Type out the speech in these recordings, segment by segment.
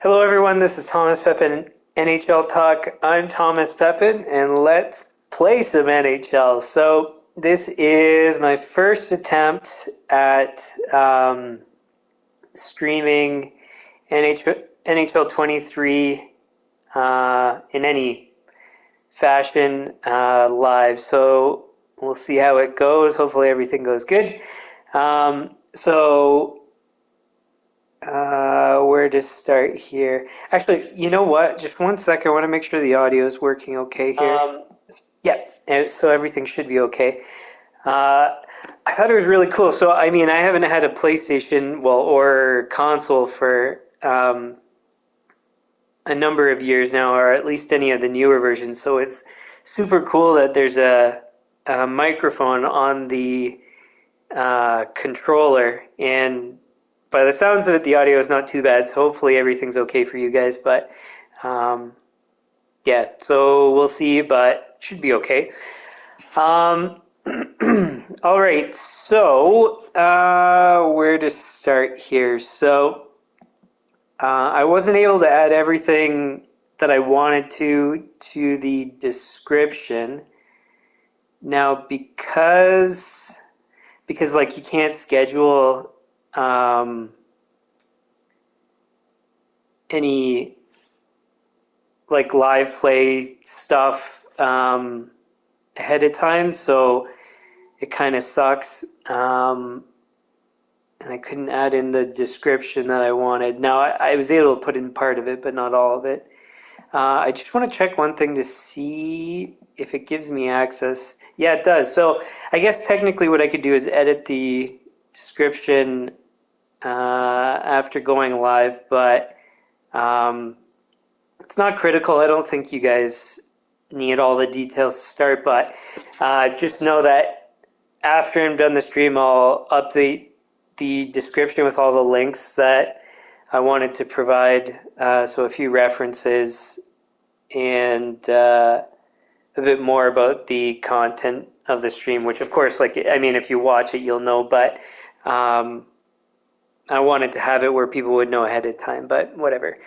Hello, everyone. This is Thomas Pepin, NHL Talk. I'm Thomas Pepin, and let's play some NHL. So, this is my first attempt at streaming NHL 23 in any fashion live. So, we'll see how it goes. Hopefully, everything goes good. Where to start here? Actually, you know what? Just one sec. I want to make sure the audio is working okay here. Yeah, so everything should be okay. I thought it was really cool. So, I mean, I haven't had a PlayStation, or console for a number of years now, or at least any of the newer versions. So it's super cool that there's a microphone on the controller, and by the sounds of it, the audio is not too bad, so hopefully everything's okay for you guys. But yeah, so we'll see, but should be okay. All right, so where to start here? So I wasn't able to add everything that I wanted to the description. Now, because like you can't schedule any like live play stuff ahead of time, so it kind of sucks. And I couldn't add in the description that I wanted. Now, I was able to put in part of it, but not all of it. I just want to check one thing to see if it gives me access. Yeah, it does. So I guess technically what I could do is edit the description after going live, but it's not critical. I don't think you guys need all the details to start, but just know that after I'm done the stream, I'll update the description with all the links that I wanted to provide, so a few references and a bit more about the content of the stream, which of course, if you watch it, you'll know, but I wanted to have it where people would know ahead of time, but whatever.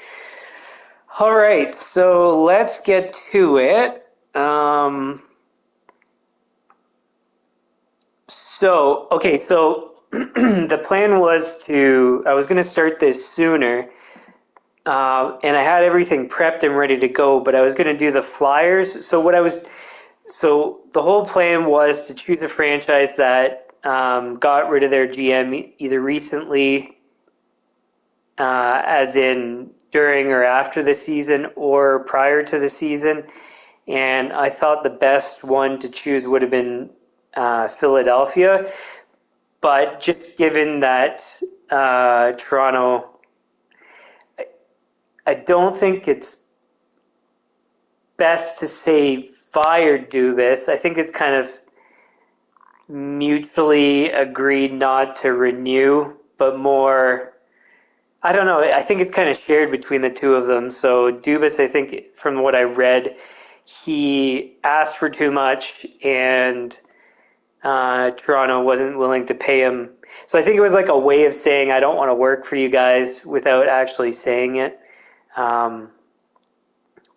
All right, so let's get to it. So the plan was I was going to start this sooner, and I had everything prepped and ready to go, but I was going to do the Flyers. So the whole plan was to choose a franchise that got rid of their GM either recently, as in during or after the season, or prior to the season. And I thought the best one to choose would have been Philadelphia. But just given that Toronto, I don't think it's best to say fired Dubas. I think it's kind of mutually agreed not to renew, but more, I don't know, I think it's kind of shared between the two of them. So Dubas, I think from what I read, he asked for too much, and Toronto wasn't willing to pay him. So I think it was like a way of saying, I don't want to work for you guys, without actually saying it.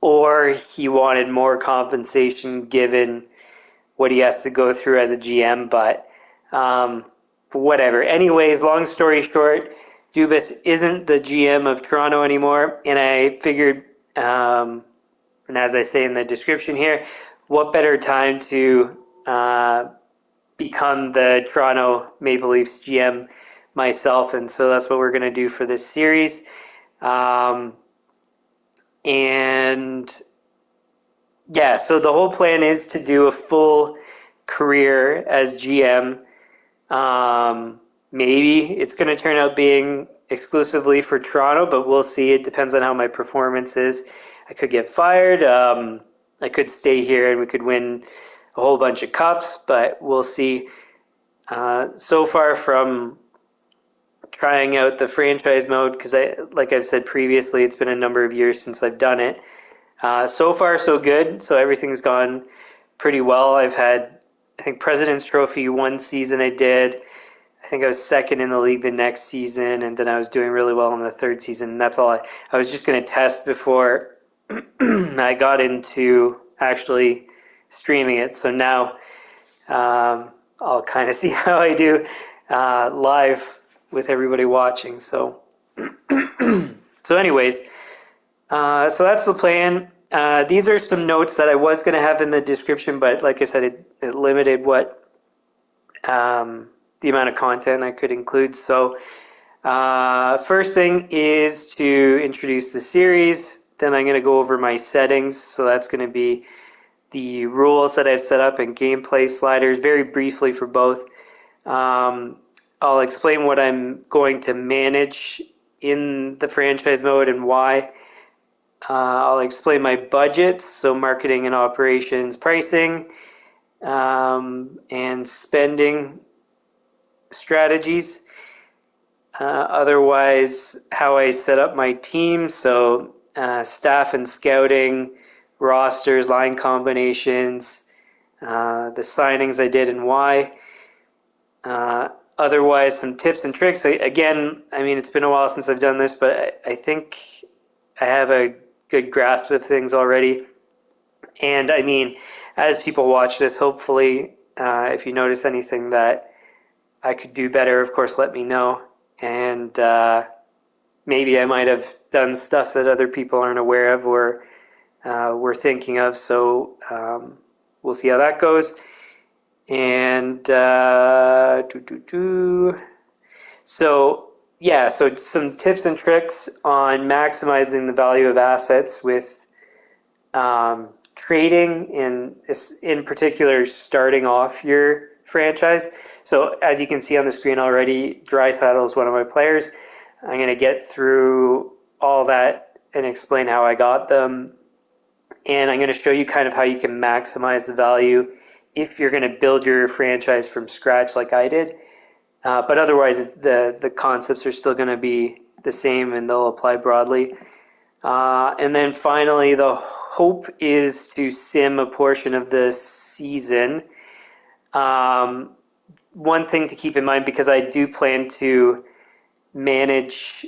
Or he wanted more compensation given what he has to go through as a GM, but whatever. Anyways, long story short, Dubas isn't the GM of Toronto anymore, and I figured, and as I say in the description here, what better time to become the Toronto Maple Leafs GM myself, and so that's what we're going to do for this series. And yeah, so the whole plan is to do a full career as GM. Maybe it's going to turn out being exclusively for Toronto, but we'll see. It depends on how my performance is. I could get fired. I could stay here and we could win a whole bunch of cups, but we'll see. So far from trying out the franchise mode, because like I've said previously, it's been a number of years since I've done it. So far, so good. So everything's gone pretty well. I've had, I think, President's Trophy one season I did. I think I was second in the league the next season, and then I was doing really well in the third season. That's all I was just going to test before I got into actually streaming it. So now I'll kind of see how I do live with everybody watching. So, so anyways, so that's the plan. These are some notes that I was going to have in the description, but like I said, it limited what the amount of content I could include. So first thing is to introduce the series. Then I'm going to go over my settings. So that's going to be the rules that I've set up and gameplay sliders very briefly for both. I'll explain what I'm going to manage in the franchise mode and why. I'll explain my budgets, so marketing and operations, pricing, and spending strategies. Otherwise, how I set up my team, so staff and scouting, rosters, line combinations, the signings I did and why. Otherwise, some tips and tricks. Again, I mean, it's been a while since I've done this, but I think I have a good grasp of things already. And I mean, as people watch this, hopefully, if you notice anything that I could do better, of course, let me know. And maybe I might have done stuff that other people aren't aware of or were thinking of. So we'll see how that goes. And so yeah, so some tips and tricks on maximizing the value of assets with trading and in particular starting off your franchise. So as you can see on the screen already, Draisaitl is one of my players. I'm going to get through all that and explain how I got them. And I'm going to show you kind of how you can maximize the value if you're going to build your franchise from scratch like I did. But otherwise, the concepts are still going to be the same and they'll apply broadly. And then finally, the hope is to sim a portion of the season. One thing to keep in mind, because I do plan to manage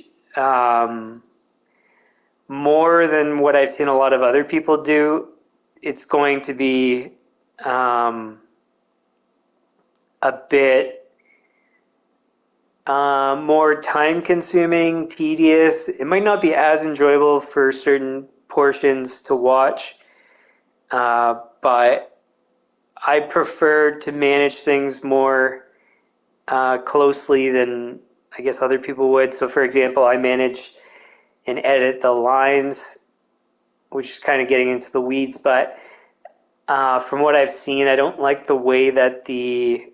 more than what I've seen a lot of other people do, it's going to be a bit more time-consuming, tedious. It might not be as enjoyable for certain portions to watch, but I prefer to manage things more closely than I guess other people would. So, for example, I manage and edit the lines, which is kind of getting into the weeds, but from what I've seen, I don't like the way that the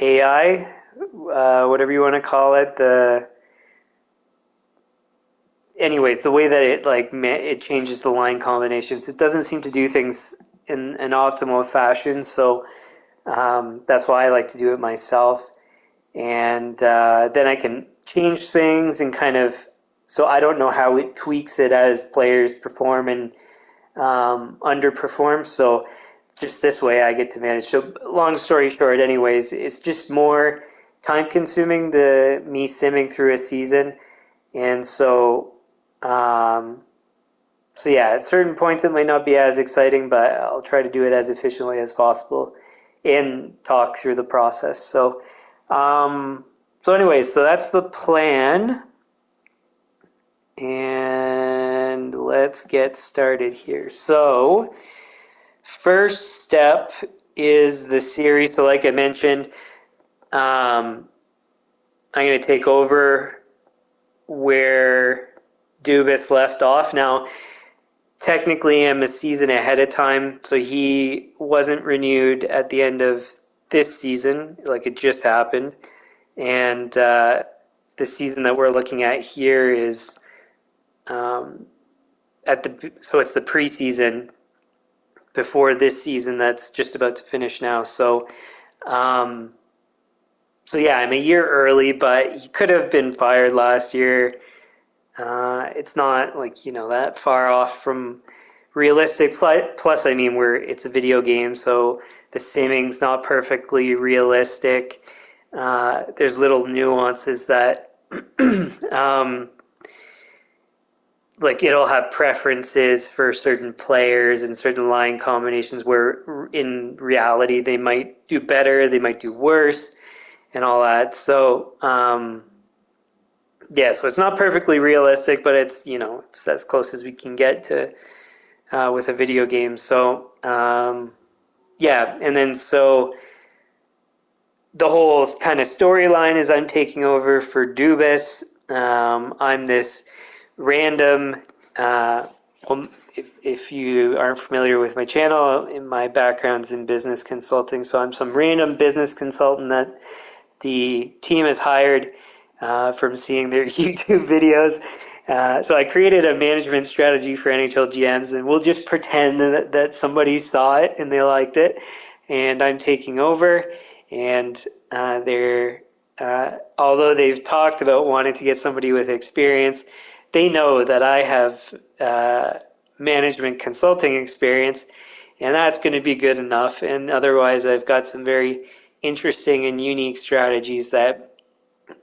AI, whatever you want to call it, anyways, the way that it changes the line combinations, it doesn't seem to do things in an optimal fashion. So that's why I like to do it myself. And then I can change things and kind of, so I don't know how it tweaks it as players perform and underperform. So just this way I get to manage. So long story short, anyways, it's just more time consuming, me simming through a season. And so yeah, at certain points it might not be as exciting, but I'll try to do it as efficiently as possible and talk through the process. So anyways, so that's the plan. And let's get started here. So first step is the series. So like I mentioned, I'm going to take over where Dubas left off. Now, technically I'm a season ahead of time, so he wasn't renewed at the end of this season, like it just happened. And the season that we're looking at here is so it's the preseason before this season that's just about to finish now. So yeah, I'm a year early, but he could have been fired last year. It's not like, that far off from realistic. Plus, I mean, it's a video game, so the simming's not perfectly realistic. There's little nuances that like it'll have preferences for certain players and certain line combinations where in reality they might do better, they might do worse, and all that. So yeah, so it's not perfectly realistic, but it's it's as close as we can get to with a video game. So yeah, and then so the whole kind of storyline is I'm taking over for Dubas. I'm this random. Well, if you aren't familiar with my channel, in my background's in business consulting, so I'm some random business consultant that the team has hired from seeing their YouTube videos. So I created a management strategy for NHL GMs, and we'll just pretend that somebody saw it and they liked it, and I'm taking over. And although they've talked about wanting to get somebody with experience, they know that I have management consulting experience, and that's going to be good enough. And otherwise, I've got some very interesting and unique strategies that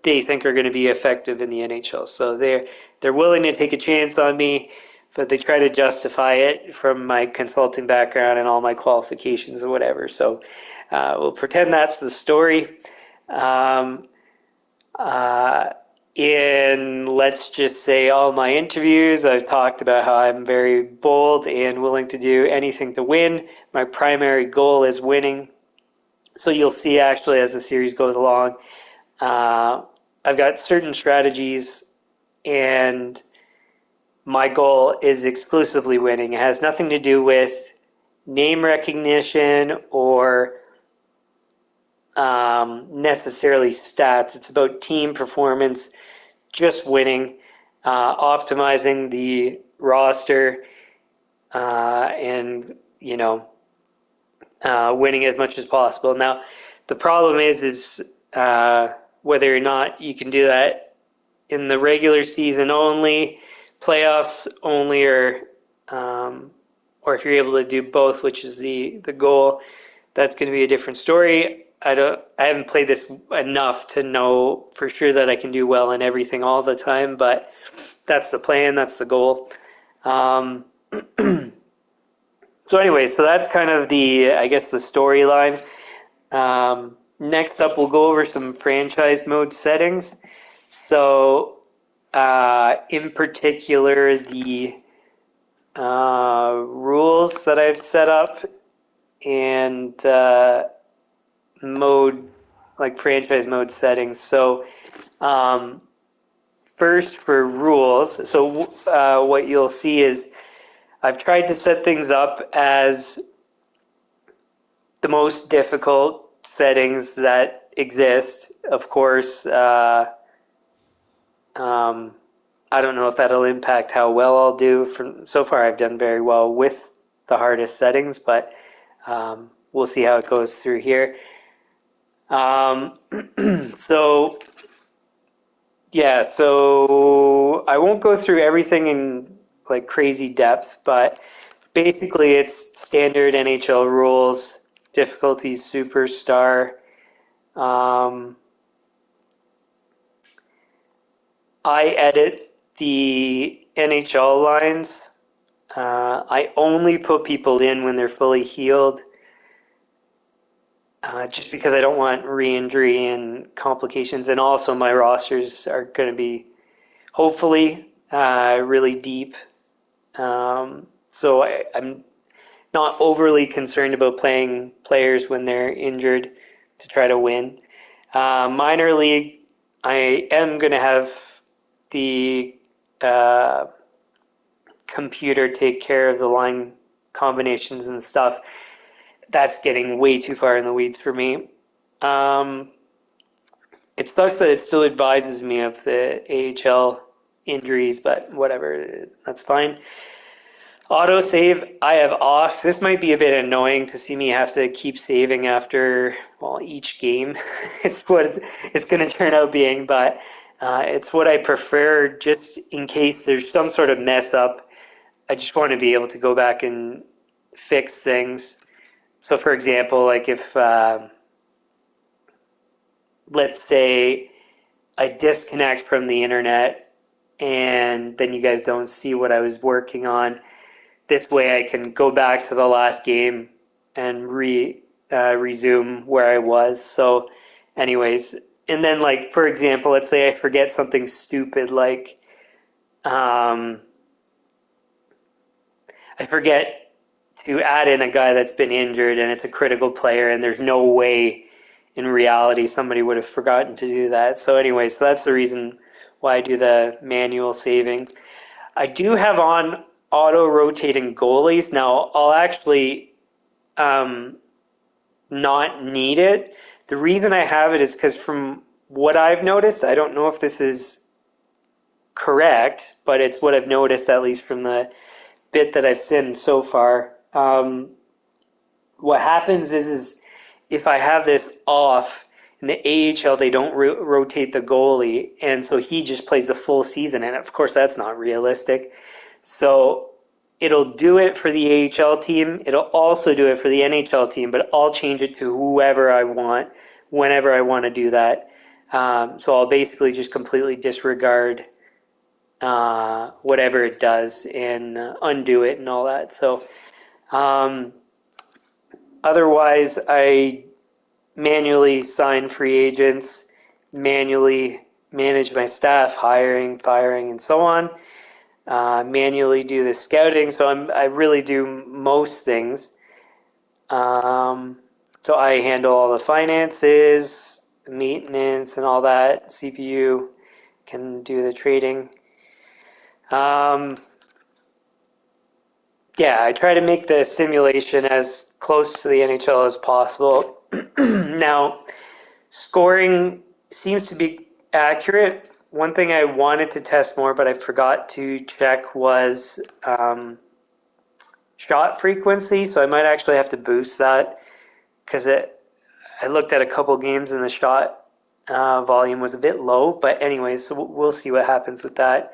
they think are going to be effective in the NHL. So they're willing to take a chance on me, but they try to justify it from my consulting background and all my qualifications or whatever. So we'll pretend that's the story. In, let's just say, all my interviews, I've talked about how I'm very bold and willing to do anything to win. My primary goal is winning. So you'll see actually as the series goes along, I've got certain strategies, and my goal is exclusively winning. It has nothing to do with name recognition or necessarily stats. It's about team performance, just winning, optimizing the roster, and winning as much as possible. Now, the problem is whether or not you can do that in the regular season only, playoffs only, or if you're able to do both, which is the goal. That's going to be a different story. I haven't played this enough to know for sure that I can do well in everything all the time, but that's the plan, that's the goal. So anyway, so that's kind of the storyline. Next up, we'll go over some franchise mode settings. So in particular, the rules that I've set up and franchise mode settings. So first for rules, so what you'll see is I've tried to set things up as the most difficult settings that exist. Of course, I don't know if that'll impact how well I'll do. So far, I've done very well with the hardest settings, but we'll see how it goes through here. So I won't go through everything in like crazy depth, but basically it's standard NHL rules, difficulty superstar. I edit the NHL lines. I only put people in when they're fully healed, just because I don't want re-injury and complications. And also my rosters are going to be hopefully really deep. So I'm not overly concerned about playing players when they're injured to try to win. Minor league, I am going to have the computer take care of the line combinations and stuff. That's getting way too far in the weeds for me. It sucks that it still advises me of the AHL injuries, but whatever, that's fine. Autosave, I have off. This might be a bit annoying to see me have to keep saving after, each game. It's what it's going to turn out being, but it's what I prefer just in case there's some sort of mess up I just want to be able to go back and fix things. So, for example, like if, let's say, I disconnect from the internet and then you guys don't see what I was working on, this way I can go back to the last game and resume where I was. So, anyways, and then like for example, let's say I forget something stupid like um, I forget to add in a guy that's been injured and it's a critical player, and there's no way in reality somebody would have forgotten to do that. So, anyway, so that's the reason why I do the manual saving. I do have on auto rotating goalies. Now, I'll actually not need it. The reason I have it is because from what I've noticed, I don't know if this is correct, but it's what I've noticed, at least from the bit that I've seen so far. What happens is if I have this off in the AHL, they don't rotate the goalie, and so he just plays the full season, and of course that's not realistic. So it'll do it for the AHL team. It'll also do it for the NHL team, but I'll change it to whoever I want, whenever I want to do that. So I'll basically just completely disregard whatever it does and undo it and all that. So otherwise, I manually sign free agents, manually manage my staff, hiring, firing, and so on. Manually do the scouting, so I really do most things. So I handle all the finances, maintenance, and all that. CPU can do the trading. Yeah, I try to make the simulation as close to the NHL as possible. Now, scoring seems to be accurate. One thing I wanted to test more, but I forgot to check, was shot frequency. So I might actually have to boost that because I looked at a couple games and the shot volume was a bit low. But anyways, so we'll see what happens with that.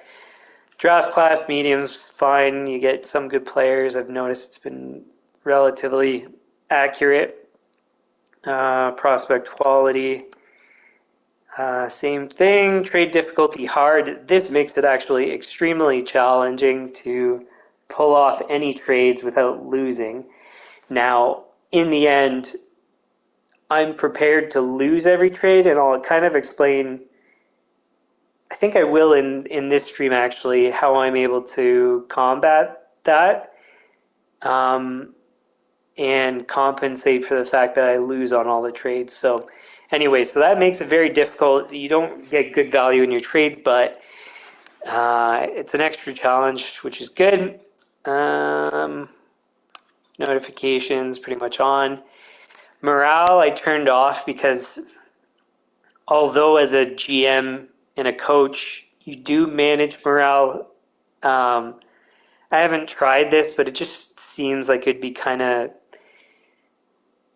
Draft class medium's fine. You get some good players. I've noticed it's been relatively accurate. Prospect quality, same thing. Trade difficulty hard. This makes it actually extremely challenging to pull off any trades without losing. Now, in the end, I'm prepared to lose every trade, and I'll kind of explain, I think I will in this stream actually, how I'm able to combat that and compensate for the fact that I lose on all the trades. So anyway, so that makes it very difficult. You don't get good value in your trades, but it's an extra challenge, which is good. Notifications pretty much on. Morale I turned off because although as a GM and a coach, you do manage morale. I haven't tried this, but it just seems like it'd be kind of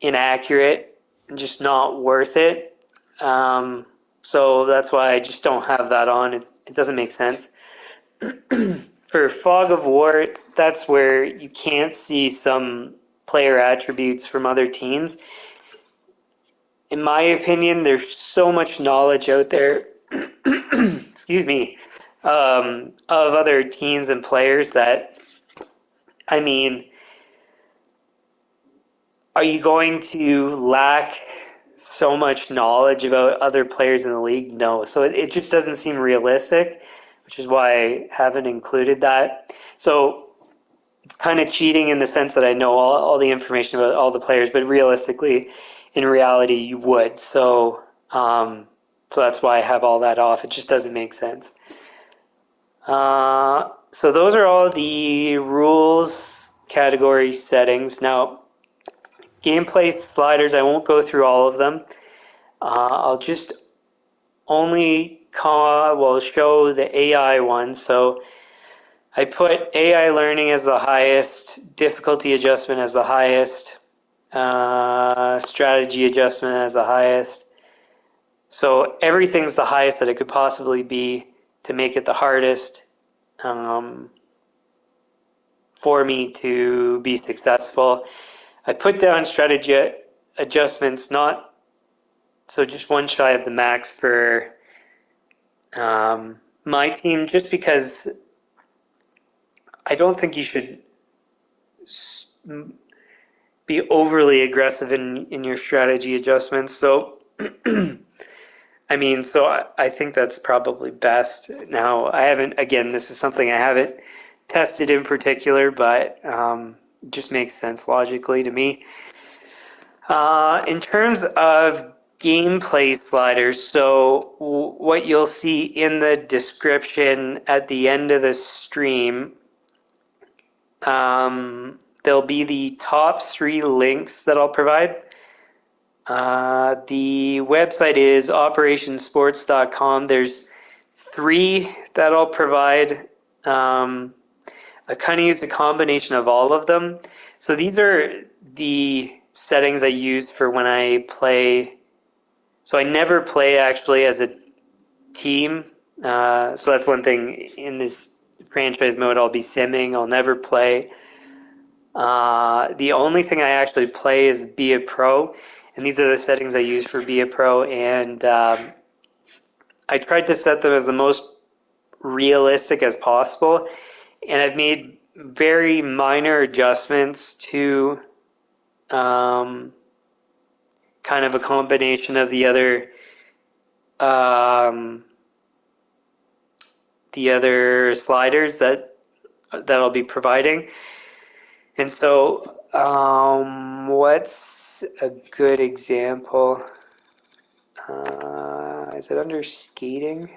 inaccurate and just not worth it. So that's why I just don't have that on. It doesn't make sense. For Fog of War, that's where you can't see some player attributes from other teams. In my opinion, there's so much knowledge out there, excuse me, of other teams and players that, I mean, are you going to lack so much knowledge about other players in the league? No. So it just doesn't seem realistic, which is why I haven't included that. So it's kind of cheating in the sense that I know all the information about all the players, but realistically, in reality, you would. So that's why I have all that off. It just doesn't make sense. So those are all the rules category settings. Now, gameplay sliders, I won't go through all of them. I'll just only show the AI one. So I put AI learning as the highest, difficulty adjustment as the highest, strategy adjustment as the highest. So everything's the highest that it could possibly be to make it the hardest. for me to be successful. I put down strategy adjustments, not so just one shy of the max for my team, just because I don't think you should be overly aggressive in your strategy adjustments. So, I think that's probably best. Now, I haven't, again, this is something I haven't tested in particular, but it just makes sense logically to me. In terms of gameplay sliders, so what you'll see in the description at the end of the stream, there'll be the top 3 links that I'll provide. The website is operationsports.com. There's 3 that I'll provide. I kind of use a combination of all of them. So these are the settings I use for when I play. So I never play actually as a team. So that's one thing in this franchise mode. I'll be simming. I'll never play. The only thing I actually play is be a pro, and these are the settings I use for be a pro. And I tried to set them as the most realistic as possible, and I've made very minor adjustments to kind of a combination of the other sliders that I'll be providing. And so, what's a good example? Is it under skating?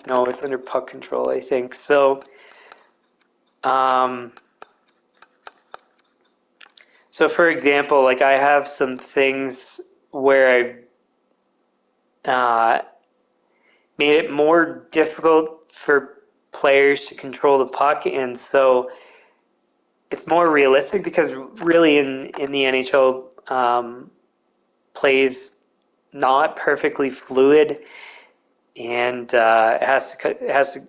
No, it's under puck control, I think. So, for example, like I have some things where I made it more difficult for players to control the puck, and so it's more realistic because really in the NHL, plays not perfectly fluid, and it has to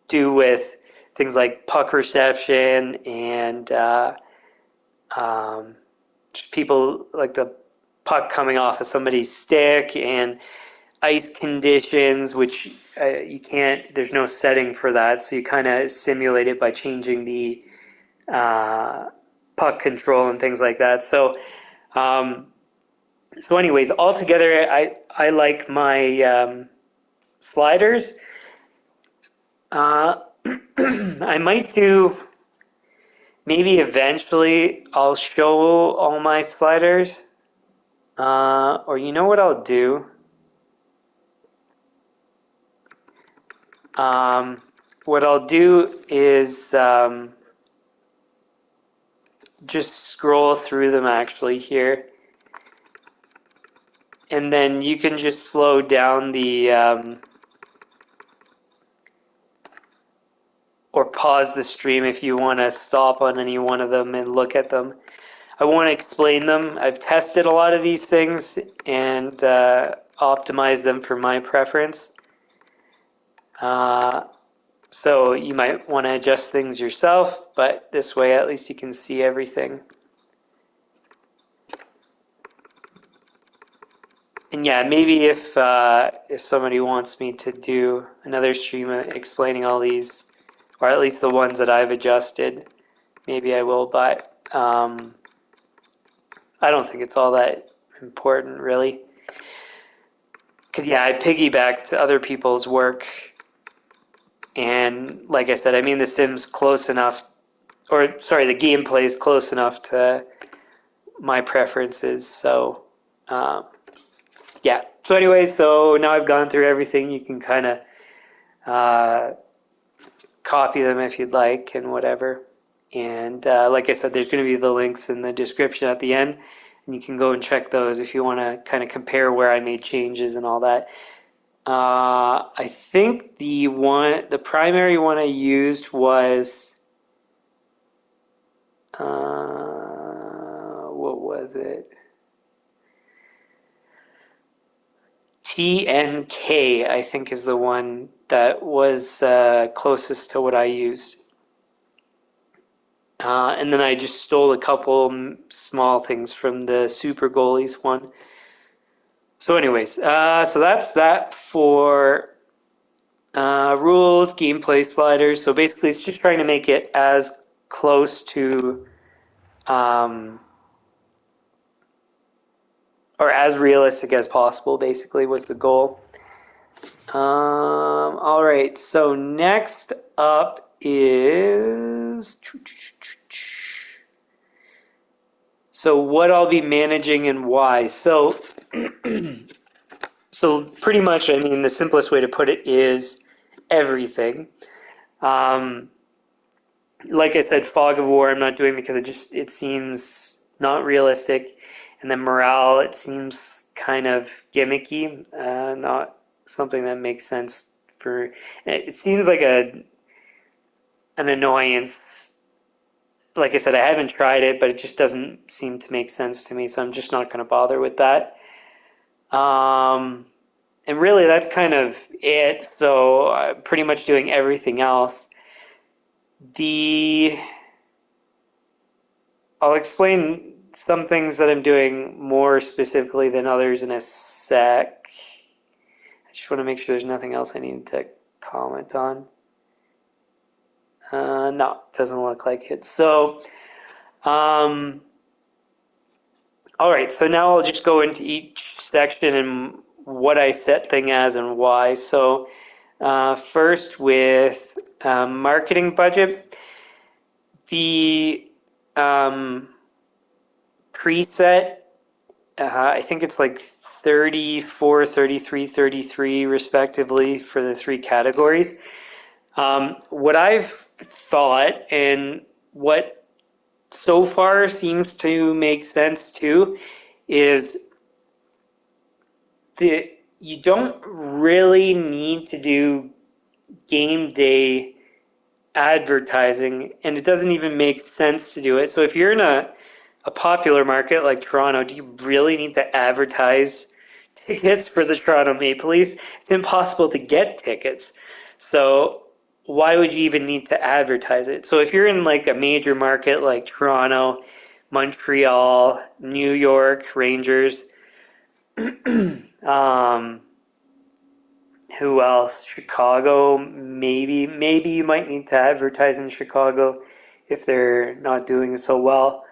do with things like puck reception and just people like the puck coming off of somebody's stick and ice conditions, which you can't. There's no setting for that, so you kind of simulate it by changing the puck control and things like that. So, anyways, altogether, I like my sliders. I might do, maybe eventually I'll show all my sliders. Or you know what I'll do? What I'll do is just scroll through them actually here. And then you can just slow down the or pause the stream if you want to stop on any one of them and look at them. I won't explain them. I've tested a lot of these things and optimized them for my preference. So you might want to adjust things yourself, but this way at least you can see everything. And yeah, maybe if somebody wants me to do another stream explaining all these, or at least the ones that I've adjusted, maybe I will, but I don't think it's all that important, really. Because, yeah, I piggybacked other people's work, and like I said, I mean, the sim's close enough, or sorry, the gameplay is close enough to my preferences, so yeah. So anyway, so now I've gone through everything. You can kind of copy them if you'd like and whatever. And like I said, there's going to be the links in the description at the end, and you can go and check those if you want to kind of compare where I made changes and all that. I think the primary one I used was, what was it? TNK, I think, is the one that was closest to what I used. And then I just stole a couple small things from the Super Goalies one. So anyways, so that's that for rules, gameplay sliders. So basically it's just trying to make it as close to or as realistic as possible, basically, was the goal. All right, so next up is so what I'll be managing and why. So pretty much, I mean, the simplest way to put it is everything. Like I said, Fog of War I'm not doing because it seems not realistic, and then morale, it seems kind of gimmicky, not something that makes sense for. It seems like an annoyance. Like I said, I haven't tried it, but it just doesn't seem to make sense to me, so I'm just not going to bother with that. And really, that's kind of it. So I'm pretty much doing everything else. I'll explain some things that I'm doing more specifically than others in a sec. I just want to make sure there's nothing else I need to comment on. No, it doesn't look like it. So, all right, so now I'll just go into each section and what I set thing as and why. So, first with marketing budget, the preset, I think it's like 34, 33, 33 respectively for the three categories. What I've thought and what so far seems to make sense too is you don't really need to do game day advertising, and it doesn't even make sense to do it. So if you're in a popular market like Toronto, do you really need to advertise tickets for the Toronto Maple Leafs? It's impossible to get tickets. So why would you even need to advertise it? So if you're in like a major market like Toronto, Montreal, New York, Rangers, who else? Chicago, maybe you might need to advertise in Chicago if they're not doing so well.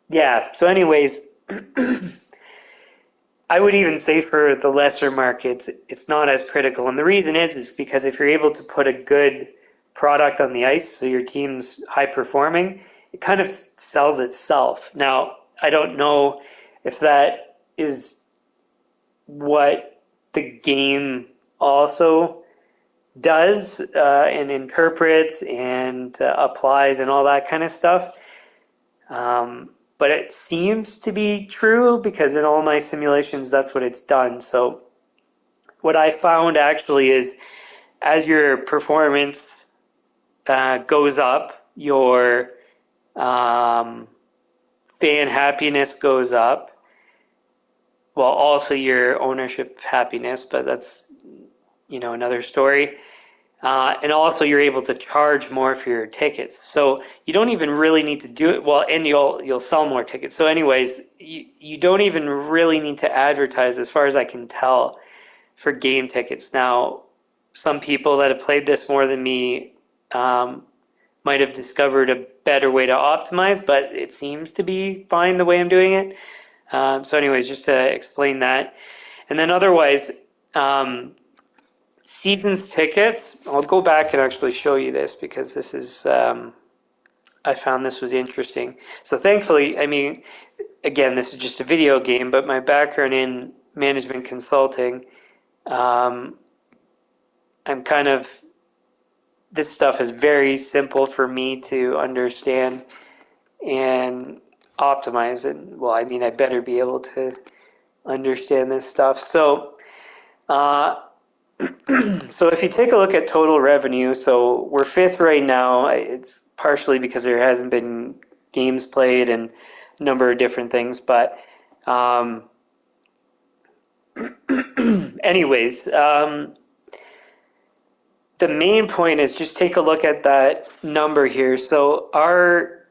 Yeah, so anyways, I would even say for the lesser markets, it's not as critical. And the reason is because if you're able to put a good product on the ice, so your team's high performing, it kind of sells itself. Now, I don't know if that is what the game also does and interprets and applies and all that kind of stuff. But it seems to be true because in all my simulations, that's what it's done. So what I found actually is as your performance goes up, your fan happiness goes up. Well, also your ownership happiness, but that's another story. And also you're able to charge more for your tickets. So you don't even really need to do it. Well, and you'll sell more tickets. So anyways, you don't even really need to advertise as far as I can tell for game tickets. Now, some people that have played this more than me might have discovered a better way to optimize, but it seems to be fine the way I'm doing it. So anyways, just to explain that. And then otherwise, seasons tickets, I'll go back and actually show you this because this is, I found this was interesting. So thankfully, I mean, again, this is just a video game, but my background in management consulting, I'm kind of, this stuff is very simple for me to understand and optimize it. Well, I mean, I better be able to understand this stuff. So, so if you take a look at total revenue, so we're fifth right now. It's partially because there hasn't been games played and a number of different things. But anyways, the main point is just take a look at that number here. So our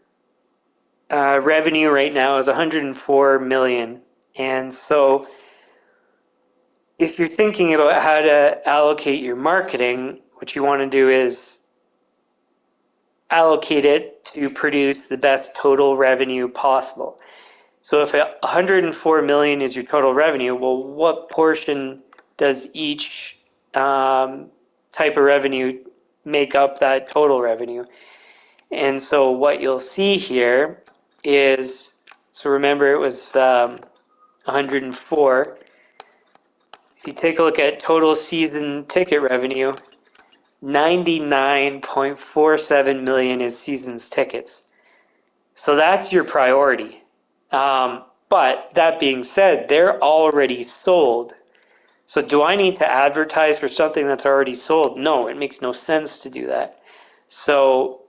revenue right now is 104 million. And so if you're thinking about how to allocate your marketing, what you want to do is allocate it to produce the best total revenue possible. So if 104 million is your total revenue, well, what portion does each type of revenue make up that total revenue? And so what you'll see here is, so remember it was 104. If you take a look at total season ticket revenue, 99.47 million is season's tickets. So that's your priority. But that being said, they're already sold. So do I need to advertise for something that's already sold? No, it makes no sense to do that. So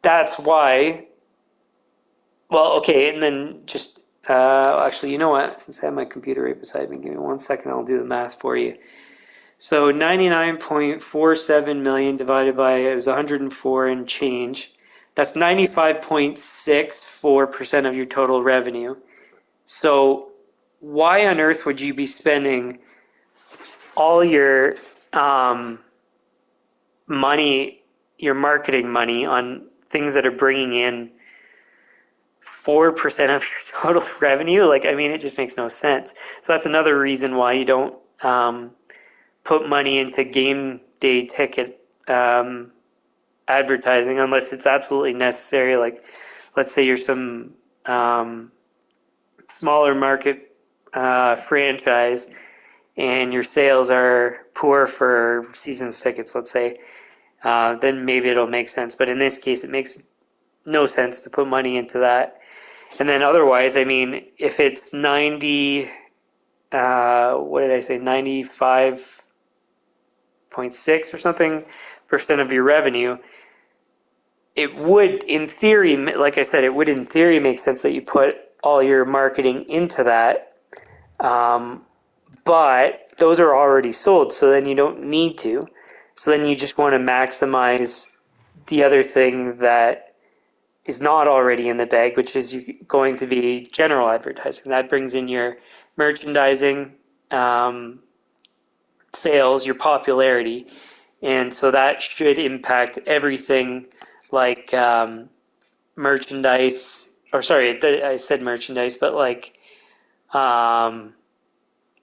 that's why, well, okay, and then just, actually, you know what? Since I have my computer right beside me, give me 1 second, I'll do the math for you. So 99.47 million divided by, it was 104 and change. That's 95.64% of your total revenue. So why on earth would you be spending all your money, your marketing money, on things that are bringing in 4% of your total revenue? Like, I mean, it just makes no sense. So that's another reason why you don't put money into game day ticket advertising unless it's absolutely necessary. Like, let's say you're some smaller market franchise and your sales are poor for season tickets, let's say, then maybe it'll make sense. But in this case, it makes no sense to put money into that. And then otherwise, I mean, if it's 90, what did I say, 95.6 or something percent of your revenue, it would, in theory, like I said, it would in theory make sense that you put all your marketing into that. But those are already sold, so then you don't need to. So then you just want to maximize the other thing that is not already in the bag, which is going to be general advertising. That brings in your merchandising, sales, your popularity, and so that should impact everything like merchandise, or sorry, I said merchandise, but like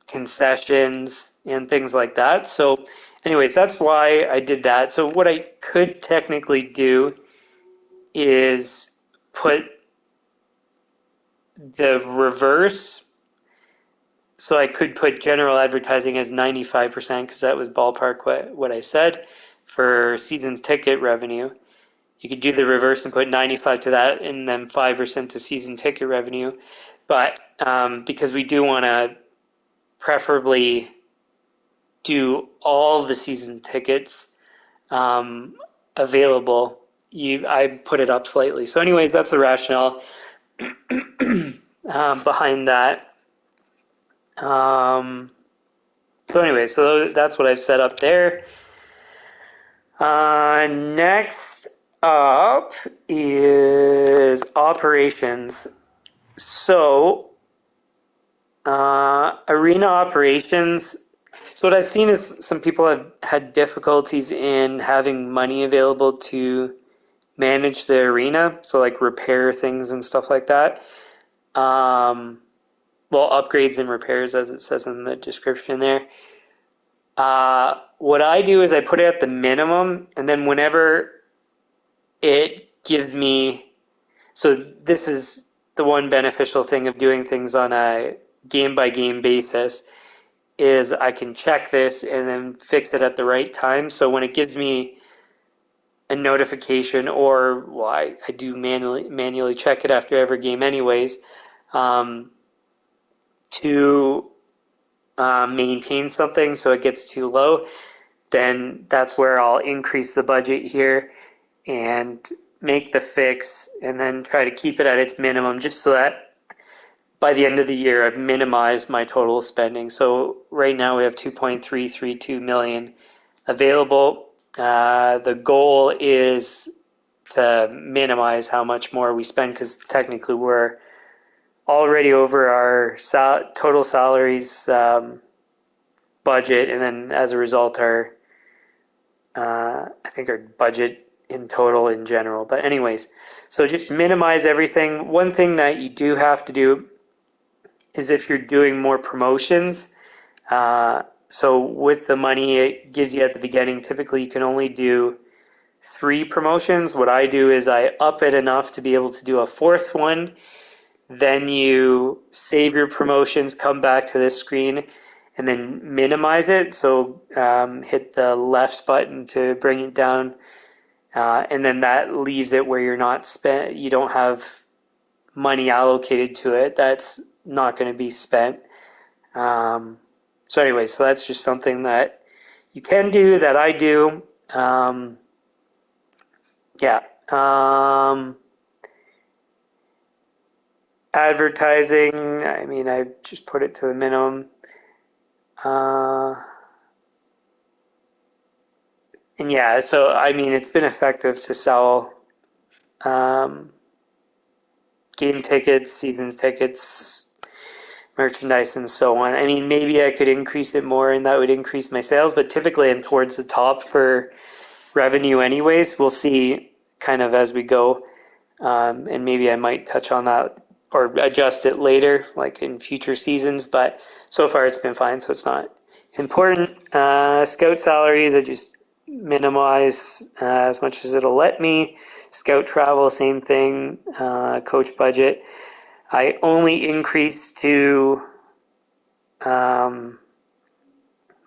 concessions and things like that. So anyways, that's why I did that. So what I could technically do is put the reverse. So I could put general advertising as 95% because that was ballpark what I said for season's ticket revenue. You could do the reverse and put 95 to that and then 5% to season ticket revenue. But because we do want to preferably do all the season tickets available, I put it up slightly. So anyways, that's the rationale behind that. So anyway, so that's what I've set up there. Next up is operations. So arena operations. So what I've seen is some people have had difficulties in having money available to manage the arena. So like repair things and stuff like that. Well, upgrades and repairs, as it says in the description there. What I do is I put it at the minimum, and then whenever it gives me, so this is the one beneficial thing of doing things on a game-by-game basis, is I can check this and then fix it at the right time. So when it gives me a notification, or well, I do manually check it after every game anyways, to maintain something so it gets too low, then that's where I'll increase the budget here and make the fix and then try to keep it at its minimum just so that by the end of the year I've minimized my total spending. So right now we have 2.332 million available. The goal is to minimize how much more we spend because technically we're already over our total salaries budget, and then as a result, I think our budget in total in general. But anyways, so just minimize everything. One thing that you do have to do is if you're doing more promotions. So with the money it gives you at the beginning, typically you can only do 3 promotions. What I do is I up it enough to be able to do a 4th one. Then you save your promotions, come back to this screen, and then minimize it. So hit the left button to bring it down, and then that leaves it where you don't have money allocated to it. That's not going to be spent. So anyway, so that's just something that you can do that I do. Yeah. Advertising, I mean, I just put it to the minimum. And yeah, so I mean, it's been effective to sell game tickets, seasons tickets, merchandise, and so on. I mean, maybe I could increase it more and that would increase my sales, but typically I'm towards the top for revenue anyways. We'll see kind of as we go. And maybe I might touch on that or adjust it later, like in future seasons, but so far it's been fine, so it's not important. Scout salaries, I just minimize as much as it'll let me. Scout travel, same thing. Coach budget, I only increase to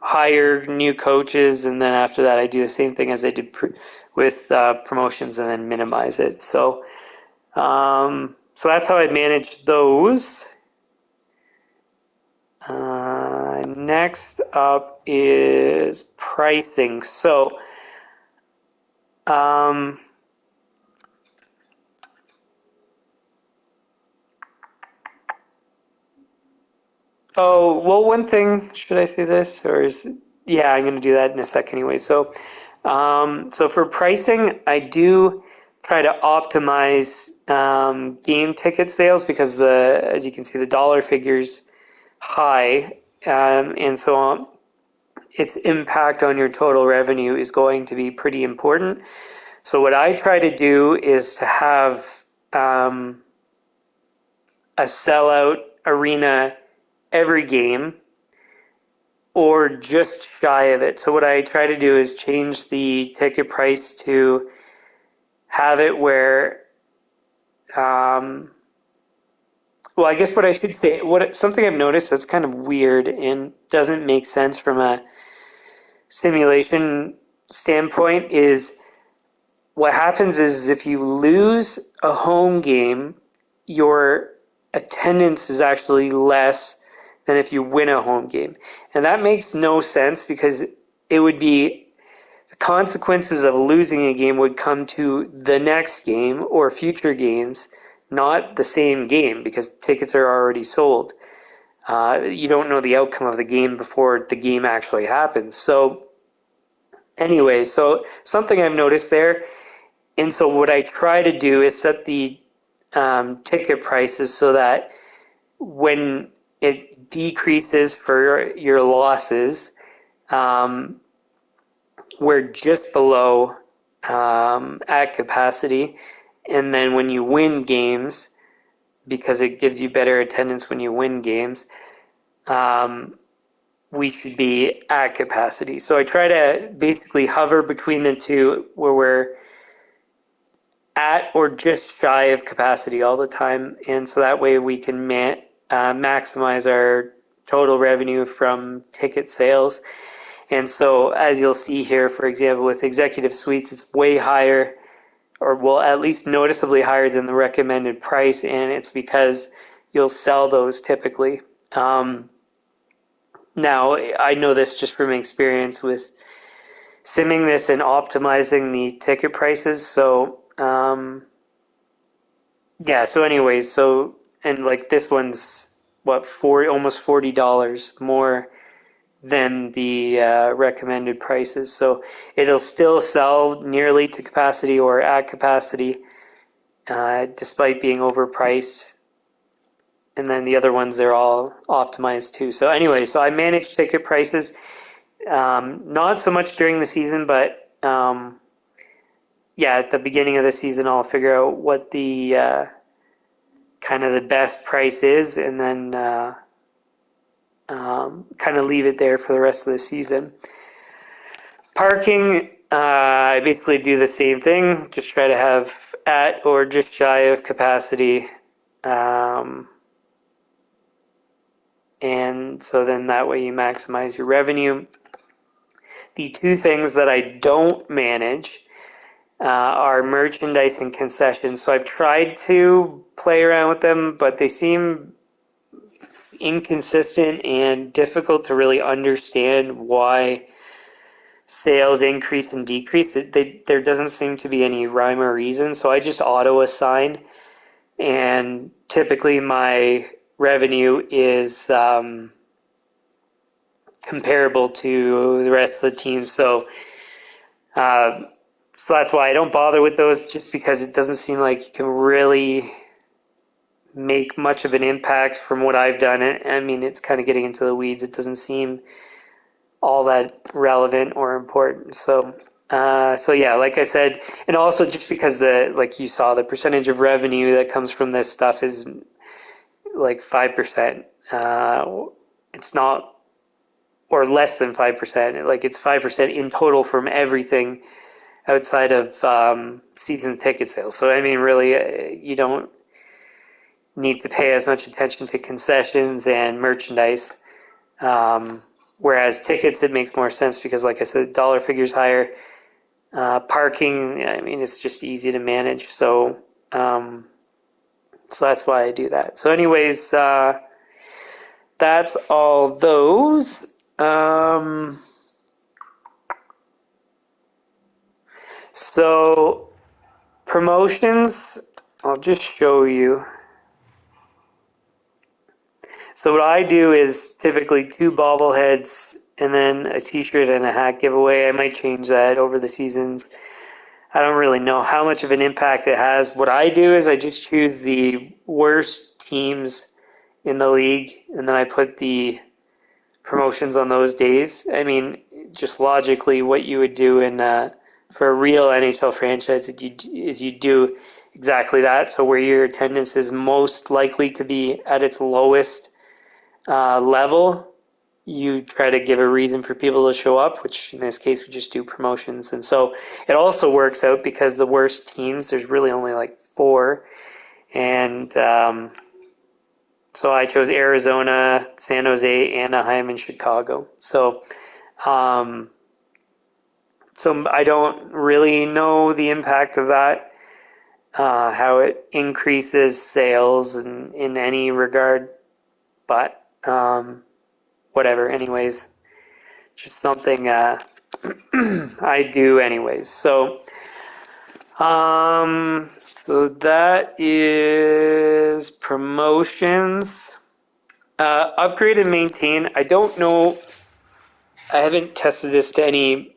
hire new coaches, and then after that I do the same thing as I did with promotions and then minimize it. So that's how I manage those. Next up is pricing. So oh, well, one thing, should I say this? Yeah, I'm going to do that in a sec anyway. So for pricing, I do try to optimize game ticket sales because as you can see, the dollar figure's high. And so its impact on your total revenue is going to be pretty important. So what I try to do is to have a sellout arena every game or just shy of it. So what I try to do is change the ticket price to have it where well, I guess what I should say, something I've noticed that's kind of weird and doesn't make sense from a simulation standpoint is what happens is if you lose a home game, your attendance is actually less than if you win a home game. And that makes no sense because it would be the consequences of losing a game would come to the next game or future games, not the same game because tickets are already sold. You don't know the outcome of the game before the game actually happens. So anyway, so something I've noticed there, and so what I try to do is set the ticket prices so that when it decreases for your losses, we're just below at capacity. And then when you win games, because it gives you better attendance when you win games, we should be at capacity. So I try to basically hover between the two where we're at or just shy of capacity all the time. And so that way we can maximize our total revenue from ticket sales. And so as you'll see here, for example, with executive suites, it's way higher, or well, at least noticeably higher than the recommended price. And it's because you'll sell those typically. Now, I know this just from experience with simming this and optimizing the ticket prices. So, yeah, so anyways, and like this one's what, almost $40 more than the recommended prices. So it'll still sell nearly to capacity or at capacity, despite being overpriced. And then the other ones, they're all optimized too. So anyway, so I manage ticket prices, not so much during the season, but at the beginning of the season, I'll figure out what the kind of the best price is, and then kind of leave it there for the rest of the season. Parking, I basically do the same thing, just try to have at or just shy of capacity. And so then that way you maximize your revenue. The two things that I don't manage are merchandise and concessions. So I've tried to play around with them, but they seem inconsistent and difficult to really understand why sales increase and decrease. There doesn't seem to be any rhyme or reason. So I just auto assign, and typically my revenue is comparable to the rest of the team. So that's why I don't bother with those, just because it doesn't seem like you can really make much of an impact from what I've done. I mean, it's kind of getting into the weeds. It doesn't seem all that relevant or important. So yeah, like I said, and also just because like you saw, the percentage of revenue that comes from this stuff is like 5%. It's not, or less than 5%. Like it's 5% in total from everything outside of season ticket sales. So I mean, really, you don't need to pay as much attention to concessions and merchandise. Whereas tickets, it makes more sense because, like I said, dollar figure's higher. Parking, I mean, it's just easy to manage. So that's why I do that. So anyways, that's all those. So promotions, I'll just show you. So what I do is typically 2 bobbleheads and then a t-shirt and a hat giveaway. I might change that over the seasons. I don't really know how much of an impact it has. What I do is I just choose the worst teams in the league, and then I put the promotions on those days. I mean, just logically, what you would do for a real NHL franchise is you do exactly that. So where your attendance is most likely to be at its lowest level, you try to give a reason for people to show up, which in this case we just do promotions. And so it also works out because the worst teams, there's really only like 4, and so I chose Arizona, San Jose, Anaheim, and Chicago. So I don't really know the impact of that, how it increases sales in any regard, but whatever. Anyways, just something I do anyways. So that is promotions. Upgrade and maintain. I don't know. I haven't tested this to any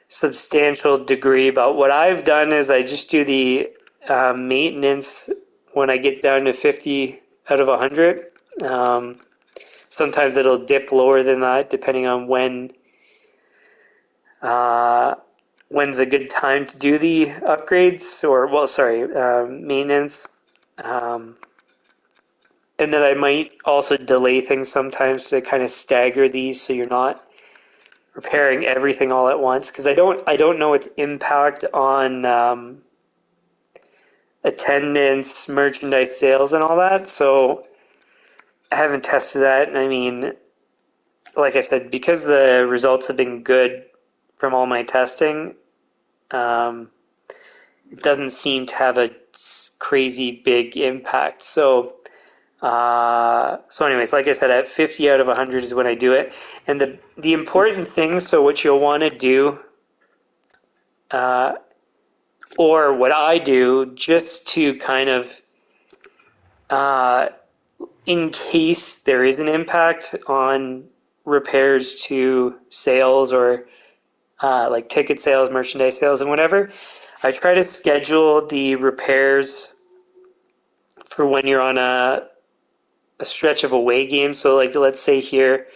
substantial degree, but what I've done is I just do the maintenance when I get down to 50 out of 100. Sometimes it'll dip lower than that depending on when's a good time to do the upgrades, or maintenance. And then I might also delay things sometimes to kind of stagger these so you're not repairing everything all at once, because I don't know its impact on attendance, merchandise sales, and all that. So I haven't tested that. And I mean, like I said, because the results have been good from all my testing, it doesn't seem to have a crazy big impact. So anyways, like I said, at 50 out of 100 is when I do it. And the important thing, so what you'll want to do, or what I do, just to kind of, in case there is an impact on repairs to sales or like ticket sales, merchandise sales, and whatever. I try to schedule the repairs for when you're on a stretch of away games. So like let's say here,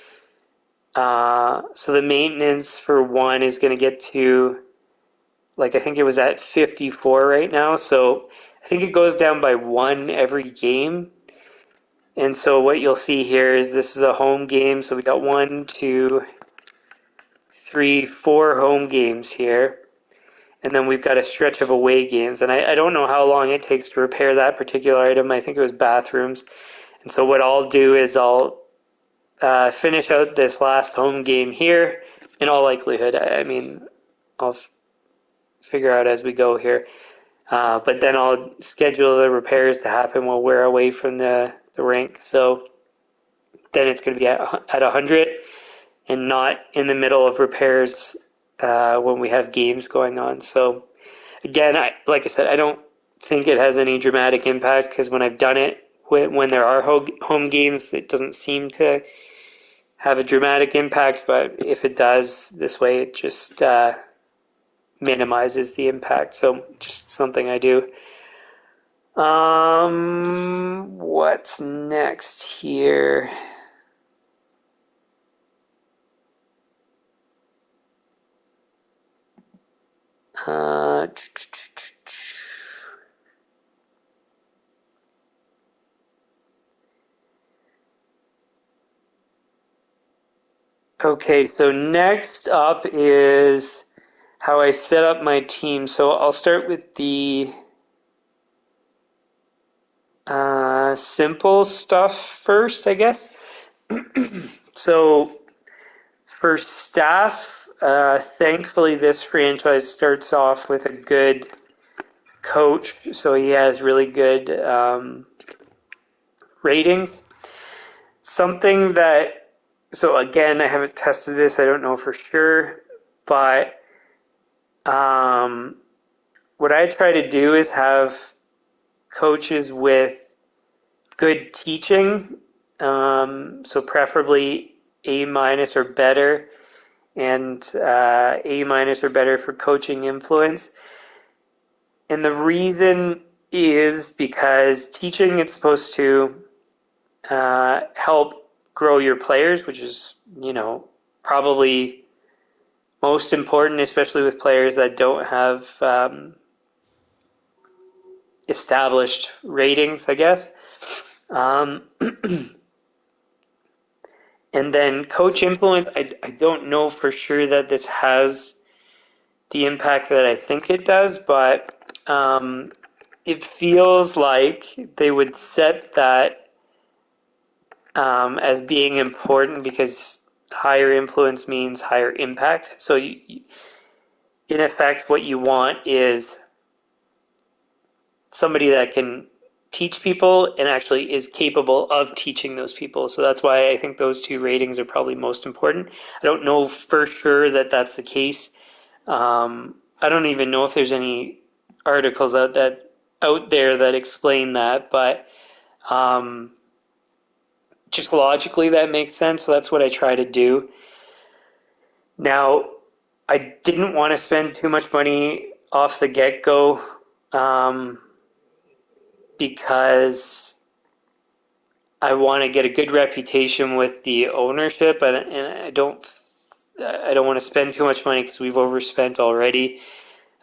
so the maintenance for one is going to get to, like I think it was at 54 right now. So I think it goes down by one every game. And so what you'll see here is this is a home game. So we got 1, 2, 3, 4 home games here. And then we've got a stretch of away games. And I don't know how long it takes to repair that particular item. I think it was bathrooms. And so what I'll do is I'll finish out this last home game here. In all likelihood, I mean, I'll figure out as we go here. But then I'll schedule the repairs to happen while we're away from the rink. So then it's going to be at 100 and not in the middle of repairs when we have games going on. So again, like I said, I don't think it has any dramatic impact because when I've done it, when there are home games, it doesn't seem to have a dramatic impact. But if it does, this way it just minimizes the impact. So just something I do. What's next here? Okay, so next up is how I set up my team. So I'll start with the simple stuff first, I guess. So for staff, thankfully this franchise starts off with a good coach, so he has really good ratings. Something that, so again, I haven't tested this, I don't know for sure, but what I try to do is have coaches with good teaching, so preferably A minus or better, and A minus or better for coaching influence. And the reason is because teaching is supposed to help grow your players, which is, probably most important, especially with players that don't have established ratings, I guess. And then coach influence, I don't know for sure that this has the impact that I think it does, but it feels like they would set that as being important because higher influence means higher impact. So in effect, what you want is somebody that can teach people and actually is capable of teaching those people. So that's why I think those two ratings are probably most important. I don't know for sure that that's the case. I don't even know if there's any articles out there that explain that, but just logically that makes sense. So that's what I try to do. Now, I didn't want to spend too much money off the get-go because I want to get a good reputation with the ownership, and I don't want to spend too much money because we've overspent already.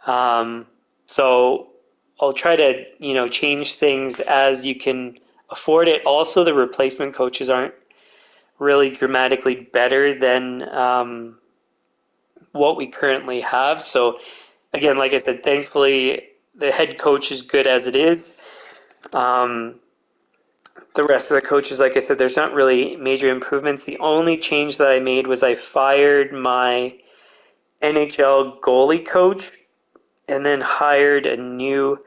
So I'll try to change things as you can afford it. Also, the replacement coaches aren't really dramatically better than what we currently have. So again, like I said, thankfully the head coach is good as it is. The rest of the coaches, like I said, there's not really major improvements. The only change that I made was I fired my NHL goalie coach and then hired a new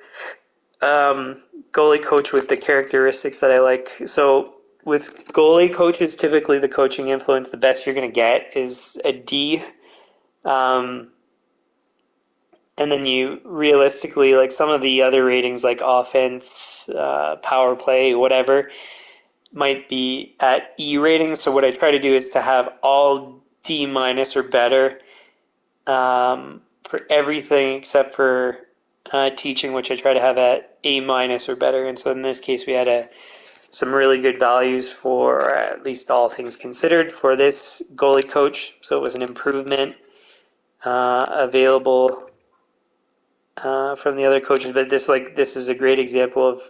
goalie coach with the characteristics that I like. So with goalie coaches, typically the coaching influence, the best you're going to get is a D. And then you realistically, like some of the other ratings like offense, power play, whatever, might be at E rating. So what I try to do is to have all D minus or better for everything except for teaching, which I try to have at A minus or better. And so in this case, we had some really good values for at least all things considered for this goalie coach. So it was an improvement available from the other coaches, but this is a great example of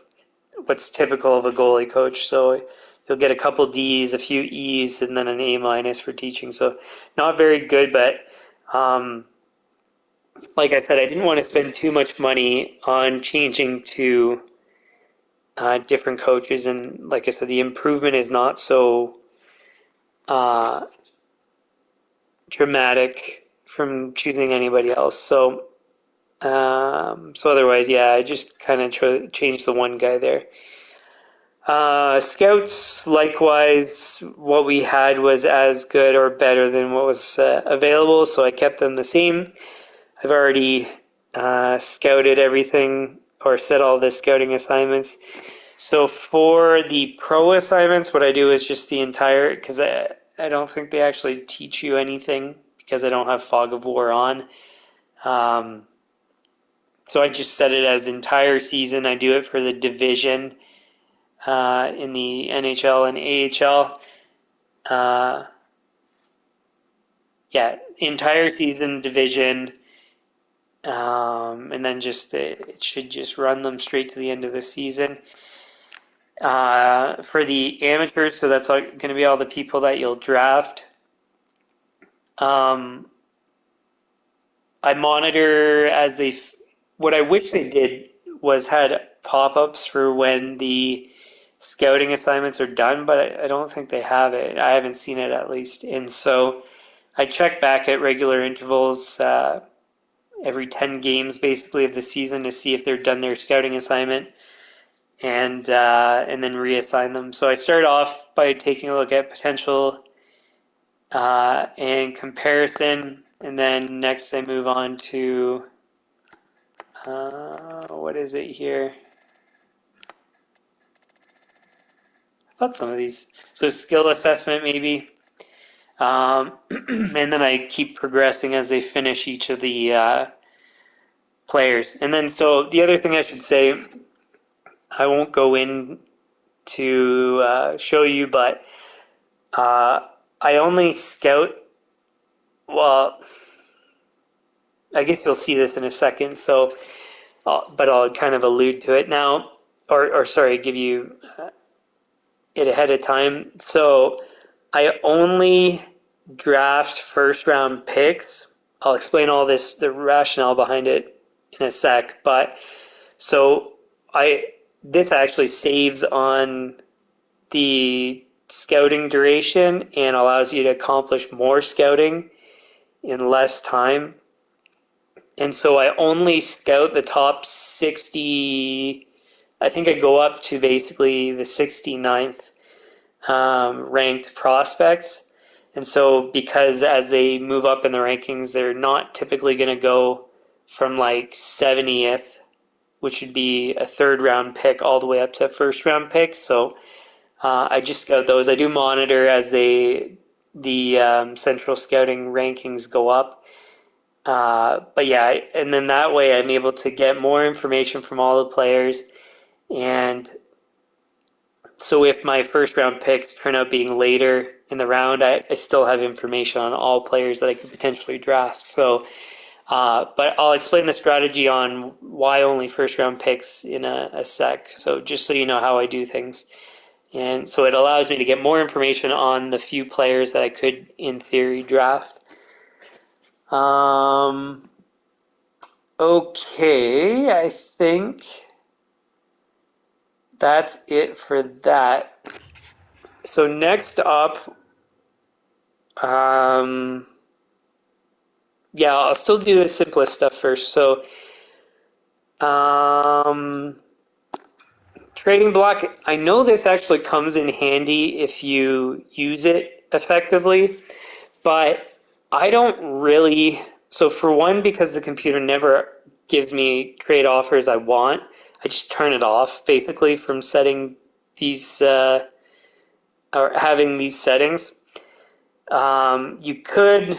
what's typical of a goalie coach. So you'll get a couple D's, a few E's, and then an A minus for teaching. So not very good, but like I said, I didn't want to spend too much money on changing to different coaches, and like I said, the improvement is not so dramatic from choosing anybody else. So otherwise, yeah, I just kind of changed the one guy there. Scouts, likewise, what we had was as good or better than what was available, so I kept them the same. I've already scouted everything or set all the scouting assignments. So for the pro assignments, what I do is just the entire, because I don't think they actually teach you anything because I don't have Fog of War on. So I just set it as entire season. I do it for the division in the NHL and AHL. Yeah, entire season, division, and then just it should just run them straight to the end of the season. For the amateurs, so that's going to be all the people that you'll draft. I monitor as what I wish they did was had pop-ups for when the scouting assignments are done, but I don't think they have it. I haven't seen it at least. And so I check back at regular intervals every 10 games basically of the season to see if they're done their scouting assignment and then reassign them. So I start off by taking a look at potential and comparison, and then next I move on to what is it here? I thought some of these. So skill assessment maybe. And then I keep progressing as they finish each of the players. And then so the other thing I should say, I won't go in to show you, but I only scout, well, I guess you'll see this in a second, so, but I'll kind of allude to it now, or sorry, give you it ahead of time. So I only draft first round picks. I'll explain all this, the rationale behind it in a sec, but so this actually saves on the scouting duration and allows you to accomplish more scouting in less time. And so I only scout the top 60. I think I go up to basically the 69th ranked prospects. And so because as they move up in the rankings, they're not typically going to go from like 70th, which would be a third round pick, all the way up to a first round pick. So I just scout those. I do monitor as the central scouting rankings go up. But yeah, and then that way I'm able to get more information from all the players. And so if my first round picks turn out being later in the round, I still have information on all players that I could potentially draft. So, but I'll explain the strategy on why only first round picks in a sec. So just so you know how I do things. And so it allows me to get more information on the few players that I could, in theory, draft. Okay, I think that's it for that. So next up, yeah, I'll still do the simplest stuff first. So, trading block, I know this actually comes in handy if you use it effectively, but I don't really. So for one, because the computer never gives me trade offers I want, I just turn it off basically from setting these or having these settings. You could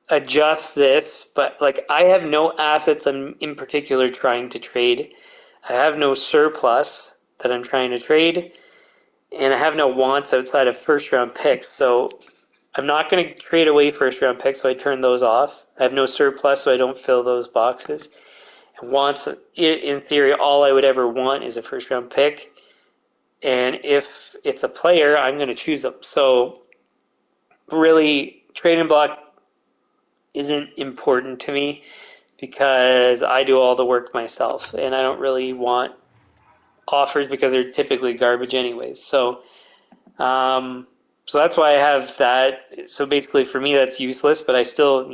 adjust this, but like I have no assets I'm in particular trying to trade. I have no surplus that I'm trying to trade, and I have no wants outside of first round picks. So I'm not going to trade away first round picks, so I turn those off. I have no surplus, so I don't fill those boxes. And wants, in theory, all I would ever want is a first round pick. And if it's a player, I'm going to choose them. So really, trading block isn't important to me because I do all the work myself, and I don't really want offers because they're typically garbage anyways. So that's why I have that. So basically, for me, that's useless, but I still,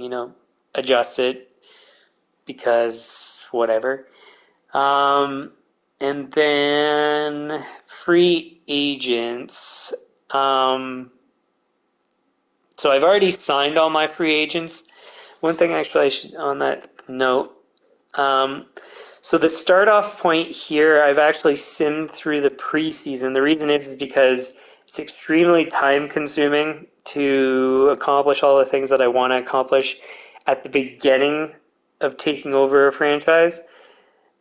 adjust it because whatever. Um, and then free agents. So I've already signed all my free agents. One thing actually I should on that note. Um, so the start off point here, I've actually simmed through the preseason. The reason is because it's extremely time consuming to accomplish all the things that I want to accomplish at the beginning of taking over a franchise.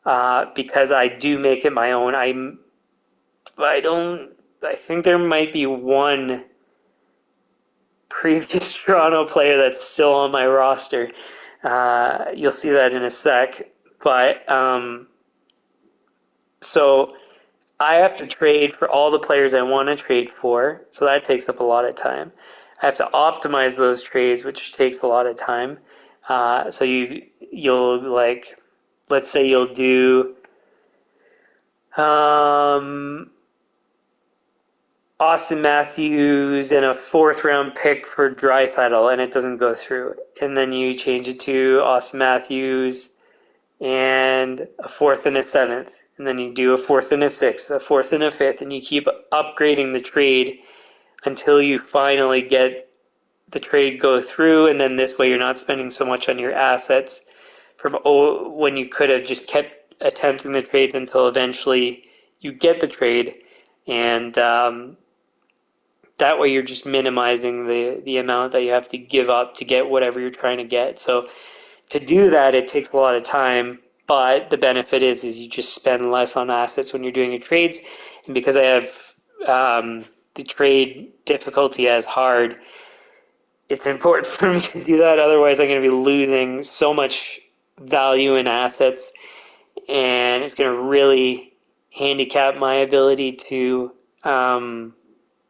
Because I do make it my own. I don't. I think there might be one previous Toronto player that's still on my roster. You'll see that in a sec. But so I have to trade for all the players I want to trade for. So that takes up a lot of time. I have to optimize those trades, which takes a lot of time. So you'll like, let's say you'll do Austin Matthews and a fourth round pick for Draisaitl, and it doesn't go through. And then you change it to Austin Matthews and a fourth and a seventh. And then you do a fourth and a sixth, a fourth and a fifth, and you keep upgrading the trade until you finally get the trade go through. And then this way you're not spending so much on your assets from when you could have just kept attempting the trades until eventually you get the trade. And that way you're just minimizing the amount that you have to give up to get whatever you're trying to get. So to do that, it takes a lot of time, but the benefit is you just spend less on assets when you're doing your trades. And because I have the trade difficulty as hard, it's important for me to do that. Otherwise, I'm going to be losing so much value in assets, and it's going to really handicap my ability to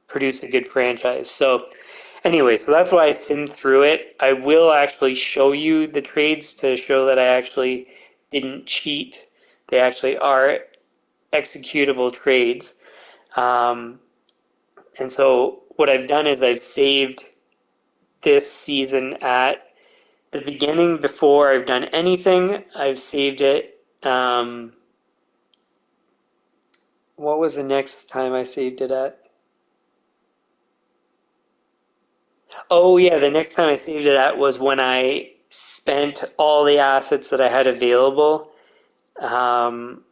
produce a good franchise. So anyway, so that's why I simmed through it. I will actually show you the trades to show that I actually didn't cheat. They actually are executable trades. And so what I've done is I've saved this season at the beginning before I've done anything. I've saved it. What was the next time I saved it at? Oh yeah, the next time I saved it at was when I spent all the assets that I had available, um,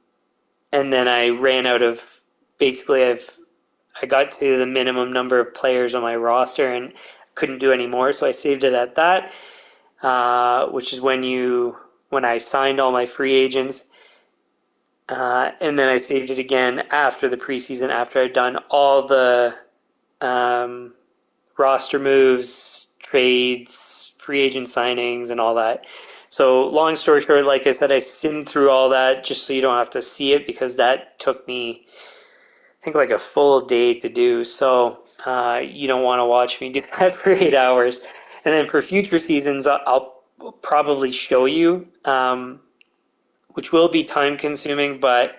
and then I ran out of. Basically, I got to the minimum number of players on my roster and couldn't do any more, so I saved it at that, which is when I signed all my free agents, and then I saved it again after the preseason after I'd done all the um, roster moves, trades, free agent signings, and all that. So long story short, like I said, I simmed through all that just so you don't have to see it because that took me, I think, like a full day to do. So you don't want to watch me do that for 8 hours. And then for future seasons, I'll probably show you, which will be time consuming, but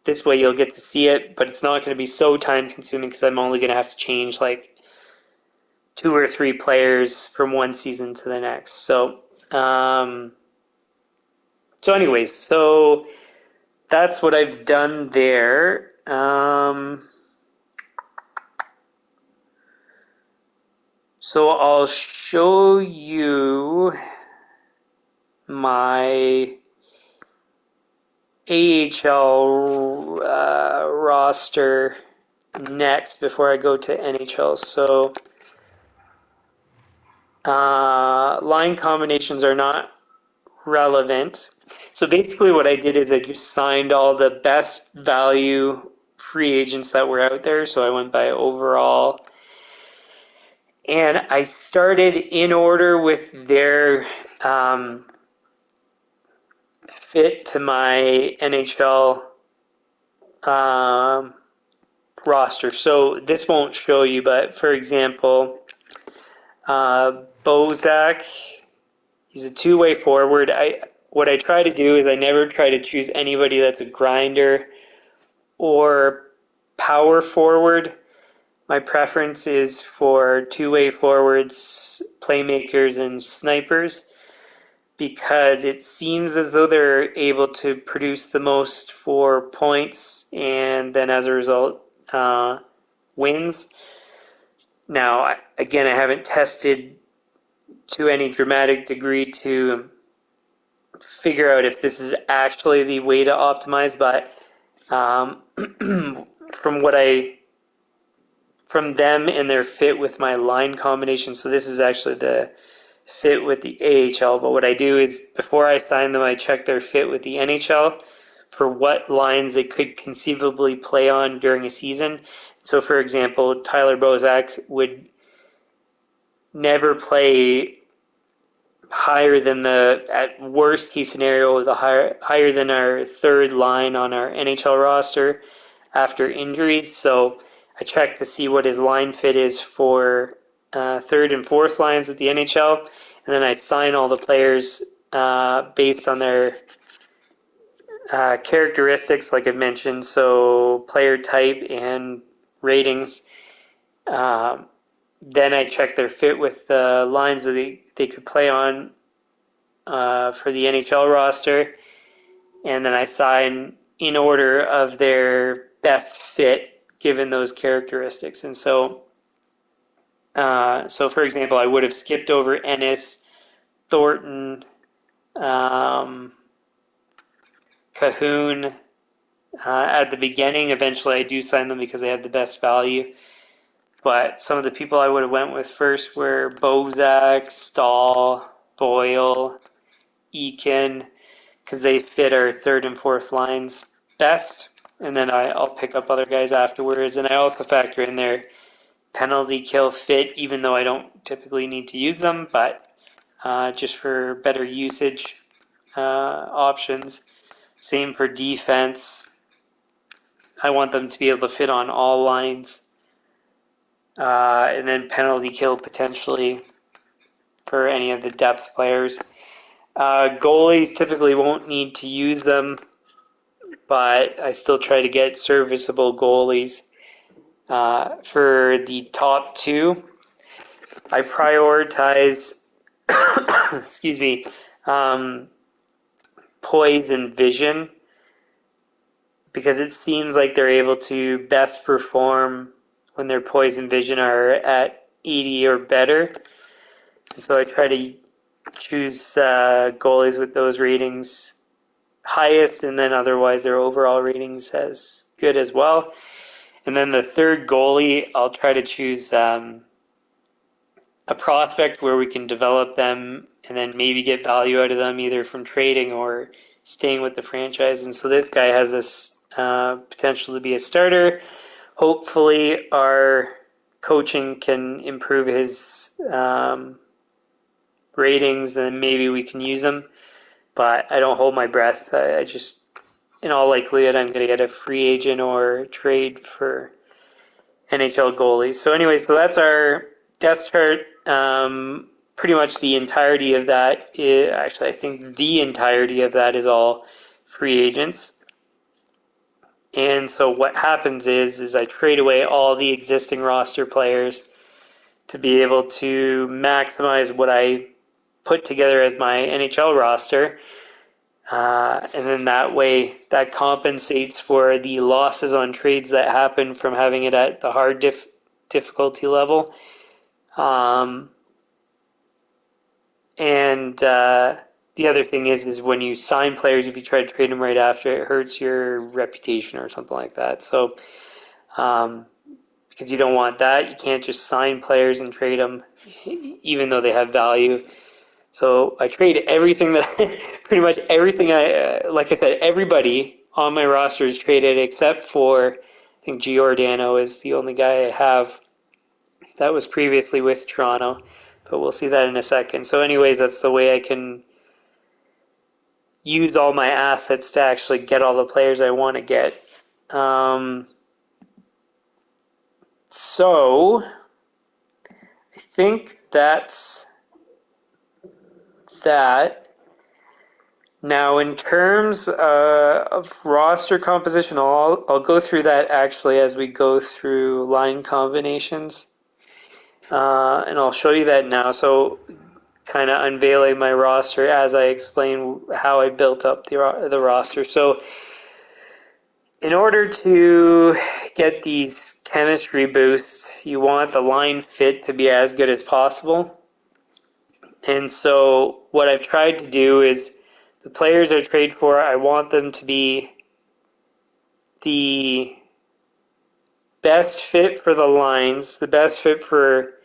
this way you'll get to see it, but it's not going to be so time consuming because I'm only going to have to change like 2 or 3 players from one season to the next. Um, so that's what I've done there. So I'll show you my AHL roster next before I go to NHL. So line combinations are not relevant. So basically what I did is I just signed all the best value free agents that were out there. So I went by overall. And I started in order with their fit to my NHL roster. So this won't show you, but for example, Bozak, he's a two-way forward. What I try to do is I never try to choose anybody that's a grinder or power forward. My preference is for two-way forwards, playmakers, and snipers because it seems as though they're able to produce the most for points and then as a result wins. Now, again, I haven't tested to any dramatic degree to figure out if this is actually the way to optimize, but from what from them and their fit with my line combination, so this is actually the fit with the AHL, but what I do is before I sign them, I check their fit with the NHL for what lines they could conceivably play on during a season. So, for example, Tyler Bozak would never play higher than at worst case scenario, the higher than our third line on our NHL roster after injuries. So I check to see what his line fit is for third and fourth lines with the NHL, and then I sign all the players based on their characteristics, like I mentioned, so player type and ratings. Then I check their fit with the lines that they could play on for the NHL roster, and then I sign in order of their best fit given those characteristics. And so, for example, I would have skipped over Ennis, Thornton, Cahoon at the beginning. Eventually, I do sign them because they have the best value. But some of the people I would have went with first were Bozak, Stahl, Boyle, Eakin, because they fit our third and fourth lines best. And then I'll pick up other guys afterwards. And I also factor in their penalty kill fit, even though I don't typically need to use them, but just for better usage options. Same for defense. I want them to be able to fit on all lines. And then penalty kill potentially for any of the depth players. Goalies typically won't need to use them, but I still try to get serviceable goalies. For the top two, I prioritize, excuse me, poise and vision because it seems like they're able to best perform when their poise and vision are at 80 or better. And so I try to choose goalies with those ratings highest, and then otherwise their overall ratings as good as well. And then the third goalie, I'll try to choose a prospect where we can develop them and then maybe get value out of them either from trading or staying with the franchise. And so this guy has this potential to be a starter. Hopefully our coaching can improve his ratings, then maybe we can use him. But I don't hold my breath. I just, in all likelihood, I'm going to get a free agent or trade for NHL goalies. So anyway, so that's our depth chart. Pretty much the entirety of that is, actually, I think the entirety of that is all free agents. And so what happens is I trade away all the existing roster players to be able to maximize what I put together as my NHL roster. And then that way, that compensates for the losses on trades that happen from having it at the hard difficulty level. And the other thing is when you sign players, if you try to trade them right after, it hurts your reputation or something like that. So because you don't want that. You can't just sign players and trade them, even though they have value. So I trade everything that, pretty much everything like I said, everybody on my roster is traded except for, I think Giordano is the only guy I have that was previously with Toronto, but we'll see that in a second. So anyways, that's the way I can use all my assets to actually get all the players I want to get. So I think that's that. Now, in terms of roster composition, I'll go through that actually as we go through line combinations. And I'll show you that now. So kind of unveiling my roster as I explain how I built up the roster. So in order to get these chemistry boosts, you want the line fit to be as good as possible. And so what I've tried to do is the players I trade for, I want them to be the best fit for the lines, the best fit for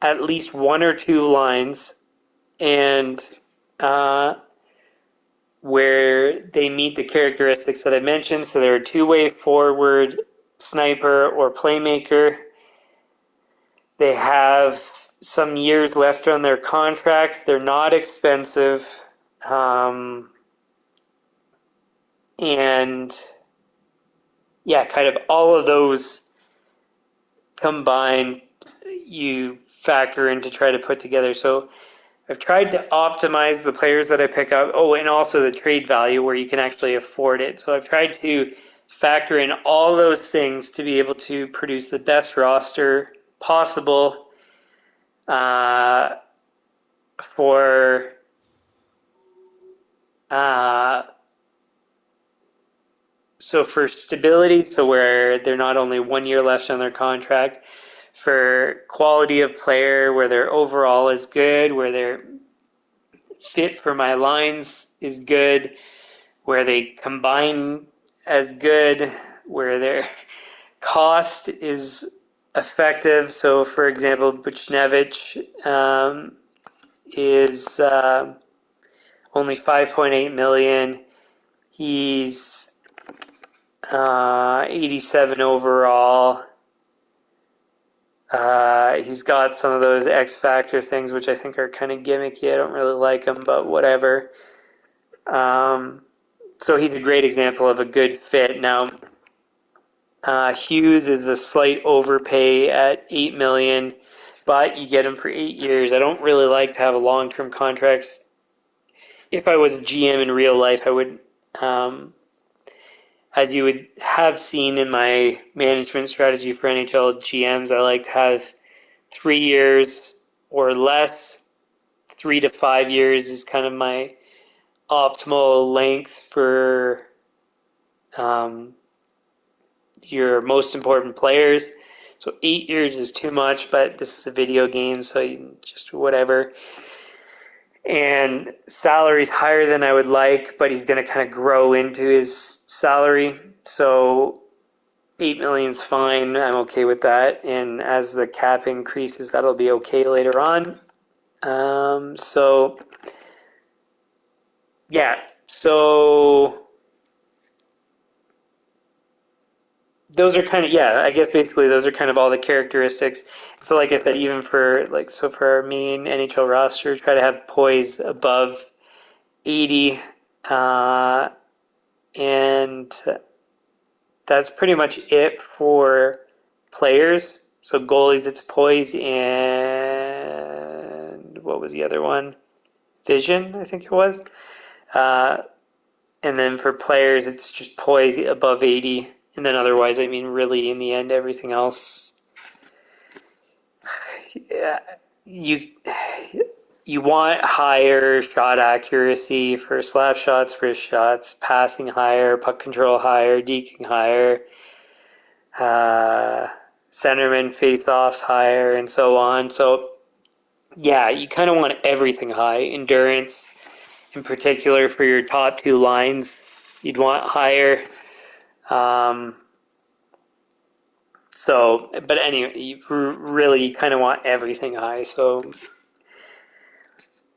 at least one or two lines, and where they meet the characteristics that I mentioned. So they're a two-way forward, sniper, or playmaker. They have some years left on their contracts. They're not expensive. And yeah, kind of all of those combined you factor in to try to put together. So I've tried to optimize the players that I pick up. Oh, and also the trade value where you can actually afford it. So I've tried to factor in all those things to be able to produce the best roster possible for so for stability, so where they're not only 1 year left on their contract, for quality of player, where their overall is good, where their fit for my lines is good, where they combine as good, where their cost is effective. So, for example, Buchnevich is only 5.8 million. He's 87 overall. He's got some of those X Factor things, which I think are kind of gimmicky. I don't really like them, but whatever. So he's a great example of a good fit. Now, Hughes is a slight overpay at $8 million, but you get him for 8 years. I don't really like to have a long-term contracts. If I was a GM in real life, I would, as you would have seen in my management strategy for NHL GMs, I like to have 3 years or less. 3 to 5 years is kind of my optimal length for your most important players. So 8 years is too much, but this is a video game, so you just whatever. And salary's higher than I would like, but he's going to kind of grow into his salary. So 8 million is fine. I'm okay with that. And as the cap increases, that'll be okay later on. So yeah, so those are kind of, yeah, I guess basically those are kind of all the characteristics. So like I said, even for like, so for our main NHL roster, try to have poise above 80. And that's pretty much it for players. So goalies, it's poise, and what was the other one? Vision, I think it was. And then for players, it's just poise above 80. And then otherwise, I mean, really, in the end, everything else, yeah, you want higher shot accuracy for slap shots, wrist shots, passing higher, puck control higher, deking higher, centerman face-offs higher, and so on. So, yeah, you kind of want everything high. Endurance, in particular, for your top two lines, you'd want higher. So, but anyway, you really kind of want everything high. So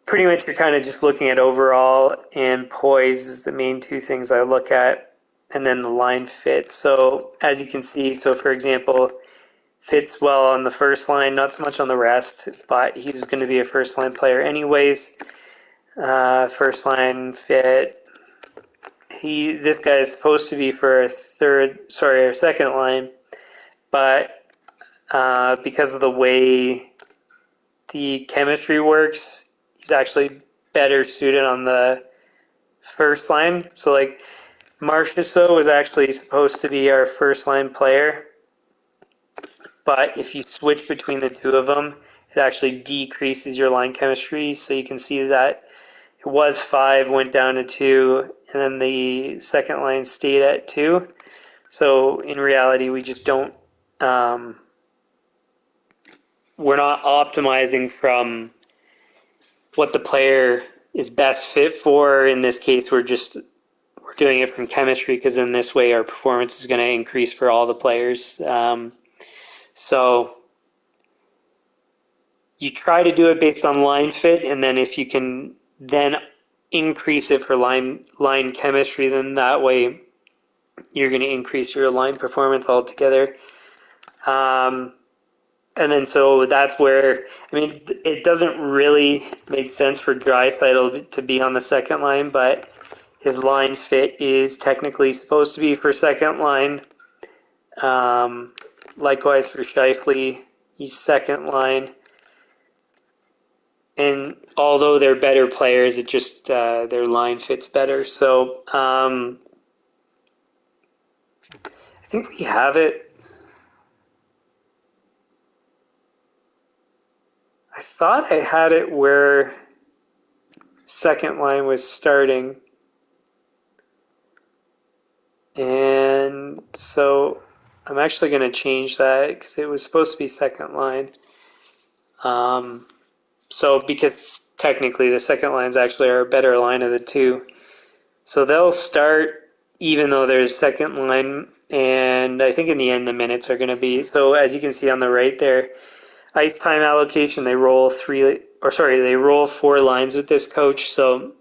pretty much you're kind of just looking at overall, and poise is the main two things I look at, and then the line fit. So as you can see, so for example, fits well on the first line, not so much on the rest, but he was going to be a first line player anyways. First line fit. This guy is supposed to be for a second line, but because of the way the chemistry works, he's actually better suited on the first line. So like Marchessault was actually supposed to be our first line player, but if you switch between the two of them, it actually decreases your line chemistry. So you can see that it was 5, went down to 2, and then the second line stayed at 2. So in reality, we just don't, we're not optimizing from what the player is best fit for. In this case, we're doing it from chemistry, because in this way our performance is going to increase for all the players. So you try to do it based on line fit, and then if you can then increase it for line chemistry, then that way you're going to increase your line performance altogether. And then so that's where, I mean, it doesn't really make sense for Draisaitl to be on the second line, but his line fit is technically supposed to be for second line. Likewise for Scheifele, he's second line. And although they're better players, it just their line fits better. So I think we have it. I thought I had it where second line was starting. And so I'm actually going to change that because it was supposed to be second line. So because technically the second line is actually our better line of the two. So they'll start even though there's second line, and I think in the end the minutes are going to be, so as you can see on the right there, ice time allocation, they roll 4 lines with this coach. So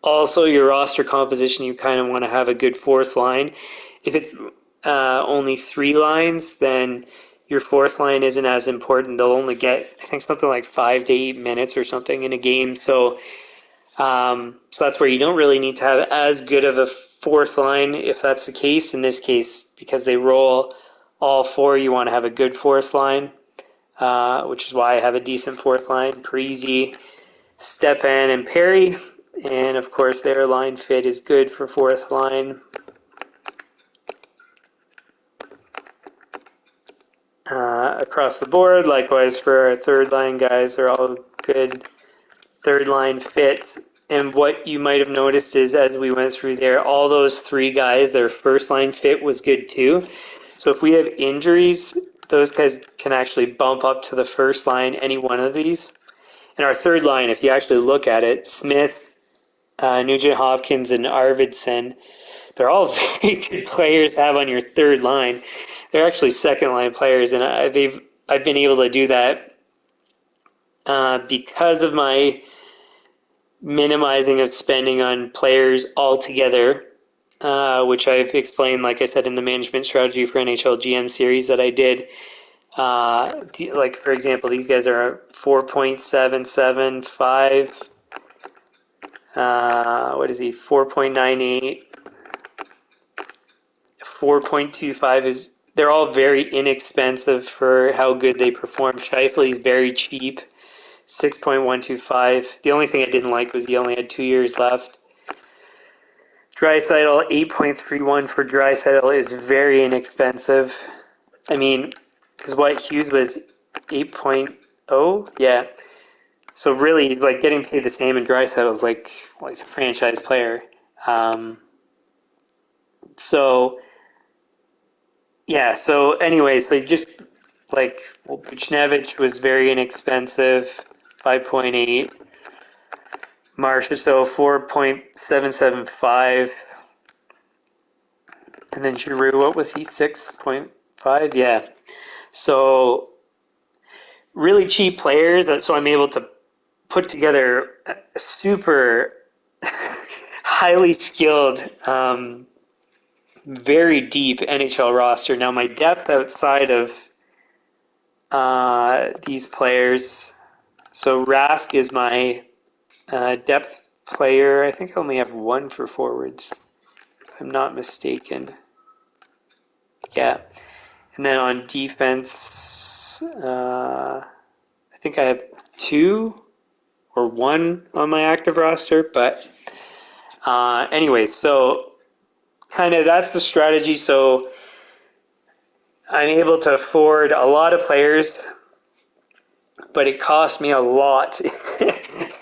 also your roster composition, you kind of want to have a good fourth line. If it's only 3 lines, then your fourth line isn't as important. They'll only get, I think, something like 5 to 8 minutes or something in a game. So that's where you don't really need to have as good of a fourth line if that's the case. In this case, because they roll all 4, you want to have a good fourth line, which is why I have a decent fourth line. Parise, Stepan, and Perry. And of course, their line fit is good for fourth line. Across the board, likewise for our third line guys, they're all good third line fits. And what you might have noticed is as we went through there, all those 3 guys, their first line fit was good too. So if we have injuries, those guys can actually bump up to the first line, any one of these. And our third line, if you actually look at it, Smith, Nugent Hopkins, and Arvidsson, they're all very good players to have on your third line. They're actually second line players, and I've been able to do that because of my minimizing of spending on players altogether, which I've explained, like I said, in the management strategy for NHL GM series that I did. Like, for example, these guys are 4.775. What is he? 4.98. 4.25 is, they're all very inexpensive for how good they perform. Scheifele is very cheap, 6.125. The only thing I didn't like was he only had 2 years left. Draisaitl, 8.31 for Draisaitl is very inexpensive. I mean, because what Hughes was 8.0? Yeah. So really, like, getting paid the same, and Draisaitl is like, well, he's a franchise player. So anyway, so just like, well, Buchnevich was very inexpensive, 5.8. Marchessault, 4.775. And then Giroux, what was he, 6.5? 5, yeah. So really cheap players, so I'm able to put together a super highly skilled, very deep NHL roster. Now my depth outside of these players, so Rask is my depth player. I think I only have one for forwards, if I'm not mistaken. Yeah. And then on defense, I think I have 2 or 1 on my active roster. But anyway, so kind of that's the strategy. So I'm able to afford a lot of players, but it cost me a lot,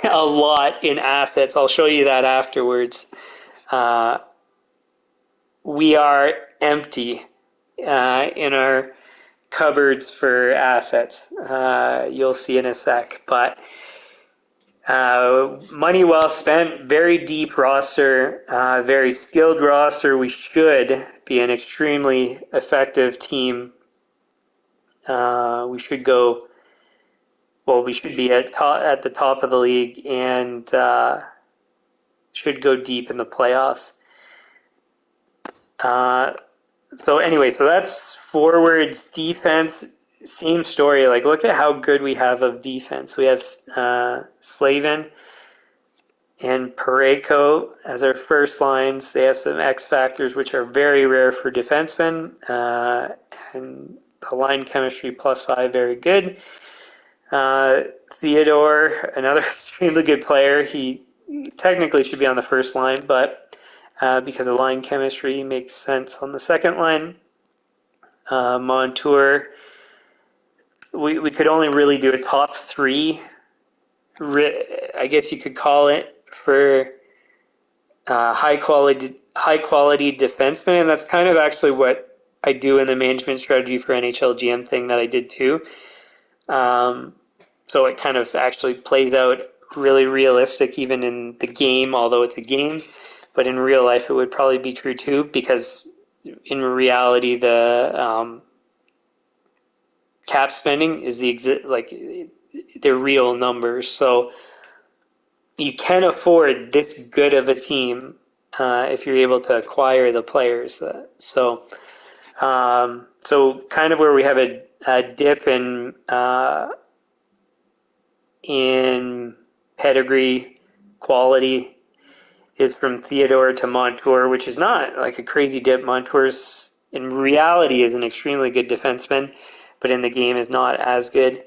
a lot in assets. I'll show you that afterwards. We are empty in our cupboards for assets. You'll see in a sec, but money well spent, very deep roster, very skilled roster. We should be an extremely effective team. We should go, well, we should be at the top of the league and should go deep in the playoffs. So anyway, so that's forwards. Defense, same story. Like, look at how good we have of defense. We have Slavin and Parayko as our first lines. They have some X factors, which are very rare for defensemen. And the line chemistry +5, very good. Theodore, another extremely good player. He technically should be on the first line, but because of line chemistry, makes sense on the second line. Montour, we could only really do a top 3, I guess you could call it, for high quality defenseman, and that's kind of actually what I do in the management strategy for NHL GM thing that I did too. So it kind of actually plays out really realistic even in the game, although it's a game. But in real life, it would probably be true too, because in reality, the cap spending is they're real numbers. So you can afford this good of a team if you're able to acquire the players. So kind of where we have a dip in pedigree quality is from Theodore to Montour, which is not like a crazy dip. Montour's in reality is an extremely good defenseman, but in the game is not as good.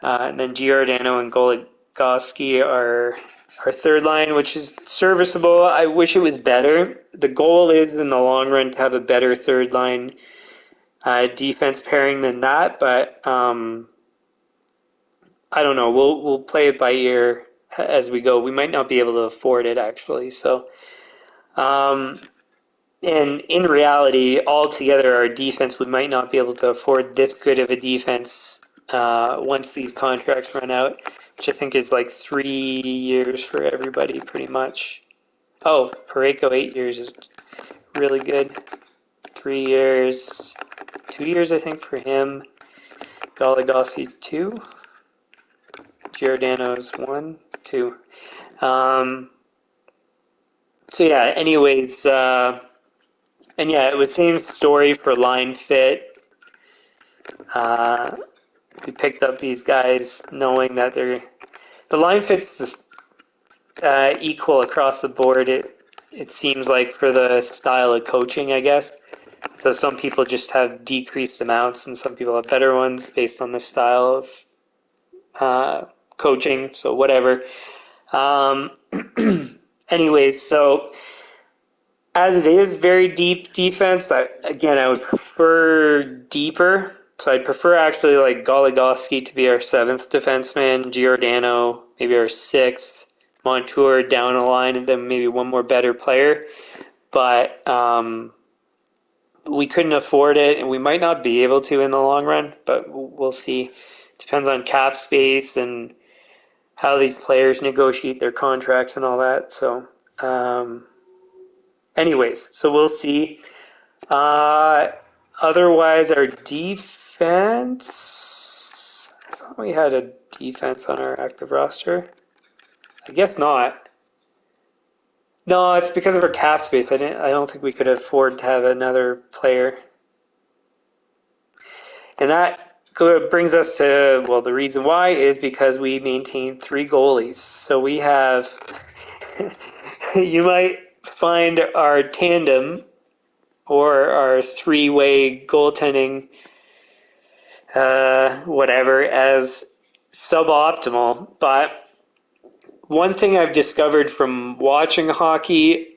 And then Giordano and Goligoski are our third line, which is serviceable. I wish it was better. The goal is in the long run to have a better third line defense pairing than that, but I don't know. We'll play it by ear as we go. We might not be able to afford it actually. So, and in reality, altogether, our defense, we might not be able to afford this good of a defense once these contracts run out, which I think is like 3 years for everybody, pretty much. Oh, Parayko, 8 years is really good. 3 years, 2 years, I think, for him. Goligoski's 2. Giordano's 1, 2. So yeah, anyways, and yeah, it was same story for line fit. We picked up these guys knowing that the line fit's just equal across the board. It seems like for the style of coaching, I guess. So some people just have decreased amounts, and some people have better ones based on the style of coaching. So whatever. Anyways, so as it is very deep defense, I would prefer deeper. So I'd prefer actually like Goligoski to be our 7th defenseman, Giordano maybe our 6th, Montour down a line, and then maybe one more better player. But we couldn't afford it, and we might not be able to in the long run, but we'll see. Depends on cap space and how these players negotiate their contracts and all that. So anyways, so we'll see. Otherwise, our defense. I thought we had a defense on our active roster. I guess not. No, it's because of our cap space. I don't think we could afford to have another player. And that brings us to, well, the reason why is because we maintain 3 goalies. So we have, you might find our tandem or our 3-way goaltending, whatever, as suboptimal. But one thing I've discovered from watching hockey,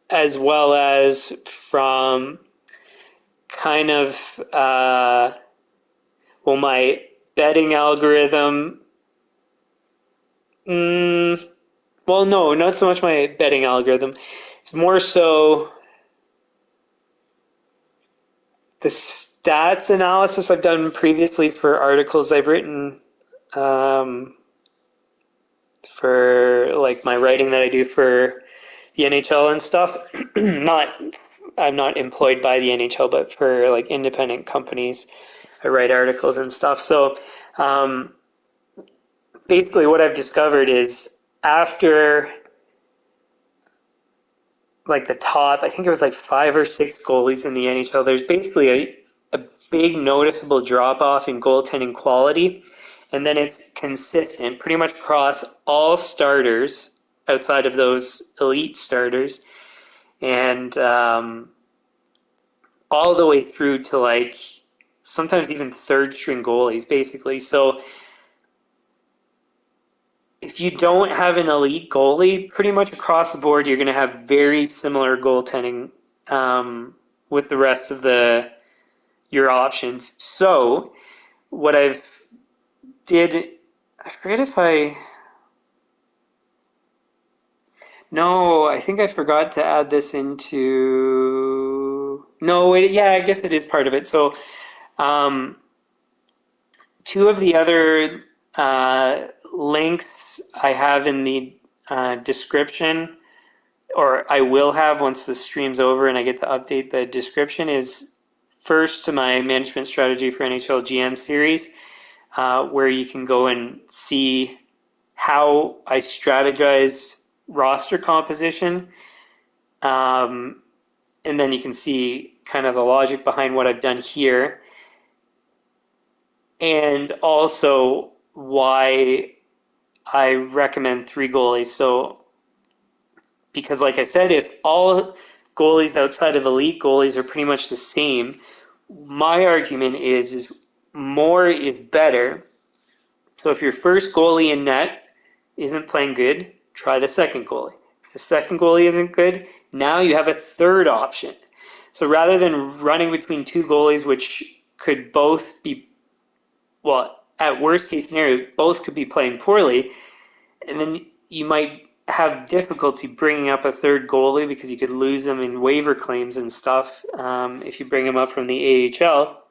as well as from kind of, my betting algorithm. Well, no, not so much my betting algorithm. It's more so the stats analysis I've done previously for articles I've written, for like my writing that I do for the NHL and stuff. I'm not employed by the NHL, but for like independent companies, I write articles and stuff. So basically what I've discovered is after like the top, I think it was like 5 or 6 goalies in the NHL, there's basically a big noticeable drop off in goaltending quality. And then it's consistent pretty much across all starters outside of those elite starters. And all the way through to like sometimes even third string goalies, basically. So if you don't have an elite goalie, pretty much across the board, you're going to have very similar goaltending with the rest of your options. So what I forget if no, I think I forgot to add this into, no, yeah, I guess it is part of it. So 2 of the other links I have in the description, or I will have once the stream's over and I get to update the description, is first to my management strategy for NHL GM series, where you can go and see how I strategize roster composition. And then you can see kind of the logic behind what I've done here. And also why I recommend 3 goalies. So, because like I said, if all goalies outside of elite goalies are pretty much the same, my argument is more is better. So if your first goalie in net isn't playing good, try the second goalie. If the second goalie isn't good, now you have a third option. So rather than running between 2 goalies, which could both be, well, at worst case scenario, both could be playing poorly, and then you might have difficulty bringing up a third goalie because you could lose them in waiver claims and stuff if you bring them up from the AHL.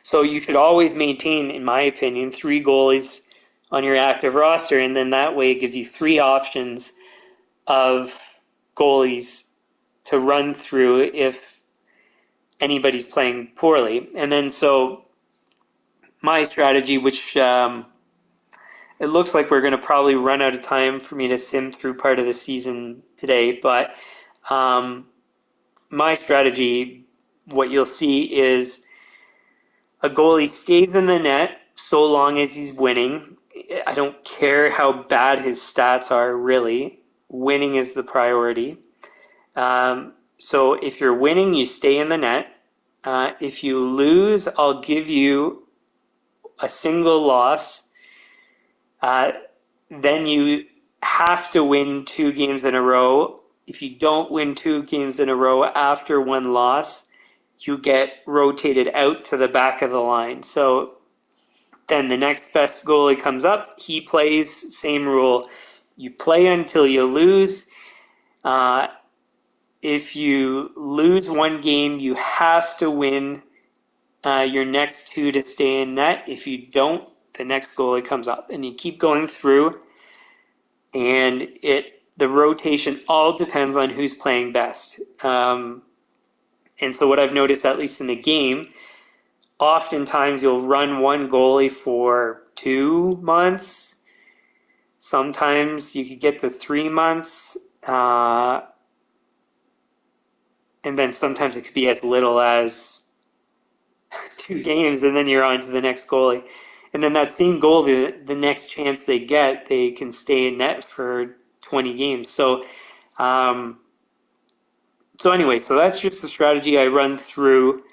So you should always maintain, in my opinion, 3 goalies on your active roster, and then that way it gives you 3 options of goalies to run through if anybody's playing poorly. And then so my strategy, which it looks like we're going to probably run out of time for me to sim through part of the season today, but my strategy, what you'll see is a goalie stays in the net so long as he's winning. I don't care how bad his stats are, really. Winning is the priority. So if you're winning, you stay in the net. If you lose, I'll give you a single loss. Then you have to win 2 games in a row. If you don't win 2 games in a row after 1 loss, you get rotated out to the back of the line. So then the next best goalie comes up, he plays, same rule. You play until you lose. If you lose 1 game, you have to win your next 2 to stay in net. If you don't, the next goalie comes up. And you keep going through, and the rotation all depends on who's playing best. And And so what I've noticed, at least in the game, oftentimes you'll run one goalie for 2 months. Sometimes you could get to 3 months. And then sometimes it could be as little as 2 games, and then you're on to the next goalie. And then that same goalie, the next chance they get, they can stay in net for 20 games. So anyway, so that's just the strategy I run through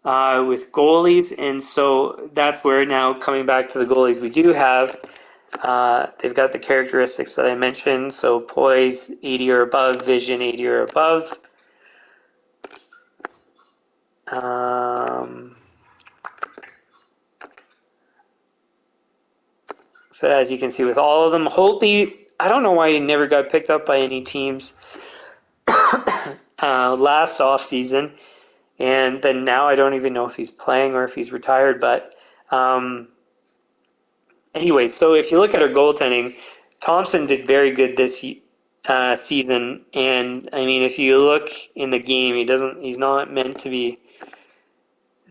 with goalies. And so that's where now, coming back to the goalies we do have, they've got the characteristics that I mentioned. So poise 80 or above, vision 80 or above. So as you can see with all of them, Holtby, I don't know why he never got picked up by any teams last offseason. And then now I don't even know if he's playing or if he's retired. But anyway, so if you look at our goaltending, Thompson did very good this season. And I mean, if you look in the game, he's not meant to be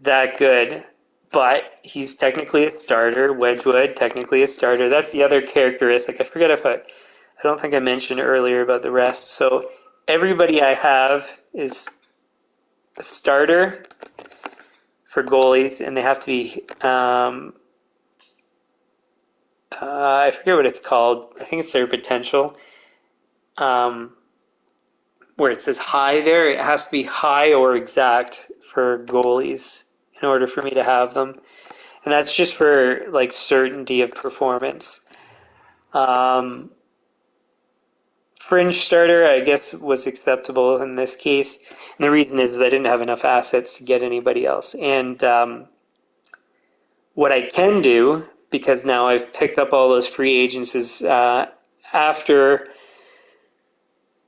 that good. But he's technically a starter. Wedgwood, technically a starter. That's the other characteristic. I don't think I mentioned earlier about the rest. So everybody I have is a starter for goalies, and they have to be, I forget what it's called. I think it's their potential. Where it says high there, it has to be high or exact for goalies in order for me to have them. And that's just for like certainty of performance. Fringe starter, I guess, was acceptable in this case. And the reason is I didn't have enough assets to get anybody else. And what I can do, because now I've picked up all those free agents, is after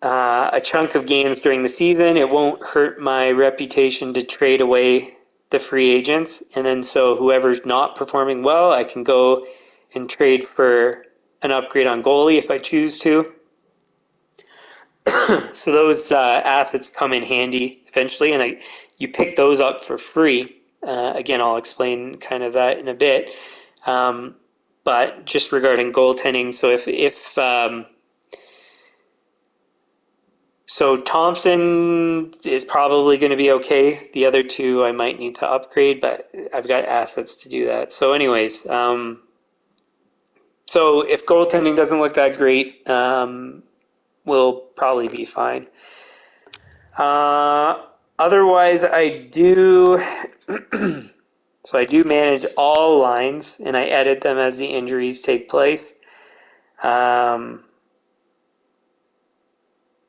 a chunk of games during the season, it won't hurt my reputation to trade away the free agents. And then so whoever's not performing well, I can go and trade for an upgrade on goalie if I choose to. So those assets come in handy eventually, and you pick those up for free. Again, I'll explain kind of that in a bit. But just regarding goaltending, so Thompson is probably going to be okay. The other two I might need to upgrade, but I've got assets to do that. So anyways, so if goaltending doesn't look that great, we'll probably be fine. Otherwise, I do so I do manage all lines, and I edit them as the injuries take place.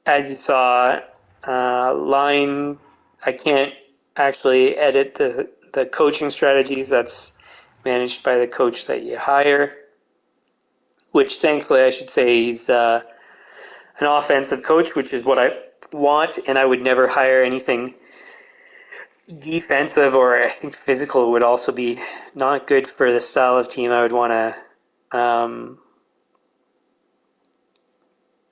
As you saw, line, I can't actually edit the coaching strategies. That's managed by the coach that you hire, which thankfully I should say he's an offensive coach, which is what I want, and I would never hire anything defensive, or I think physical would also be not good for the style of team I would want to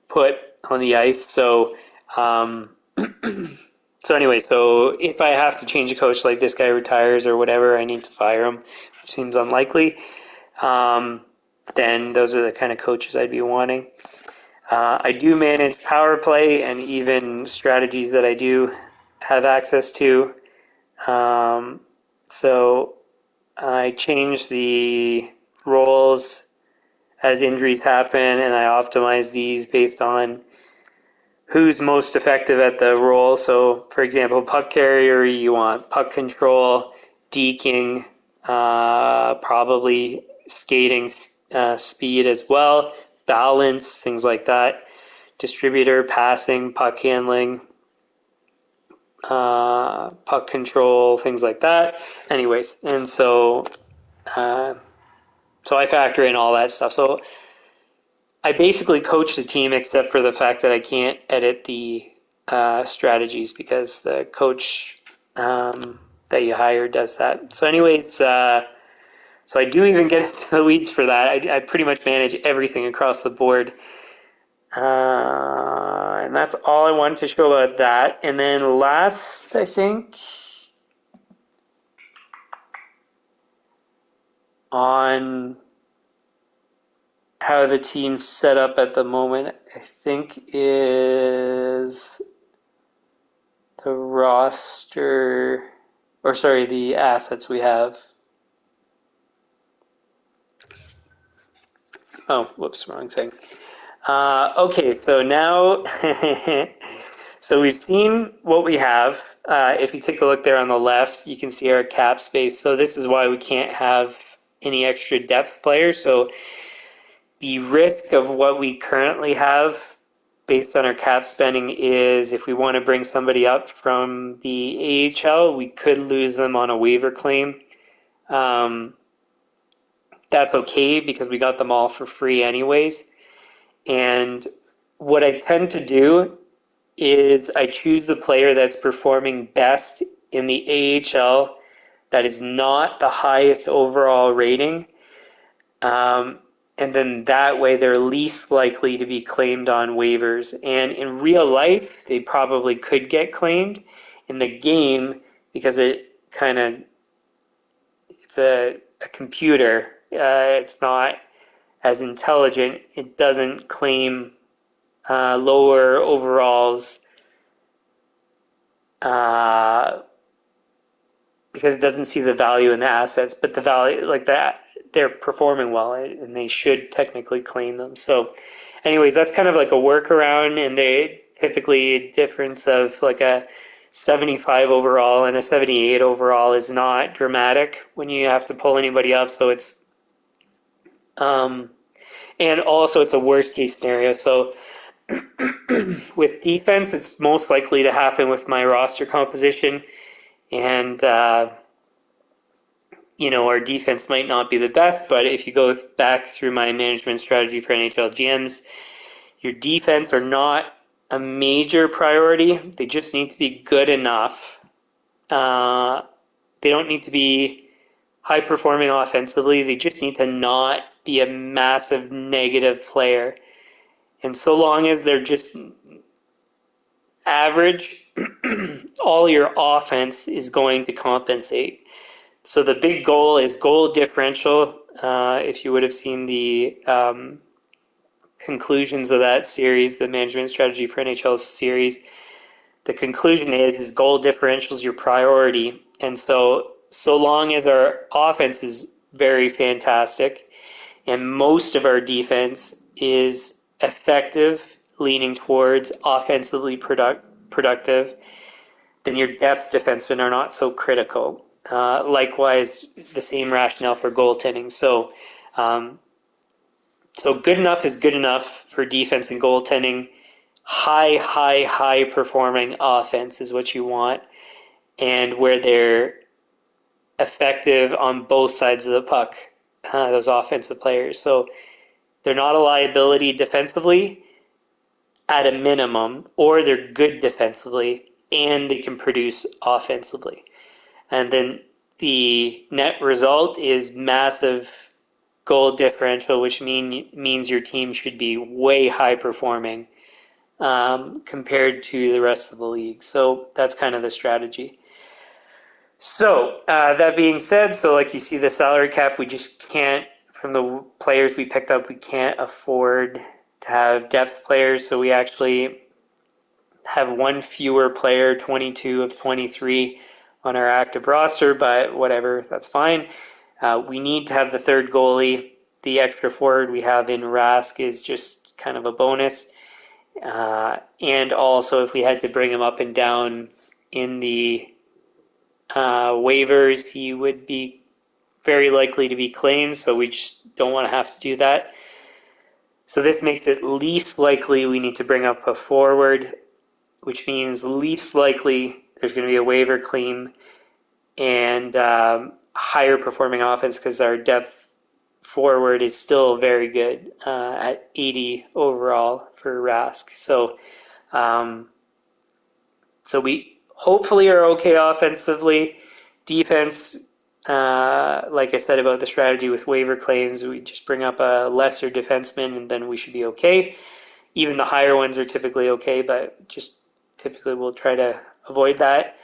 put on the ice. So so anyway, so if I have to change a coach, like this guy retires or whatever, I need to fire him, which seems unlikely, then those are the kind of coaches I'd be wanting. I do manage power play and even strategies that I do have access to. So I change the roles as injuries happen, and I optimize these based on who's most effective at the role. So, for example, puck carrier, you want puck control, deking, probably skating speed as well, balance, things like that, distributor, passing, puck handling, puck control, things like that. Anyways, and so I factor in all that stuff. So I basically coach the team, except for the fact that I can't edit the strategies because the coach that you hire does that. So anyways, so I do even get into the weeds for that. I pretty much manage everything across the board. And that's all I wanted to show about that. And then last, I think, on how the team's set up at the moment, I think is the roster, or sorry, the assets we have. Oh, whoops, wrong thing. Okay, so now, so we've seen what we have. If you take a look there on the left, you can see our cap space. So this is why we can't have any extra depth players. So the risk of what we currently have based on our cap spending is if we want to bring somebody up from the AHL, we could lose them on a waiver claim. That's okay because we got them all for free anyways. And what I tend to do is I choose the player that's performing best in the AHL that is not the highest overall rating. And then that way they're least likely to be claimed on waivers. And in real life, they probably could get claimed. In the game, because it's a computer, it's not as intelligent, it doesn't claim lower overalls because it doesn't see the value in the assets, but the value, like that, they're performing well and they should technically claim them. So anyways, that's kind of like a workaround, and they typically a difference of like a 75 overall and a 78 overall is not dramatic when you have to pull anybody up. So it's and also it's a worst case scenario. So with defense, it's most likely to happen with my roster composition, and our defense might not be the best, but if you go back through my management strategy for NHL GMs, your defense are not a major priority. They just need to be good enough. They don't need to be high performing offensively. They just need to not be a massive negative player. And so long as they're just average, all your offense is going to compensate. So the big goal is goal differential. If you would have seen the conclusions of that series, the management strategy for NHL series, the conclusion is goal differential is your priority. And so long as our offense is very fantastic and most of our defense is effective, leaning towards offensively productive, then your depth defensemen are not so critical. Likewise, the same rationale for goaltending. So good enough is good enough for defense and goaltending. High performing offense is what you want, and where they're effective on both sides of the puck, those offensive players. So they're not a liability defensively at a minimum, or they're good defensively and they can produce offensively. And then the net result is massive goal differential, which means your team should be way high performing compared to the rest of the league. So that's kind of the strategy. So that being said, so like you see the salary cap, we just can't, from the players we picked up, we can't afford to have depth players. So we actually have one fewer player, 22 of 23 on our active roster, but whatever, that's fine. We need to have the third goalie. The extra forward we have in Rask is just kind of a bonus. And also, if we had to bring him up and down in the waivers, he would be very likely to be claimed, so we just don't want to have to do that. So this makes it least likely we need to bring up a forward, which means least likely there's going to be a waiver claim, and higher performing offense because our depth forward is still very good at 80 overall for Rask. So we hopefully are okay offensively. Defense, like I said about the strategy with waiver claims, we just bring up a lesser defenseman and then we should be okay. Even the higher ones are typically okay, but just typically we'll try to avoid that.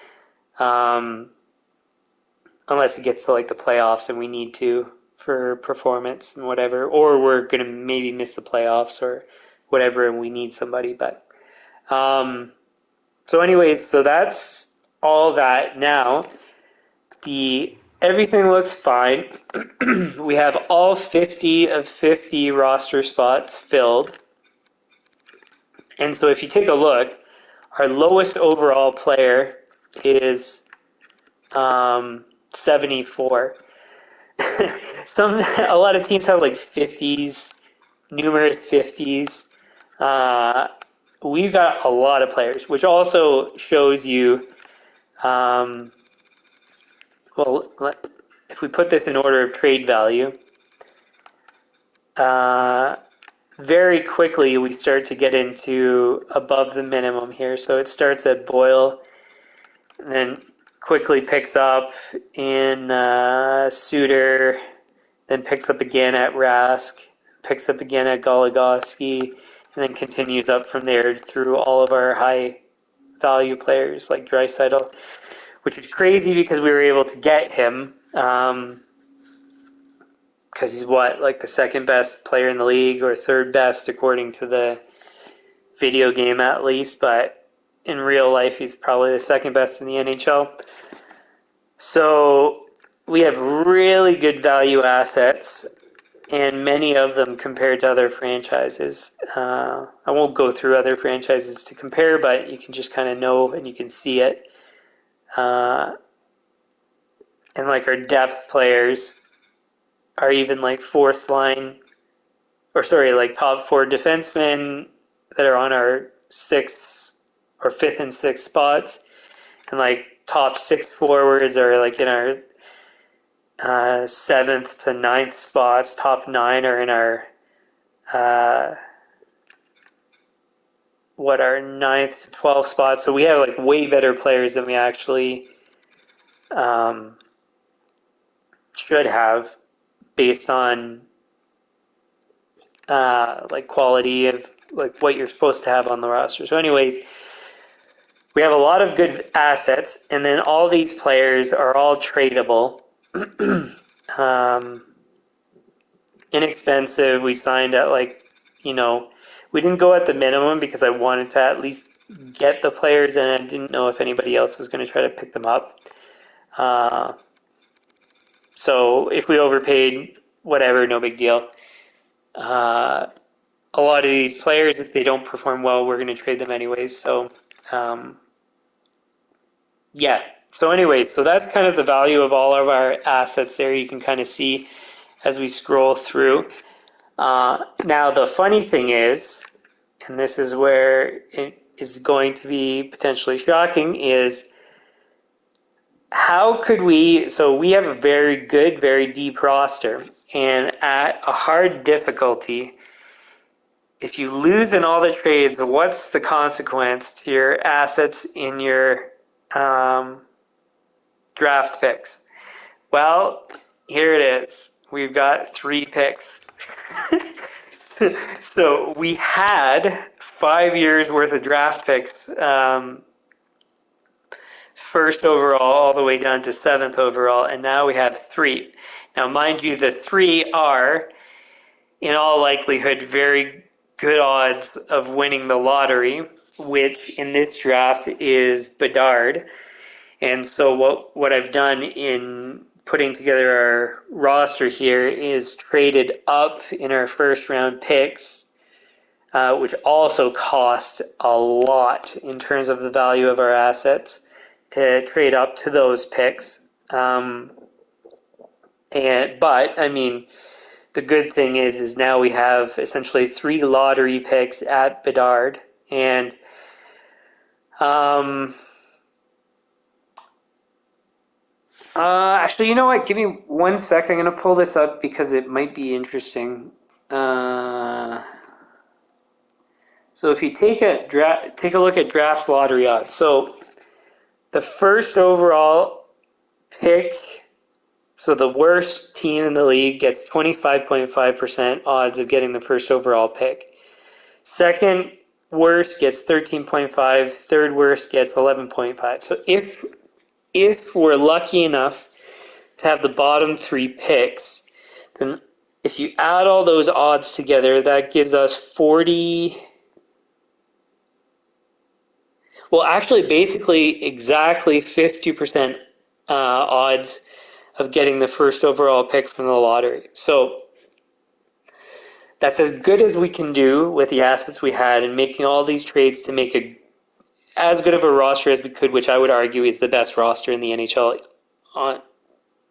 Unless it gets to like the playoffs and we need to for performance and whatever, or we're going to maybe miss the playoffs or whatever and we need somebody. But so anyways, so that's all that. Now everything looks fine. We have all 50 of 50 roster spots filled. And so if you take a look, our lowest overall player is 74. A lot of teams have like 50s, numerous 50s. We've got a lot of players, which also shows you, well, if we put this in order of trade value, very quickly we start to get into above the minimum here. So it starts at Boyle, and then quickly picks up in Suter, then picks up again at Rask, picks up again at Goligoski, and then continues up from there through all of our high value players like Draisaitl, which is crazy because we were able to get him because he's like the second best player in the league or third best according to the video game at least, but in real life he's probably the second best in the NHL. So we have really good value assets, and many of them compared to other franchises. I won't go through other franchises to compare, but you can just kind of know and you can see it. And like our depth players are even like fourth line, or sorry, like top four defensemen that are on our sixth or fifth and sixth spots, and like top six forwards are like in our seventh to ninth spots. Top nine are in our our ninth to 12th spots. So we have like way better players than we actually should have based on like quality of like what you're supposed to have on the roster. So anyways, we have a lot of good assets, and then all these players are all tradable. Inexpensive. We signed at we didn't go at the minimum because I wanted to at least get the players, and I didn't know if anybody else was going to try to pick them up. So if we overpaid, whatever, no big deal. A lot of these players, if they don't perform well, we're going to trade them anyways. So, yeah. So anyways, so that's kind of the value of all of our assets there. You can kind of see as we scroll through. Now, the funny thing is, and this is where it is going to be potentially shocking, is how could so we have a very good, very deep roster, and at a hard difficulty, if you lose in all the trades, what's the consequence to your assets in your draft picks? Well, here it is. We've got 3 picks. So we had 5 years worth of draft picks, first overall all the way down to 7th overall, and now we have 3. Now, mind you, the 3 are, in all likelihood, very good odds of winning the lottery, which in this draft is Bedard. And so what I've done in putting together our roster here is traded up in our first round picks, which also cost a lot in terms of the value of our assets, to trade up to those picks. But I mean, the good thing is now we have essentially 3 lottery picks at Bedard, and actually, you know what? Give me 1 sec. I'm going to pull this up because it might be interesting. So if you take a look at draft lottery odds. So the first overall pick, so the worst team in the league gets 25.5% odds of getting the first overall pick. Second worst gets 13.5. Third worst gets 11.5. So if we're lucky enough to have the bottom three picks, then if you add all those odds together, that gives us 40. Well, actually, basically exactly 50% odds of getting the first overall pick from the lottery. So that's as good as we can do with the assets we had and making all these trades to make as good of a roster as we could, which I would argue is the best roster in the NHL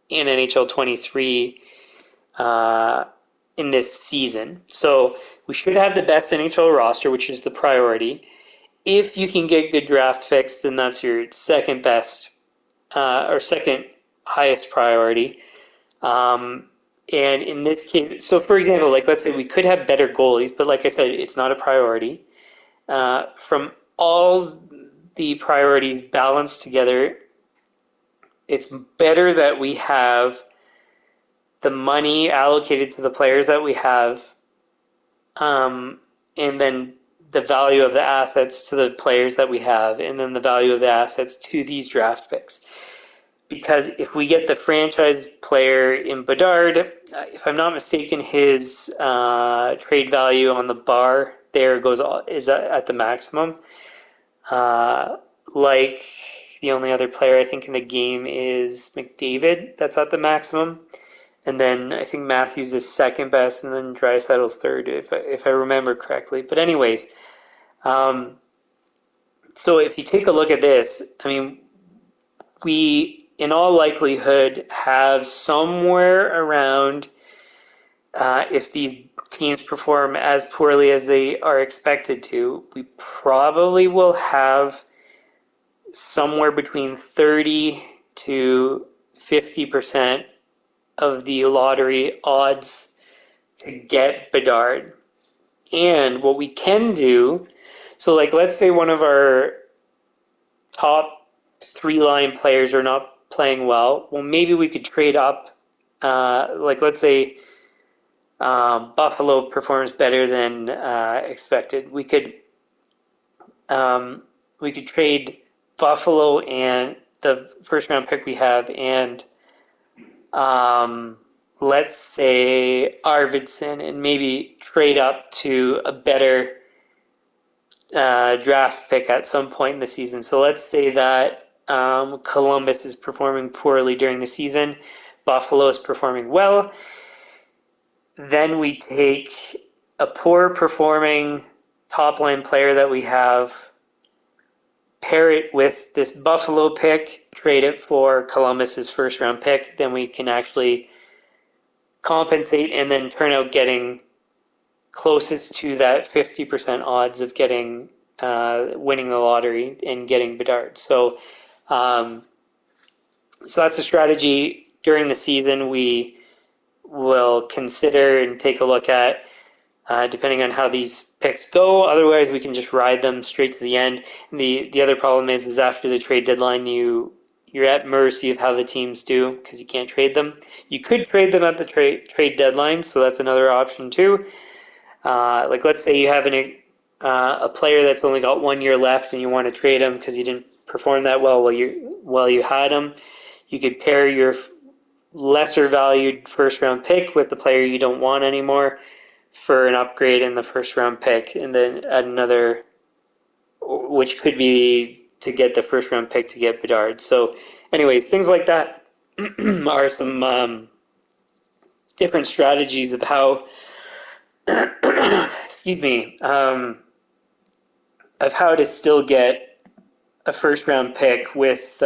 in NHL 23 in this season. So we should have the best NHL roster, which is the priority. If you can get good draft picks, then that's your second best or second highest priority. And in this case, so for example, like let's say we could have better goalies, but like I said, it's not a priority. From all the priorities balanced together, it's better that we have the money allocated to the players that we have, and then the value of the assets to the players that we have, and then the value of the assets to these draft picks. Because if we get the franchise player in Bedard, if I'm not mistaken, his trade value on the bar there is at the maximum. Like the only other player I think in the game is McDavid, that's at the maximum. And then I think Matthews is second best, and then Draisaitl's third, if I remember correctly. But anyways, so if you take a look at this, I mean, we in all likelihood have somewhere around, if these teams perform as poorly as they are expected to, we probably will have somewhere between 30 to 50% of the lottery odds to get Bedard. And what we can do, so like let's say one of our top three line players are not playing well, maybe we could trade up. Like let's say Buffalo performs better than expected. We could trade Buffalo and the first round pick we have, and let's say Arvidsson, and maybe trade up to a better draft pick at some point in the season. So let's say that Columbus is performing poorly during the season, Buffalo is performing well. Then we take a poor performing top line player that we have, pair it with this Buffalo pick, trade it for Columbus's first round pick. Then we can actually compensate and then turn out getting closest to that 50% odds of getting winning the lottery and getting Bedard. So that's a strategy during the season we will consider and take a look at, depending on how these picks go. Otherwise, we can just ride them straight to the end. And the other problem is after the trade deadline, you're at mercy of how the teams do because you can't trade them. You could trade them at the trade deadline, so that's another option too. Like let's say you have a player that's only got 1 year left and you want to trade him because he didn't perform that well while you had him. You could pair your lesser valued first round pick with the player you don't want anymore for an upgrade in the first round pick, and then add another, which could be to get the first round pick to get Bedard. So anyways, things like that are some different strategies of how excuse me, of how to still get a first round pick with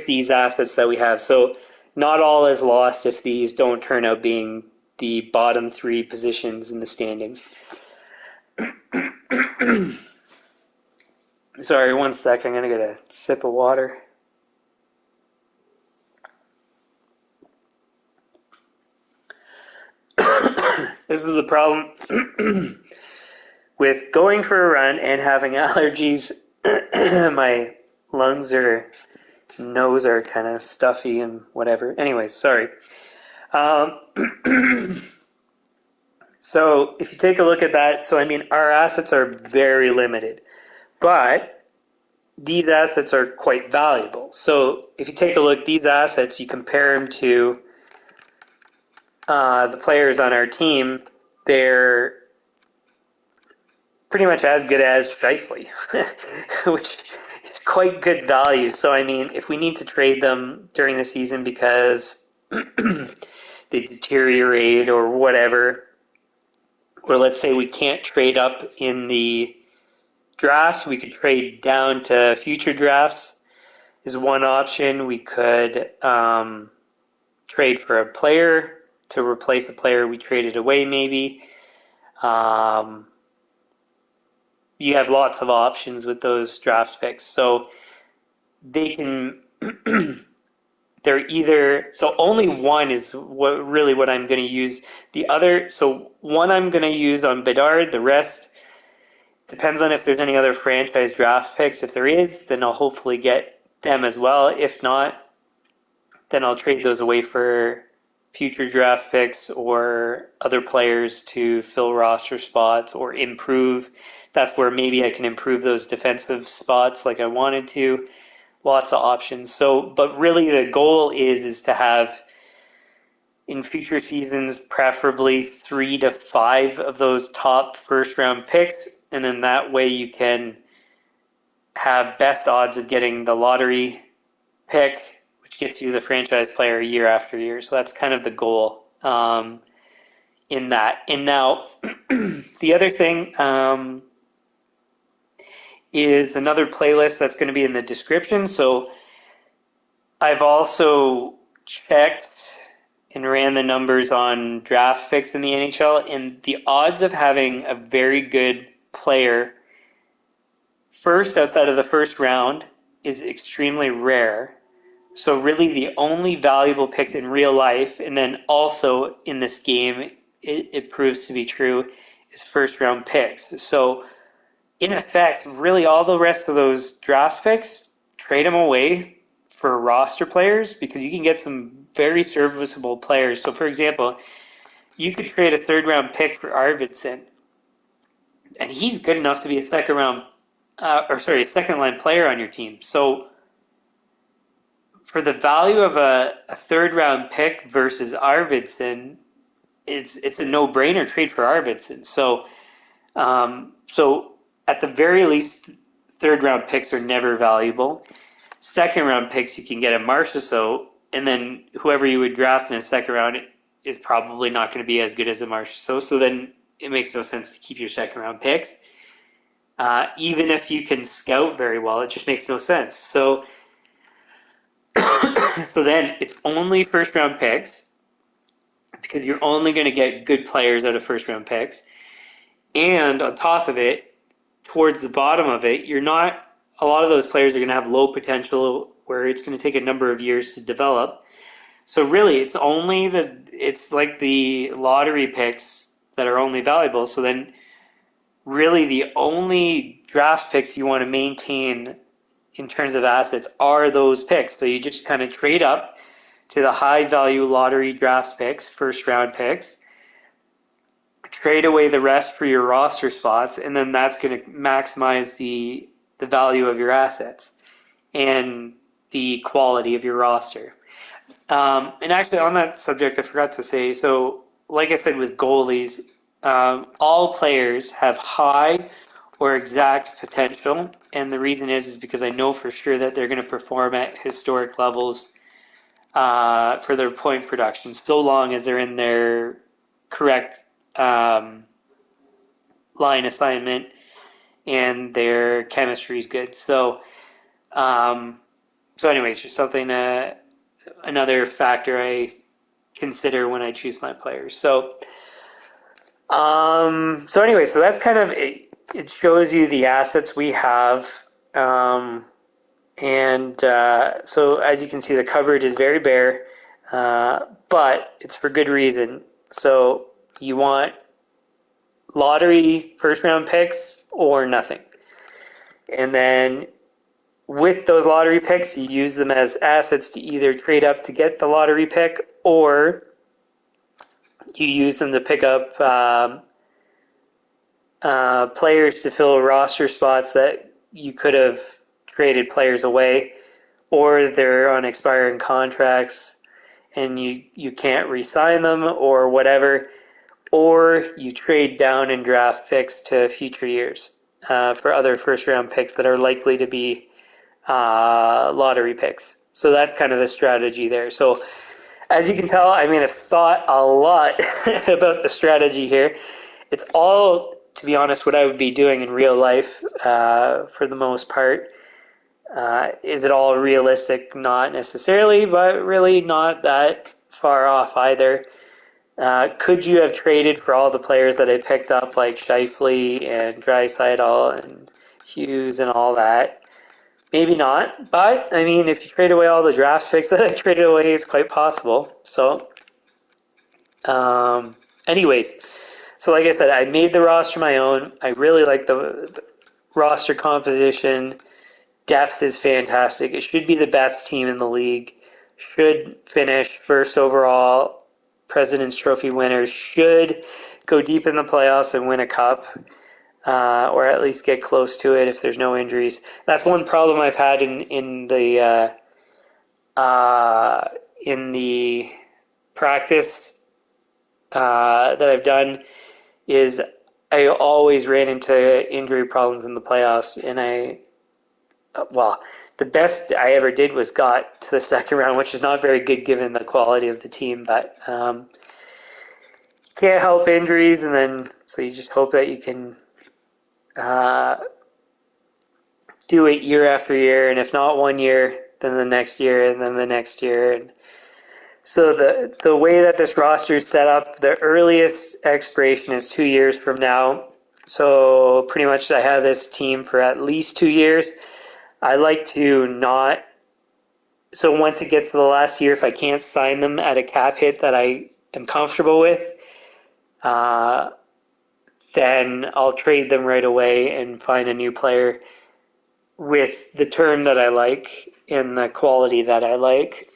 these assets that we have. So not all is lost if these don't turn out being the bottom three positions in the standings. Sorry, 1 sec. I'm going to get a sip of water. This is the problem with going for a run and having allergies. My nose are kind of stuffy and whatever. Anyways, sorry. So if you take a look at that, so I mean, our assets are very limited, but these assets are quite valuable. So if you take a look, these assets, you compare them to the players on our team, they're pretty much as good as Shifley, which is quite good value. So I mean, if we need to trade them during the season because they deteriorate or whatever, or let's say we can't trade up in the draft, we could trade down to future drafts is one option. We could trade for a player to replace a player we traded away maybe. You have lots of options with those draft picks. So they can, they're either, so only one is what I'm going to use. The other, so one I'm going to use on Bedard, the rest depends on if there's any other franchise draft picks. If there is, then I'll hopefully get them as well. If not, then I'll trade those away for future draft picks or other players to fill roster spots or improve. That's where maybe I can improve those defensive spots like I wanted to. Lots of options. So, but really the goal is to have in future seasons preferably 3 to 5 of those top first round picks, and then that way you can have best odds of getting the lottery pick, which gets you the franchise player year after year. So that's kind of the goal in that. And now the other thing is another playlist that's going to be in the description. So I've also checked and ran the numbers on draft picks in the NHL, and the odds of having a very good player first outside of the first round is extremely rare. So really the only valuable picks in real life, and then also in this game, it proves to be true, is first round picks. So in effect, really all the rest of those draft picks, trade them away for roster players because you can get some very serviceable players. So for example, you could trade a third round pick for Arvidsson, and he's good enough to be a second line player on your team. So for the value of a third round pick versus Arvidsson, it's a no brainer trade for Arvidsson. So so at the very least, third round picks are never valuable. Second round picks you can get a Marchessault, and then whoever you would draft in a second round is probably not going to be as good as a Marchessault. So then it makes no sense to keep your second round picks. Even if you can scout very well, it just makes no sense. So so then it's only first round picks because you're only going to get good players out of first round picks. And on top of it, towards the bottom of it, a lot of those players are going to have low potential where it's going to take a number of years to develop. So really, it's like the lottery picks that are only valuable. So then really the only draft picks you want to maintain in terms of assets are those picks. So you just kind of trade up to the high value lottery draft picks, first round picks, trade away the rest for your roster spots, and then that's going to maximize the value of your assets and the quality of your roster. And actually on that subject, I forgot to say, so like I said with goalies, all players have high or exact potential, and the reason is because I know for sure that they're going to perform at historic levels for their point production, so long as they're in their correct line assignment and their chemistry is good. So, anyways, just something, another factor I consider when I choose my players. So anyway, so that's kind of it. It shows you the assets we have. So as you can see, the coverage is very bare, but it's for good reason. So you want lottery first round picks or nothing. And then with those lottery picks, you use them as assets to either trade up to get the lottery pick or you use them to pick up players to fill roster spots that you could have traded players away, or they're on expiring contracts and you can't re-sign them or whatever, or you trade down in draft picks to future years for other first-round picks that are likely to be lottery picks. So that's kind of the strategy there. So as you can tell, I mean, I've thought a lot about the strategy here. It's all, to be honest, what I would be doing in real life for the most part. Is it all realistic? Not necessarily, but really not that far off either. Could you have traded for all the players that I picked up, like Scheifele and Draisaitl and Hughes and all that? Maybe not, but I mean, if you trade away all the draft picks that I traded away, it's quite possible. So, anyways, so like I said, I made the roster my own. I really like the roster composition. Depth is fantastic. It should be the best team in the league. Should finish first overall. President's Trophy winners should go deep in the playoffs and win a cup, or at least get close to it if there's no injuries. That's one problem I've had in the practice that I've done is I always ran into injury problems in the playoffs, and the best I ever did was got to the second round, which is not very good given the quality of the team, but can't help injuries, and then so you just hope that you can do it year after year, and if not one year, then the next year, and then the next year. And so the way that this roster is set up, the earliest expiration is 2 years from now. So pretty much I have this team for at least 2 years. I like to not. So once it gets to the last year, if I can't sign them at a cap hit that I am comfortable with, then I'll trade them right away and find a new player with the term that I like and the quality that I like.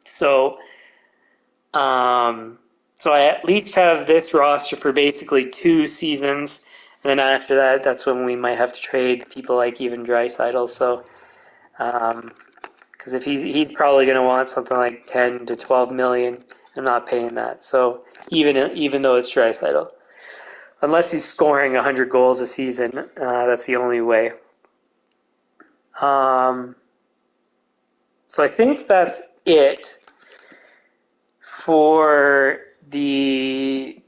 So, so I at least have this roster for basically 2 seasons, and then after that, that's when we might have to trade people like even Draisaitl. So, because if he's probably going to want something like 10 to 12 million, I'm not paying that. So even though it's Draisaitl, unless he's scoring 100 goals a season, that's the only way. So I think that's it for the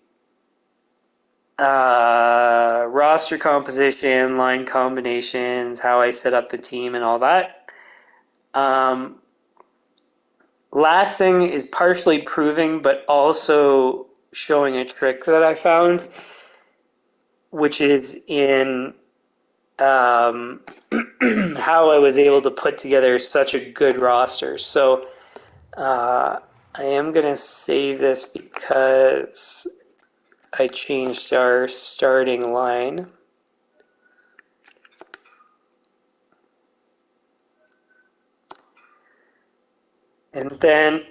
roster composition, line combinations, how I set up the team, and all that. Last thing is partially proving, but also showing a trick that I found, which is in how I was able to put together such a good roster. So I am going to save this because I changed our starting line. And then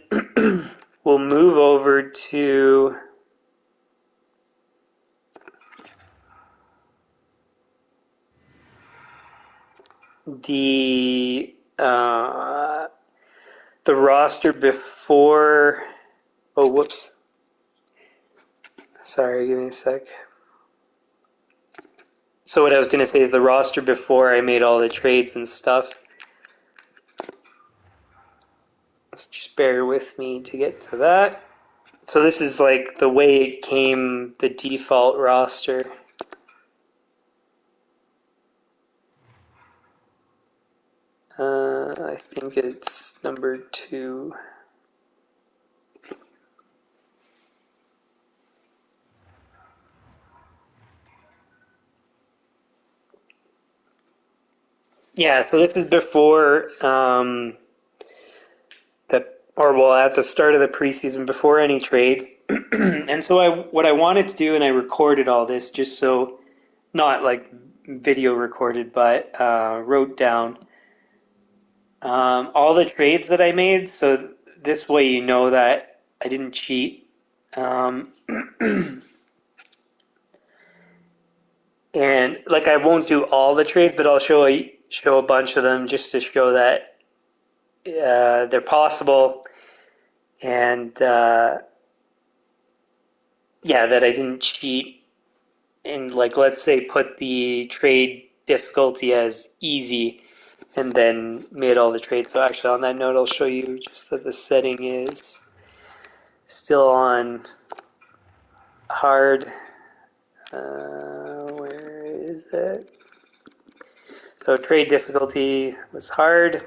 we'll move over to the roster before. Oh, whoops. Sorry, give me a sec. So what I was going to say is the roster before I made all the trades and stuff. Just bear with me to get to that. So this is like the way it came, the default roster. I think it's number 2. Yeah, so this is before at the start of the preseason, before any trades. And so what I wanted to do, and I recorded all this just so, not like video recorded, but wrote down all the trades that I made. So this way you know that I didn't cheat. Um, and like I won't do all the trades, but I'll show a bunch of them just to show that they're possible, and yeah, that I didn't cheat. And like, let's say put the trade difficulty as easy, and then made all the trades. So actually, on that note, I'll show you just that the setting is still on hard. Where is it? So trade difficulty was hard.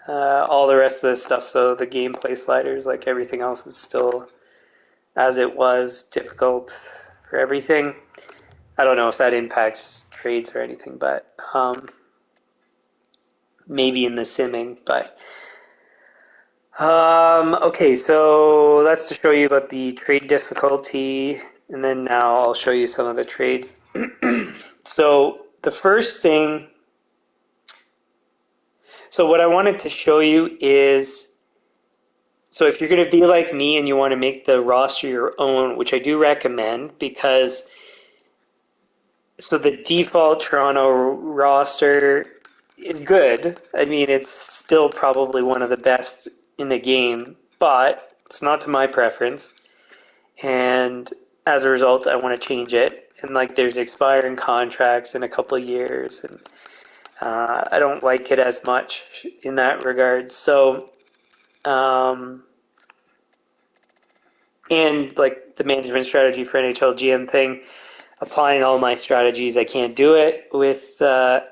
All the rest of this stuff, so the gameplay sliders, like everything else, is still as it was, difficult for everything. I don't know if that impacts trades or anything, but maybe in the simming. But okay, so that's to show you about the trade difficulty, and then now I'll show you some of the trades. So the first thing, so what I wanted to show you is, so if you're going to be like me and you want to make the roster your own, which I do recommend, because so the default Toronto roster is good. I mean, it's still probably one of the best in the game, but it's not to my preference. And as a result, I want to change it. And like, there's expiring contracts in a couple of years, and I don't like it as much in that regard. So, and like the management strategy for NHL GM thing, applying all my strategies, I can't do it with like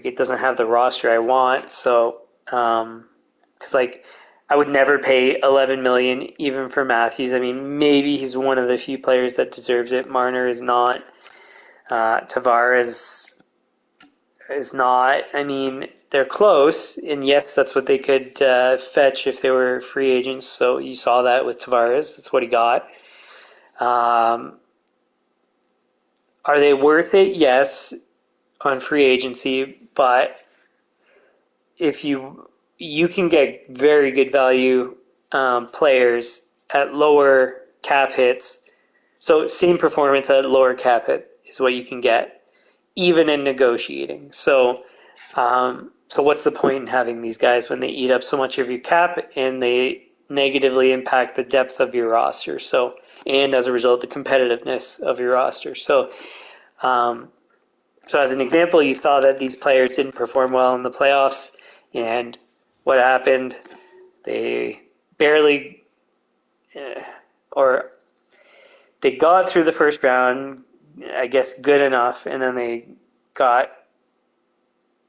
it doesn't have the roster I want. So, because like I would never pay 11 million even for Matthews. I mean, maybe he's one of the few players that deserves it. Marner is not. Tavares is not. I mean, they're close, and yes, that's what they could fetch if they were free agents. So you saw that with Tavares. That's what he got. Um, are they worth it? Yes, on free agency, but if you can get very good value players at lower cap hits. So same performance at lower cap hit is what you can get, even in negotiating. So what's the point in having these guys when they eat up so much of your cap and they negatively impact the depth of your roster? So, and as a result, the competitiveness of your roster. So as an example, you saw that these players didn't perform well in the playoffs, and what happened? They barely, or they got through the first round, I guess good enough, and then they got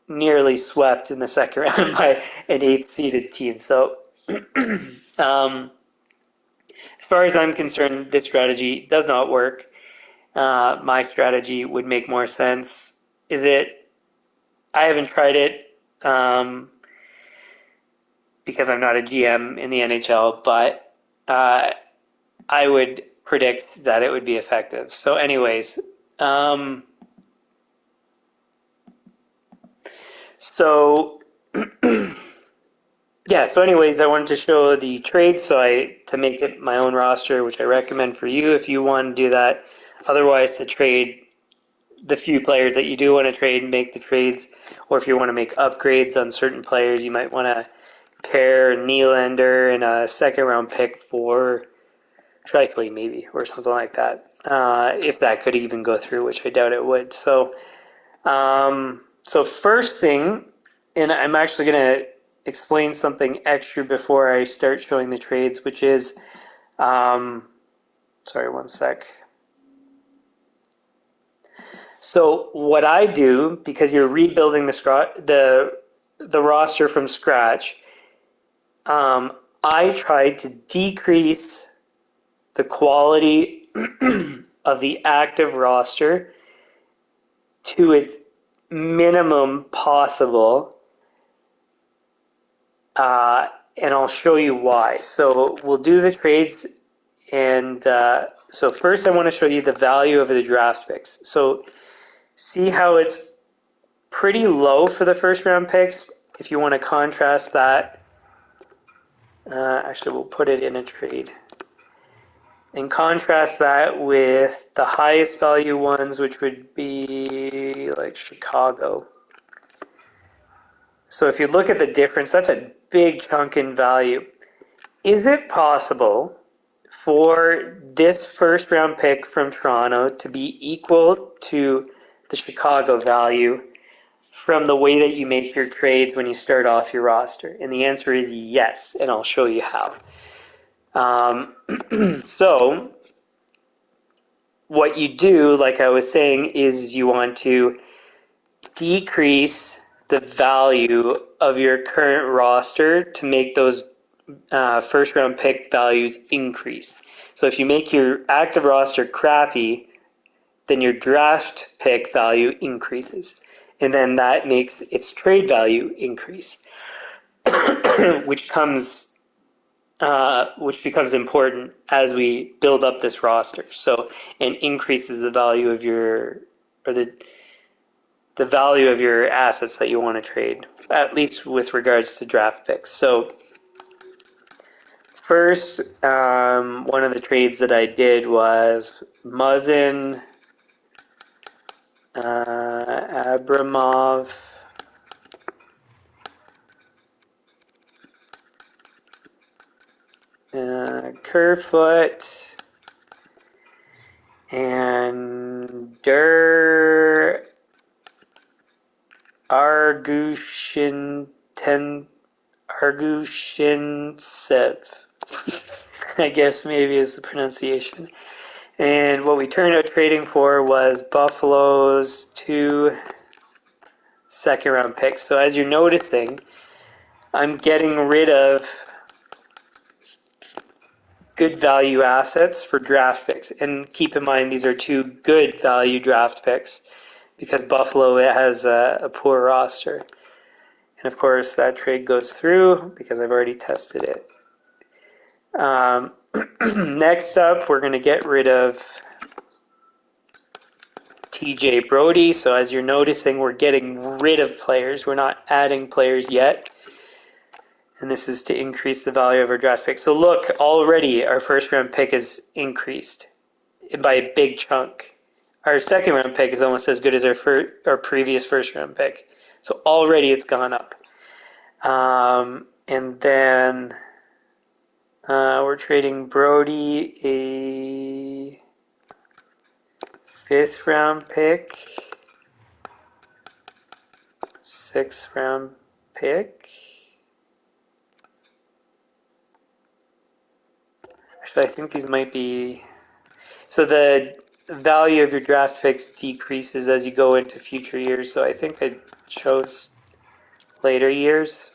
nearly swept in the second round by an eighth-seeded team. So, as far as I'm concerned, this strategy does not work. My strategy would make more sense. Is it? I haven't tried it. Because I'm not a GM in the NHL, but I would predict that it would be effective. So anyways, so yeah, so anyways, I wanted to show the trade to make it my own roster, which I recommend for you if you want to do that. Otherwise, to trade the few players that you do want to trade, make the trades, or if you want to make upgrades on certain players, you might want to pair Nylander and a second round pick for Shifley maybe, or something like that. If that could even go through, which I doubt it would. So first thing, and I'm actually going to explain something extra before I start showing the trades, which is, sorry, one sec. So what I do, because you're rebuilding the roster from scratch, I try to decrease the quality of the active roster to its minimum possible, and I'll show you why. So we'll do the trades, and so first I want to show you the value of the draft picks. So see how it's pretty low for the first round picks. If you want to contrast that Actually, we'll put it in a trade. And contrast that with the highest value ones, which would be like Chicago. So if you look at the difference, that's a big chunk in value. Is it possible for this first round pick from Toronto to be equal to the Chicago value from the way that you make your trades when you start off your roster? And the answer is yes, and I'll show you how. So what you do, like I was saying, is you want to decrease the value of your current roster to make those first round pick values increase. So if you make your active roster crappy, then your draft pick value increases. And then that makes its trade value increase, which becomes important as we build up this roster. So, and increases the value of your, or the value of your assets that you want to trade, at least with regards to draft picks. So first, one of the trades that I did was Muzzin, Abramov, Kerfoot, and Argushintsev. I guess maybe is the pronunciation. And what we turned out trading for was Buffalo's 2 second-round picks. So as you're noticing, I'm getting rid of good value assets for draft picks. And keep in mind, these are 2 good value draft picks because Buffalo has a poor roster. And of course, that trade goes through because I've already tested it. Next up, we're going to get rid of TJ Brody. So as you're noticing, we're getting rid of players. We're not adding players yet. And this is to increase the value of our draft pick. So look, already our first round pick is increased by a big chunk. Our second round pick is almost as good as our previous first round pick. So already it's gone up. And then we're trading Brody a 5th round pick, 6th round pick. Actually, I think these might be... So the value of your draft picks decreases as you go into future years. So I think I chose later years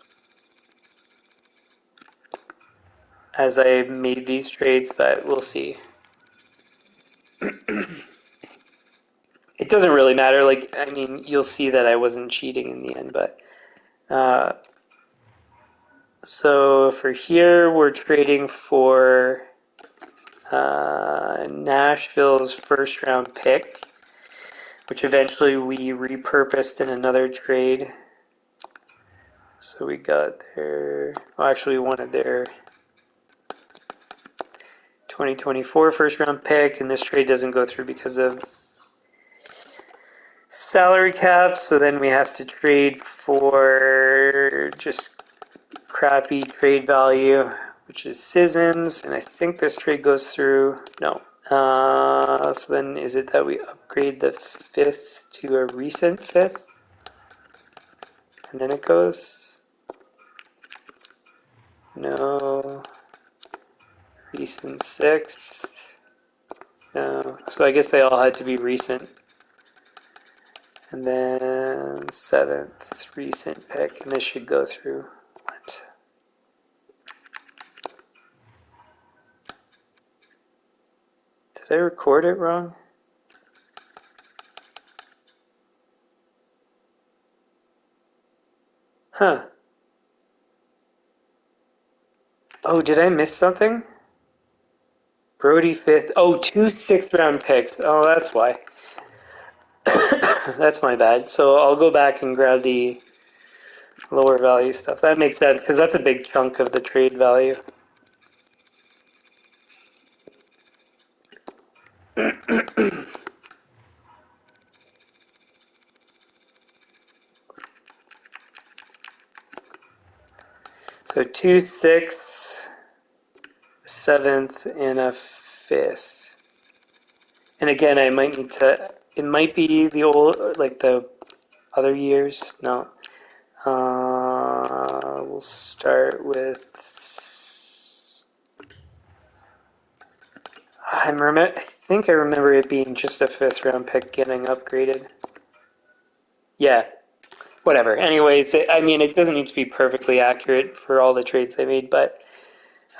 as I made these trades, but we'll see. It doesn't really matter. Like, I mean, you'll see that I wasn't cheating in the end, but so for here, we're trading for Nashville's first round pick, which eventually we repurposed in another trade. So we got their, well, actually we wanted their 2024 first round pick, and this trade doesn't go through because of salary cap, so then we have to trade for just crappy trade value, which is Sissons, and I think this trade goes through. No. So then is it that we upgrade the 5th to a recent 5th? And then it goes? No. Recent 6th? No. So I guess they all had to be recent. And then 7th, recent pick, and this should go through. What? Did I record it wrong? Huh. Oh, did I miss something? Brody 5th. Oh, 2 6th round picks. Oh, that's why. That's my bad. So I'll go back and grab the lower value stuff. That makes sense because that's a big chunk of the trade value. So 2 6th, 7th, and a 5th. And again, I might need to. It might be the old, like the other years. No. We'll start with. I think I remember it being just a 5th round pick getting upgraded. Yeah, whatever. Anyways, I mean, it doesn't need to be perfectly accurate for all the trades I made, but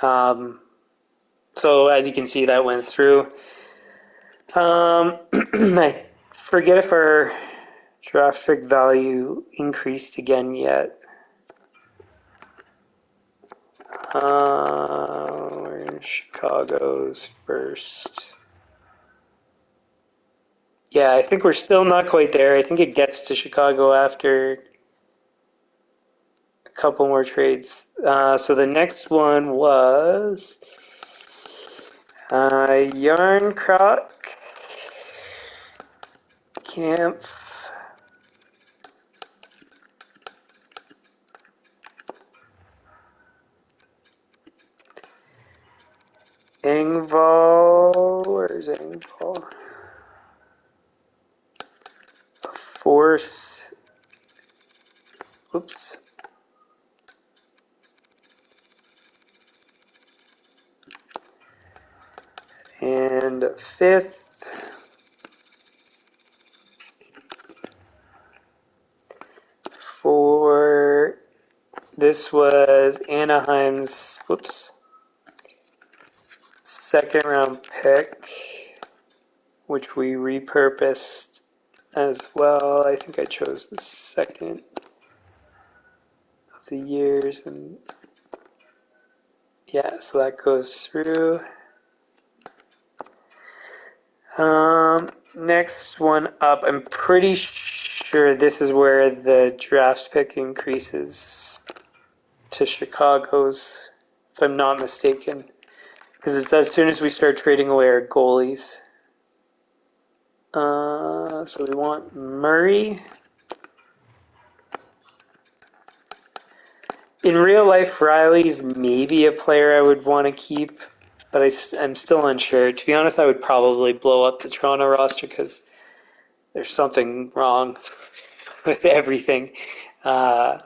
so as you can see, that went through. I forget if our draft pick value increased again yet. We're in Chicago's first. Yeah, I think we're still not quite there. I think it gets to Chicago after a couple more trades. So the next one was Yarn Croc, Camp, Engvall. Where's Engvall? Fourth. Oops. And 5th. For this was Anaheim's, whoops, 2nd round pick, which we repurposed as well. I think I chose the 2nd of the years, and yeah, so that goes through. Next one up, I'm pretty sure this is where the draft pick increases to Chicago's, if I'm not mistaken, because it's as soon as we start trading away our goalies. So we want Murray. In real life, Riley's maybe a player I would want to keep, but I'm still unsure. To be honest, I would probably blow up the Toronto roster because there's something wrong with everything. Yeah,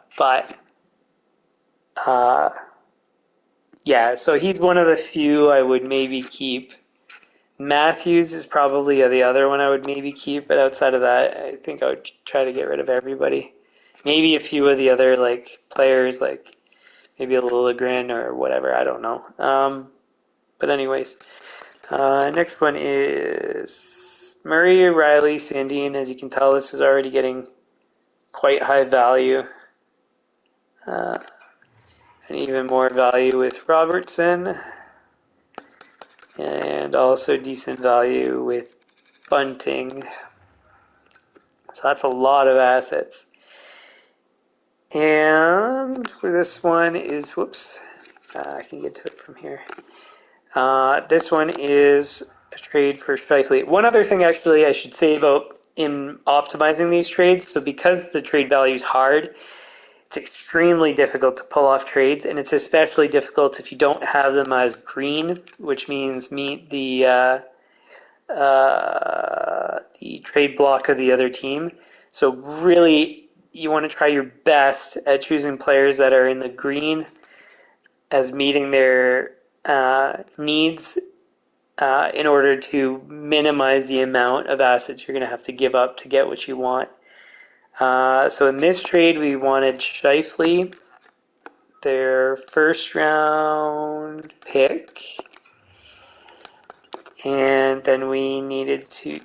so he's one of the few I would maybe keep. Matthews is probably the other one I would maybe keep, but outside of that, I think I would try to get rid of everybody. Maybe a few of the other players, like maybe a Liljegren or whatever. I don't know. But anyways, next one is Murray, Riley, Sandin. As you can tell, this is already getting quite high value. And even more value with Robertson. And also decent value with Bunting. So that's a lot of assets. And for this one is, whoops, I can get to it from here. This one is a trade for Scheifele. One other thing actually I should say about in optimizing these trades, so because the trade value is hard, it's extremely difficult to pull off trades, and it's especially difficult if you don't have them as green, which means meet the trade block of the other team. So really, you want to try your best at choosing players that are in the green as meeting their needs in order to minimize the amount of assets you're going to have to give up to get what you want. So in this trade, we wanted Scheifele, their first round pick, and then we needed to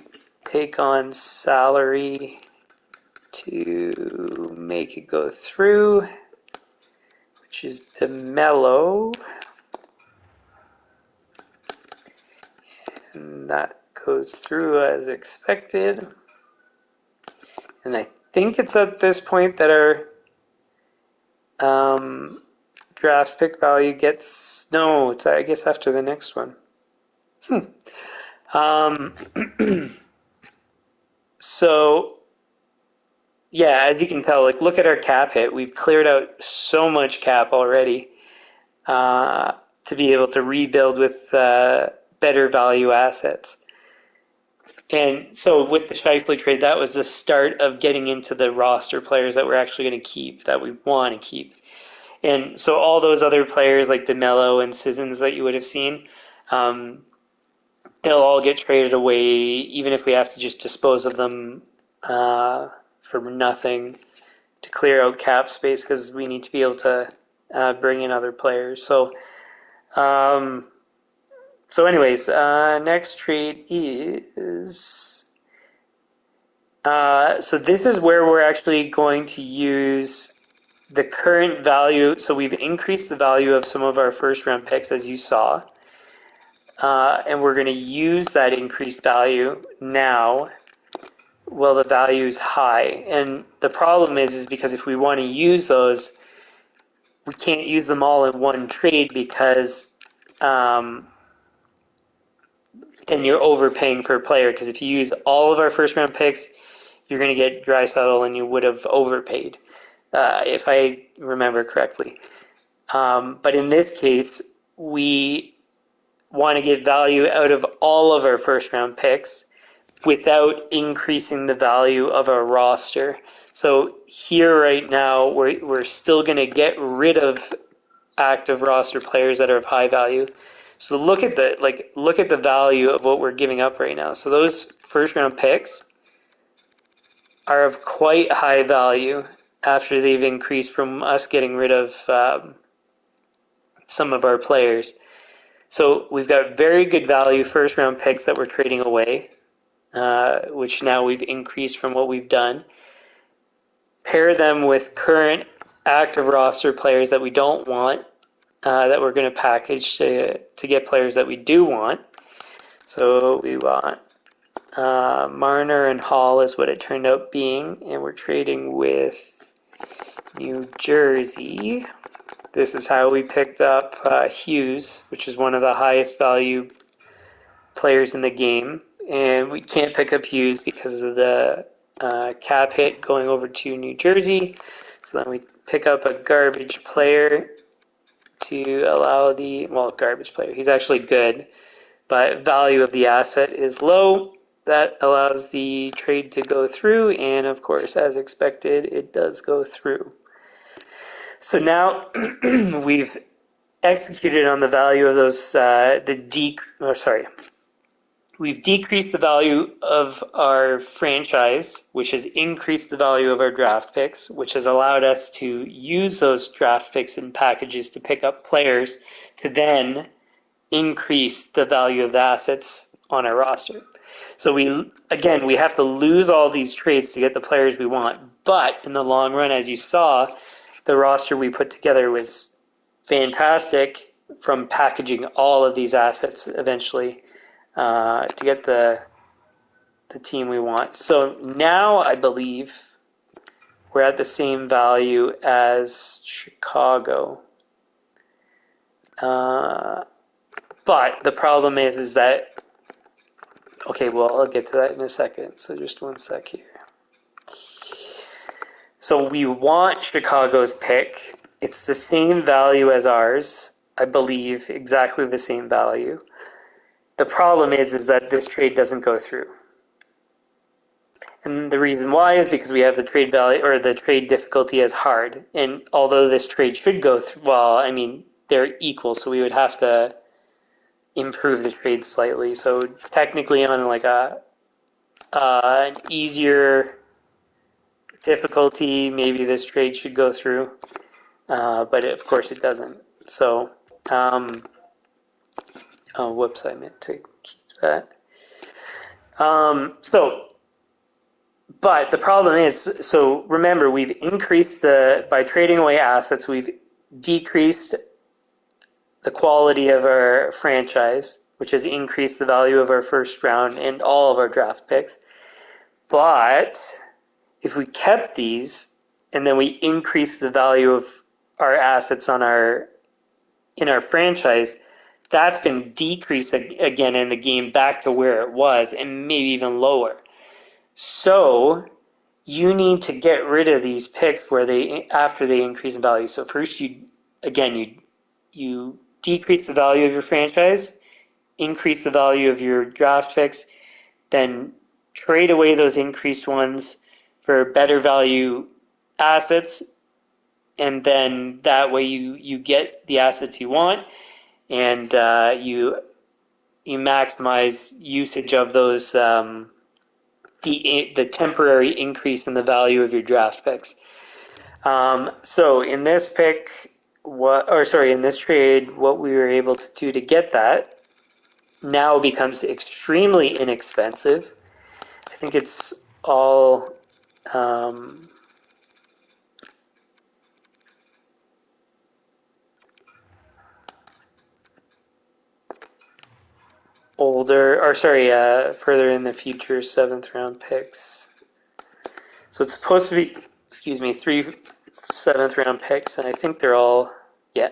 take on salary to make it go through, which is DeMello, and that goes through as expected. And I think it's at this point that our draft pick value gets, no, it's I guess after the next one. Um, so yeah, as you can tell, like look at our cap hit. We've cleared out so much cap already to be able to rebuild with better value assets. And so with the Scheifele trade, that was the start of getting into the roster players that we're actually going to keep, that we want to keep. And so all those other players like DeMello and Sissons that you would have seen, they'll all get traded away, even if we have to just dispose of them for nothing to clear out cap space, because we need to be able to bring in other players. So, anyways, next trade is. So this is where we're actually going to use the current value. So we've increased the value of some of our first round picks, as you saw. And we're going to use that increased value now while the value is high. And the problem is because if we want to use those, we can't use them all in one trade because then you're overpaying per player. Because if you use all of our first round picks, you're going to get Draisaitl and you would have overpaid, if I remember correctly. But in this case, we want to get value out of all of our first round picks without increasing the value of our roster. So here right now, we're still going to get rid of active roster players that are of high value. So look at the value of what we're giving up right now. So those first round picks are of quite high value after they've increased from us getting rid of some of our players. So we've got very good value first round picks that we're trading away, which now we've increased from what we've done. Pair them with current active roster players that we don't want, that we're going to package to get players that we do want. So we want Marner and Hall is what it turned out being, and we're trading with New Jersey. This is how we picked up Hughes, which is one of the highest value players in the game. And we can't pick up Hughes because of the cap hit going over to New Jersey. So then we pick up a garbage player to allow garbage player. He's actually good, but value of the asset is low. That allows the trade to go through, and of course, as expected, it does go through. So now we've executed on the value of those, we've decreased the value of our franchise, which has increased the value of our draft picks, which has allowed us to use those draft picks in packages to pick up players to then increase the value of the assets on our roster. So we have to lose all these trades to get the players we want. But in the long run, as you saw, the roster we put together was fantastic from packaging all of these assets eventually to get the team we want. So now I believe we're at the same value as Chicago. But the problem is that, okay, well, I'll get to that in a second. So just one sec here. So we want Chicago's pick. It's the same value as ours, I believe, exactly the same value. The problem is that this trade doesn't go through. And the reason why is because we have the trade value or the trade difficulty as hard. And although this trade should go through, they're equal, so we would have to improve the trade slightly. So technically on like an easier difficulty, maybe this trade should go through, but of course it doesn't. So, whoops, I meant to keep that. But the problem is, so remember, we've increased by trading away assets, we've decreased the quality of our franchise, which has increased the value of our first round and all of our draft picks. But if we kept these and then we increased the value of our assets in our franchise, that's going to decrease again in the game back to where it was and maybe even lower. So you need to get rid of these picks after they increase in value. So first you decrease the value of your franchise, increase the value of your draft picks, then trade away those increased ones for better value assets, and then that way you get the assets you want, and you maximize usage of those the temporary increase in the value of your draft picks. So in this in this trade, what we were able to do to get that now becomes extremely inexpensive. I think it's all further in the future 7th round picks. So it's supposed to be, 3 7th round picks, and I think they're all, yeah.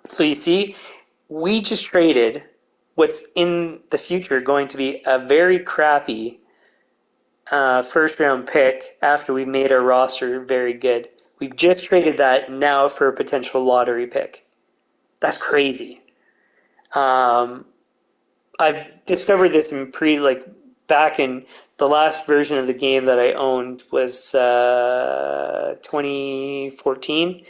So you see, we just traded what's in the future going to be a very crappy first round pick after we've made our roster very good. We've just traded that now for a potential lottery pick. That's crazy. I've discovered this back in the last version of the game that I owned was 2014.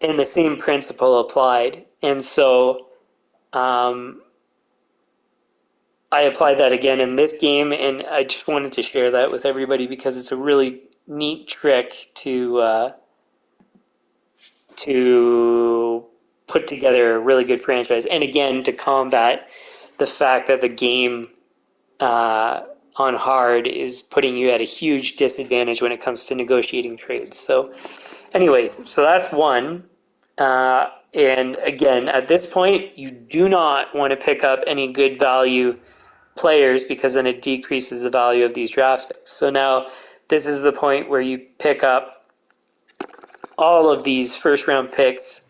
And the same principle applied. And so I applied that again in this game, and I just wanted to share that with everybody because it's a really neat trick to put together a really good franchise. And again, to combat the fact that the game on hard is putting you at a huge disadvantage when it comes to negotiating trades. So anyways, so that's one. And again, at this point, you do not want to pick up any good value players because then it decreases the value of these draft picks. So now this is the point where you pick up all of these first round picks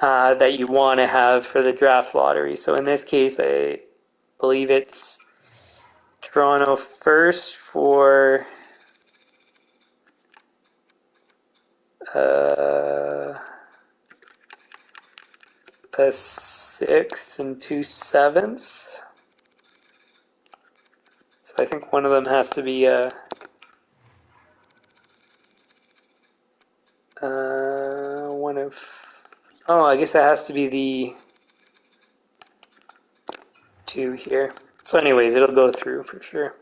that you want to have for the draft lottery. So in this case, I believe it's Toronto first for a 6 and 2 7ths. So I think one of them has to be one of. Oh, I guess it has to be the 2 here. So anyways, it'll go through for sure.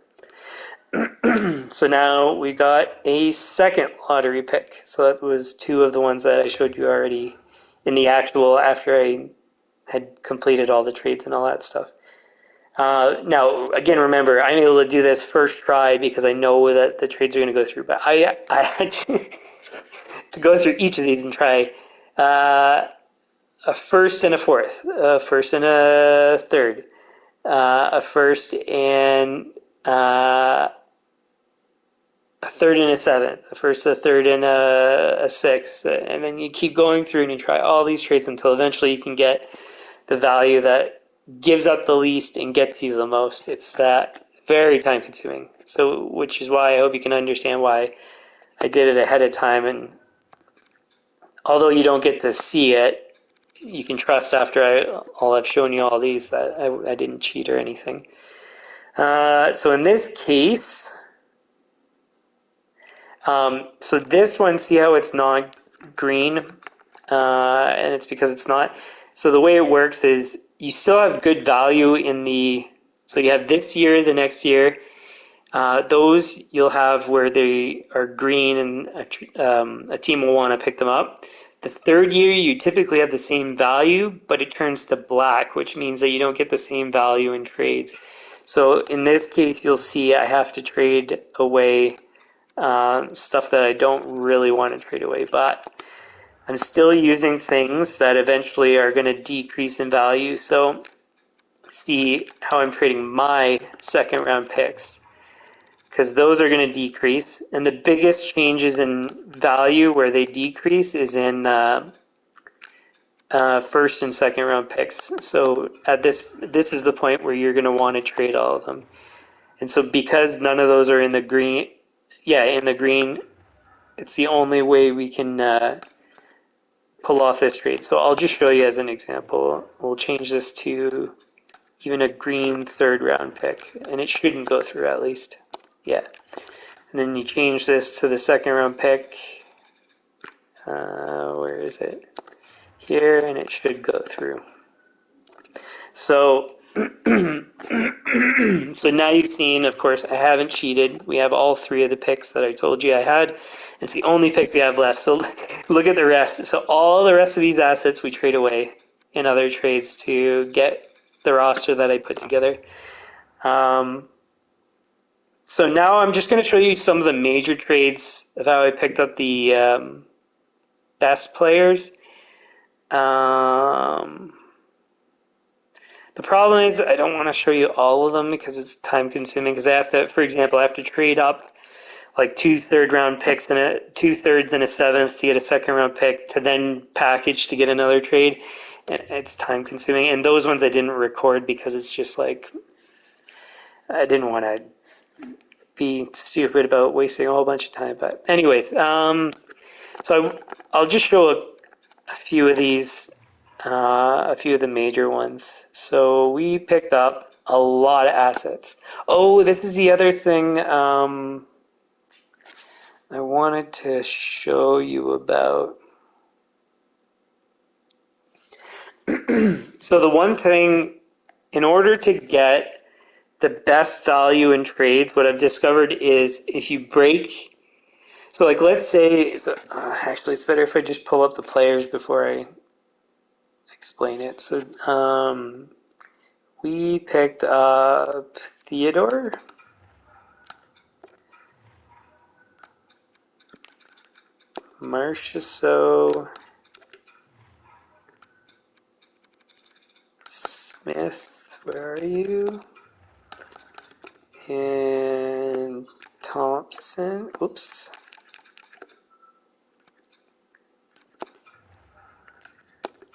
So now we got a second lottery pick. So that was 2 of the ones that I showed you already in the actual after I had completed all the trades and all that stuff. Now, again, remember, I'm able to do this first try because I know that the trades are going to go through. But I had to go through each of these and try a first and a fourth, a first and a third, a first and a third and a 7th, a first, a third, and a 6th. And then you keep going through and you try all these trades until eventually you can get the value that gives up the least and gets you the most. It's that very time consuming. So, which is why I hope you can understand why I did it ahead of time. And although you don't get to see it, you can trust after I've shown you all these that I didn't cheat or anything. So in this case, so this one, see how it's not green? And it's because it's not. So the way it works is you still have good value in so you have this year, the next year. Those you'll have where they are green and a team will want to pick them up. The third year, you typically have the same value, but it turns to black, which means that you don't get the same value in trades. So in this case, you'll see I have to trade away stuff that I don't really want to trade away, but I'm still using things that eventually are going to decrease in value. So see how I'm trading my second round picks. because those are going to decrease. And the biggest changes in value where they decrease is in first and second round picks. So at this is the point where you're going to want to trade all of them. And so because none of those are in the green, it's the only way we can pull off this trade. So I'll just show you as an example. We'll change this to even a green third round pick, and it shouldn't go through at least. Yeah. And then you change this to the second round pick. Where is it? Here, and it should go through. So, so now you've seen, of course, I haven't cheated. We have all three of the picks that I told you I had. It's the only pick we have left. So look at the rest. So all the rest of these assets we trade away in other trades to get the roster that I put together. So now I'm just going to show you some of the major trades of how I picked up the best players. The problem is I don't want to show you all of them because it's time consuming, because I have to, for example, I have to trade up like 2 third-round picks and 2/3 and a 7th to get a second-round pick to then package to get another trade. And it's time consuming. And those ones I didn't record because it's just like I didn't want to be stupid about wasting a whole bunch of time. But anyways, so I'll just show a few of these. A few of the major ones. So we picked up a lot of assets. Oh, this is the other thing I wanted to show you about. So the one thing, in order to get the best value in trades, what I've discovered is if you break, so like let's say, actually it's better if I just pull up the players before I explain it. So we picked up Theodore, Marchessault, Smith, where are you? And Thompson, oops.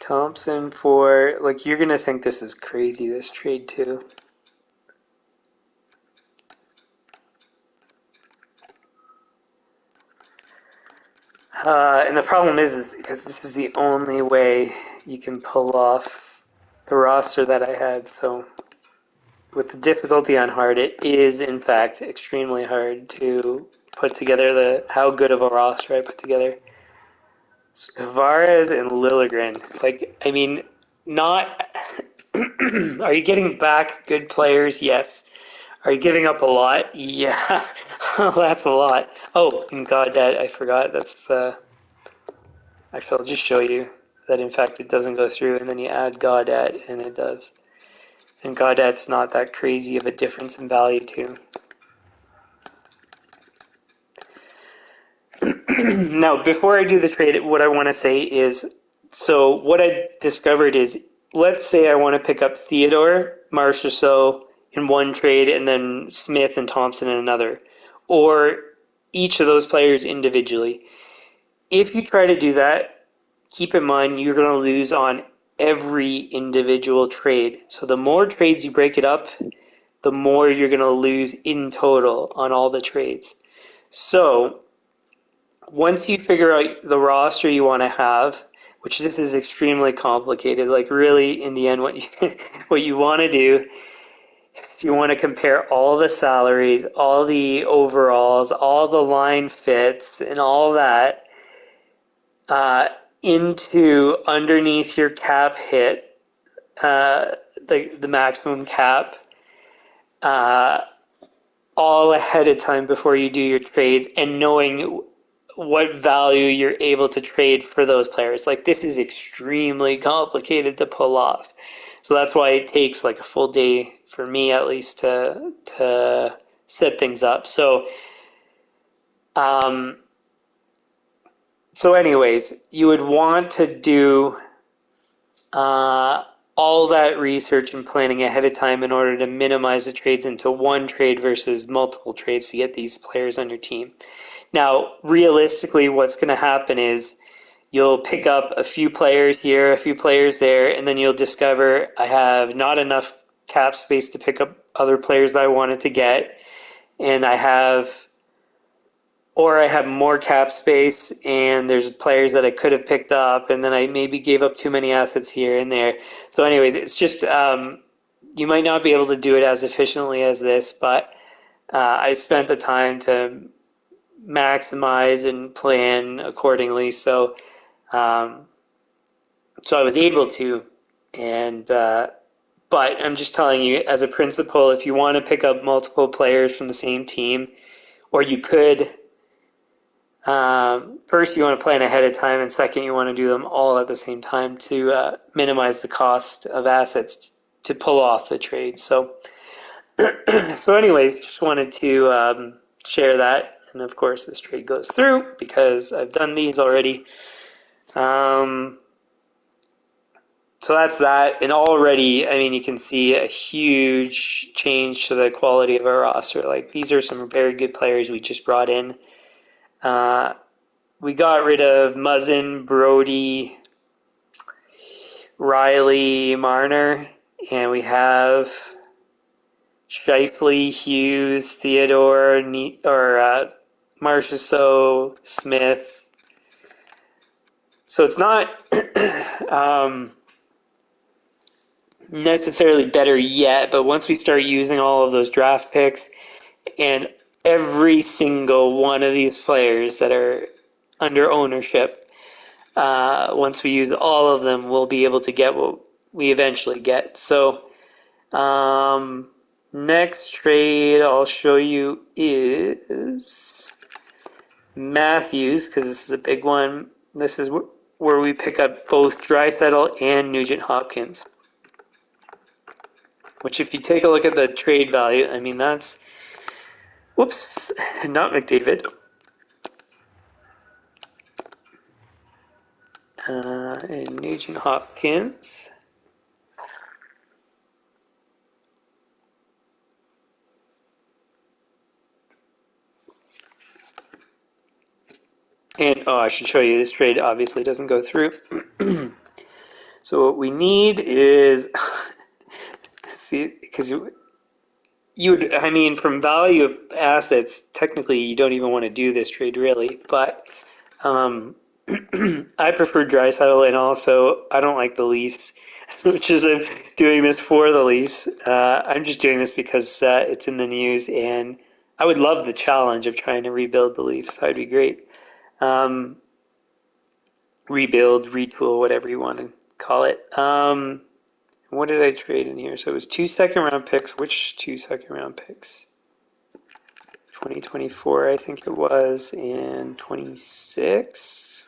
Thompson for, like, you're going to think this is crazy, this trade too. And the problem is because this is the only way you can pull off the roster that I had. So with the difficulty on hard, it is in fact extremely hard to put together how good of a roster I put together. Tavares and Liljegren, like, I mean, not. Are you getting back good players? Yes. Are you giving up a lot? Yeah. That's a lot. Oh, and Goddad, I forgot. That's actually, I'll just show you that in fact it doesn't go through, and then you add Goddad, and it does. And Goddad's not that crazy of a difference in value too. Now, before I do the trade, what I want to say is, so what I discovered is, let's say I want to pick up Theodore, Marchessault in one trade, and then Smith and Thompson in another, or each of those players individually. If you try to do that, keep in mind you're going to lose on every individual trade. So the more trades you break it up, the more you're going to lose in total on all the trades. So once you figure out the roster you want to have, which this is extremely complicated, like really in the end what you what you want to do is you want to compare all the salaries, all the overalls, all the line fits, and all that into underneath your cap hit, the maximum cap, all ahead of time before you do your trades, and knowing what value you're able to trade for those players. Like, this is extremely complicated to pull off. So that's why it takes like a full day for me at least to set things up. So anyways, you would want to do all all that research and planning ahead of time in order to minimize the trades into one trade versus multiple trades to get these players on your team. Now, realistically, what's going to happen is you'll pick up a few players here, a few players there, and then you'll discover I have not enough cap space to pick up other players that I wanted to get, and I have more cap space and there's players that I could have picked up, and then I maybe gave up too many assets here and there. So anyway, it's just you might not be able to do it as efficiently as this, but I spent the time to maximize and plan accordingly. So I was able to, and but I'm just telling you as a principle, if you want to pick up multiple players from the same team, or you could. First, you want to plan ahead of time, and second, you want to do them all at the same time to minimize the cost of assets to pull off the trade. So, so anyways, just wanted to share that. And of course, this trade goes through because I've done these already. So that's that. And already, I mean, you can see a huge change to the quality of our roster. Like, these are some very good players we just brought in. We got rid of Muzzin, Brody, Riley, Marner, and we have Shifley, Hughes, Theodore, Marchessault, Smith. So it's not necessarily better yet, but once we start using all of those draft picks and every single one of these players that are under ownership, once we use all of them, we'll be able to get what we eventually get. So next trade I'll show you is Matthews, because this is a big one. This is where we pick up both Draisaitl and Nugent Hopkins, which if you take a look at the trade value, I mean, that's, whoops, not McDavid. And Nugent Hopkins. And, I should show you, this trade obviously doesn't go through. So what we need is, see, because I mean, from value of assets, technically you don't even want to do this trade really, but I prefer Draisaitl, and also I don't like the Leafs, which is I'm doing this for the Leafs. I'm just doing this because it's in the news, and I would love the challenge of trying to rebuild the Leafs. That would be great. Rebuild, retool, whatever you want to call it. What did I trade in here? So it was 2 second-round picks. Which 2 second-round picks? 2024, I think it was, and 26.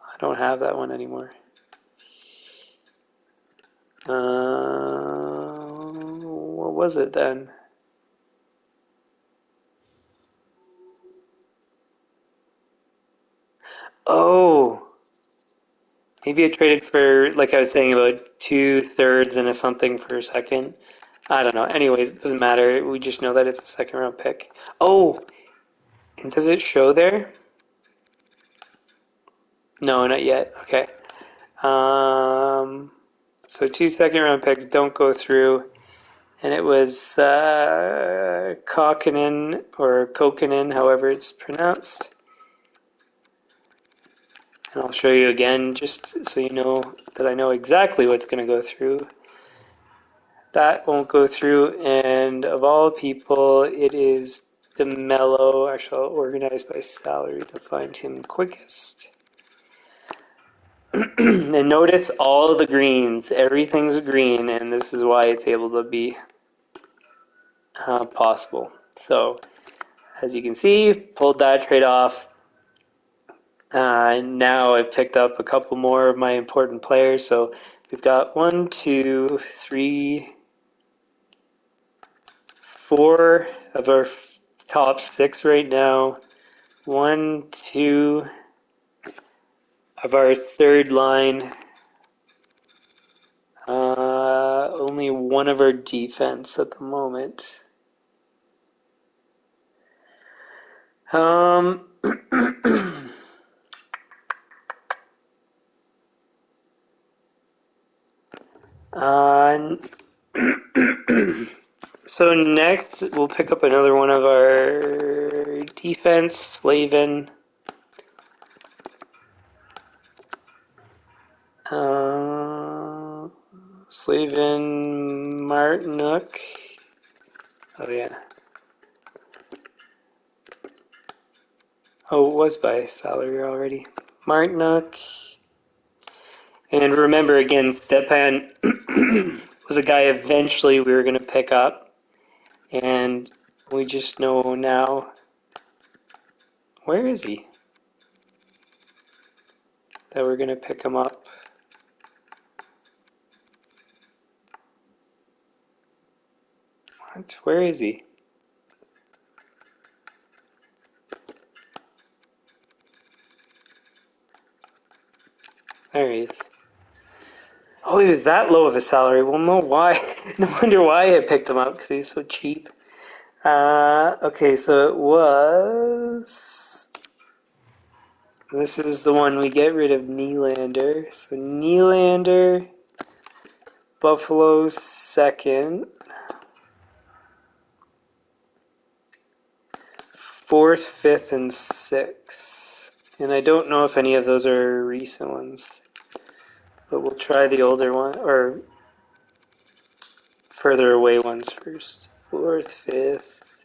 I don't have that one anymore. What was it then? Oh, maybe I traded for, like I was saying, about 2/3 and a something for a second. I don't know. Anyways, it doesn't matter. We just know that it's a second round pick. Oh, and does it show there? No, not yet. Okay. So 2 second round picks don't go through. And it was Kokkonen, or Kokkonen, however it's pronounced. And I'll show you again, just so you know that I know exactly what's going to go through. That won't go through, and of all people, it is DeMello. Actually, I'll organize by salary to find him quickest. And notice all of the greens. Everything's green, and this is why it's able to be possible. So, as you can see, pulled that trade off. Now I've picked up a couple more of my important players. So we've got 1, 2, 3, 4 of our top 6 right now. 1, 2. of our third line, only one of our defense at the moment. So next, we'll pick up another one of our defense, Slavin. Slavin Martinuk. Oh, yeah. Oh, it was by salary already. Martinuk. And remember, again, Stepan was a guy eventually we were going to pick up. And we just know now. Where is he? That we're going to pick him up. What? Where is he? There he is. Oh, he was that low of a salary. Well, no, why? No wonder why I picked him up, because he's so cheap. Okay, so it was... This is the one we get rid of Nylander. So Nylander, Buffalo second. Fourth, fifth, and sixth. And I don't know if any of those are recent ones. But we'll try the older one, or further away ones first. Fourth, fifth.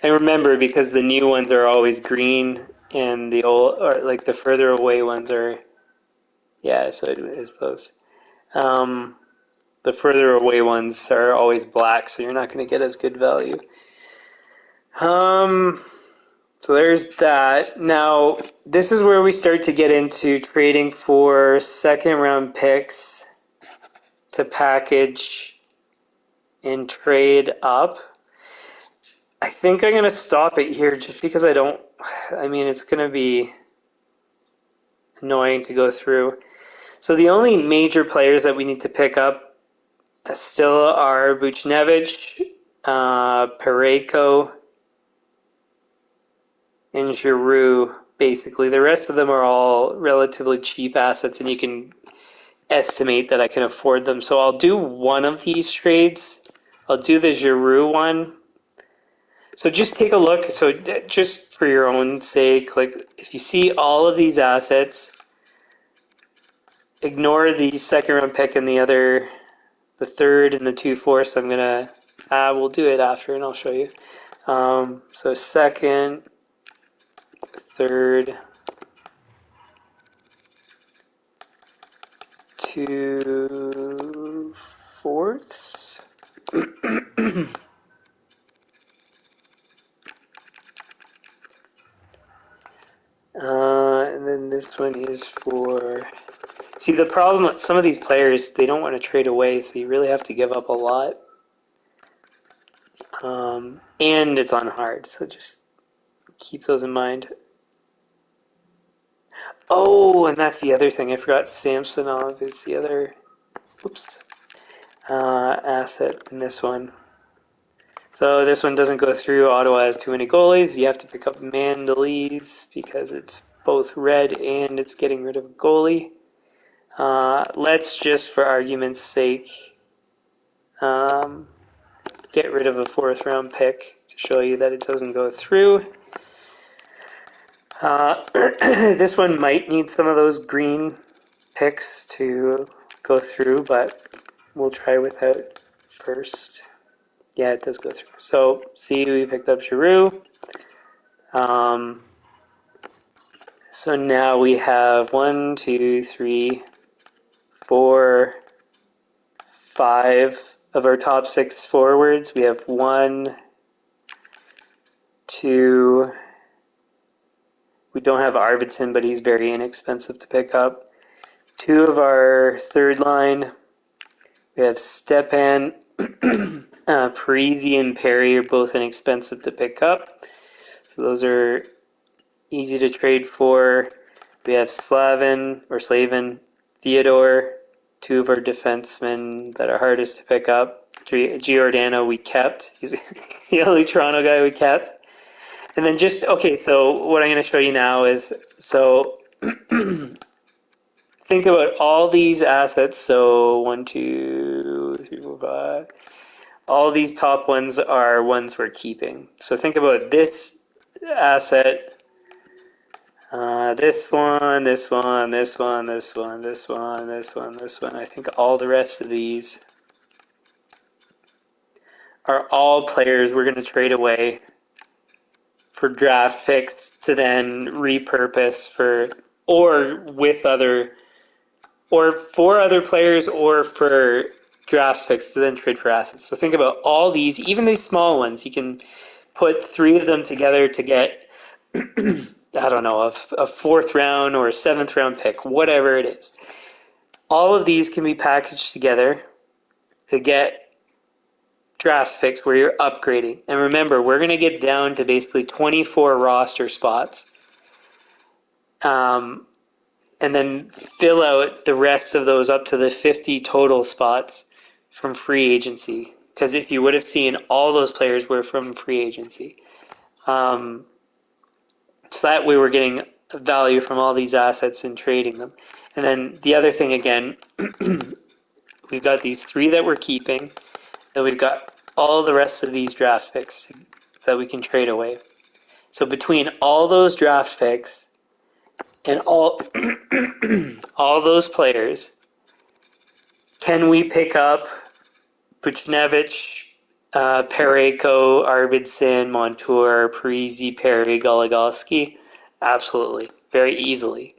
And remember, because the new ones are always green, and the old, or like the further away ones are, yeah, so it is those. The further away ones are always black, so you're not going to get as good value. So there's that. Now, this is where we start to get into trading for second round picks to package and trade up. I think I'm going to stop it here just because it's going to be annoying to go through. So the only major players that we need to pick up still are Buchnevich, Parayko, and Giroux, basically. The rest of them are all relatively cheap assets, and you can estimate that I can afford them. So I'll do one of these trades. I'll do the Giroux one. So just take a look. So just for your own sake, like if you see all of these assets, ignore the second round pick and the third and the 2/4. I'm gonna, we'll do it after and I'll show you. So second, third, 2/4. And then this one is for... See, the problem with some of these players, they don't want to trade away, so you really have to give up a lot. And it's on hard, so just keep those in mind. Oh, and that's the other thing. I forgot Samsonov is the other asset in this one. So this one doesn't go through. Ottawa has too many goalies. You have to pick up Mandalese because it's both red and it's getting rid of a goalie. Let's just, for argument's sake, get rid of a fourth round pick to show you that it doesn't go through. This one might need some of those green picks to go through, but we'll try without first. Yeah, it does go through. So, see, we picked up Giroux. So now we have 1, 2, 3, 4, 5 of our top 6 forwards. We have 1, 2. We don't have Arvidsson, but he's very inexpensive to pick up. 2 of our third line. We have Stepan, Parisi, and Perry are both inexpensive to pick up. So those are easy to trade for. We have Slavin, Theodore, two of our defensemen that are hardest to pick up. Giordano we kept. He's the only Toronto guy we kept. And then so what I'm going to show you now is, so think about all these assets. So 1, 2, 3, 4, 5. All these top ones are ones we're keeping. So think about this asset. This one, this one, this one, this one, this one, this one, this one. I think all the rest of these are all players we're going to trade away for draft picks to then repurpose for other players, or for draft picks to then trade for assets. So think about all these, even these small ones. You can put 3 of them together to get I don't know, a 4th round or a 7th round pick, whatever it is. All of these can be packaged together to get draft picks where you're upgrading. And remember, we're going to get down to basically 24 roster spots. And then fill out the rest of those up to the 50 total spots from free agency. Because if you would have seen, all those players were from free agency. So that way we're getting value from all these assets and trading them. And then the other thing, again, we've got these 3 that we're keeping. Then we've got all the rest of these draft picks that we can trade away. So between all those draft picks and all those players, can we pick up Buchnevich, Parayko, Arvidsson, Montour, Parise, Perry, Goligoski? Absolutely. Very easily.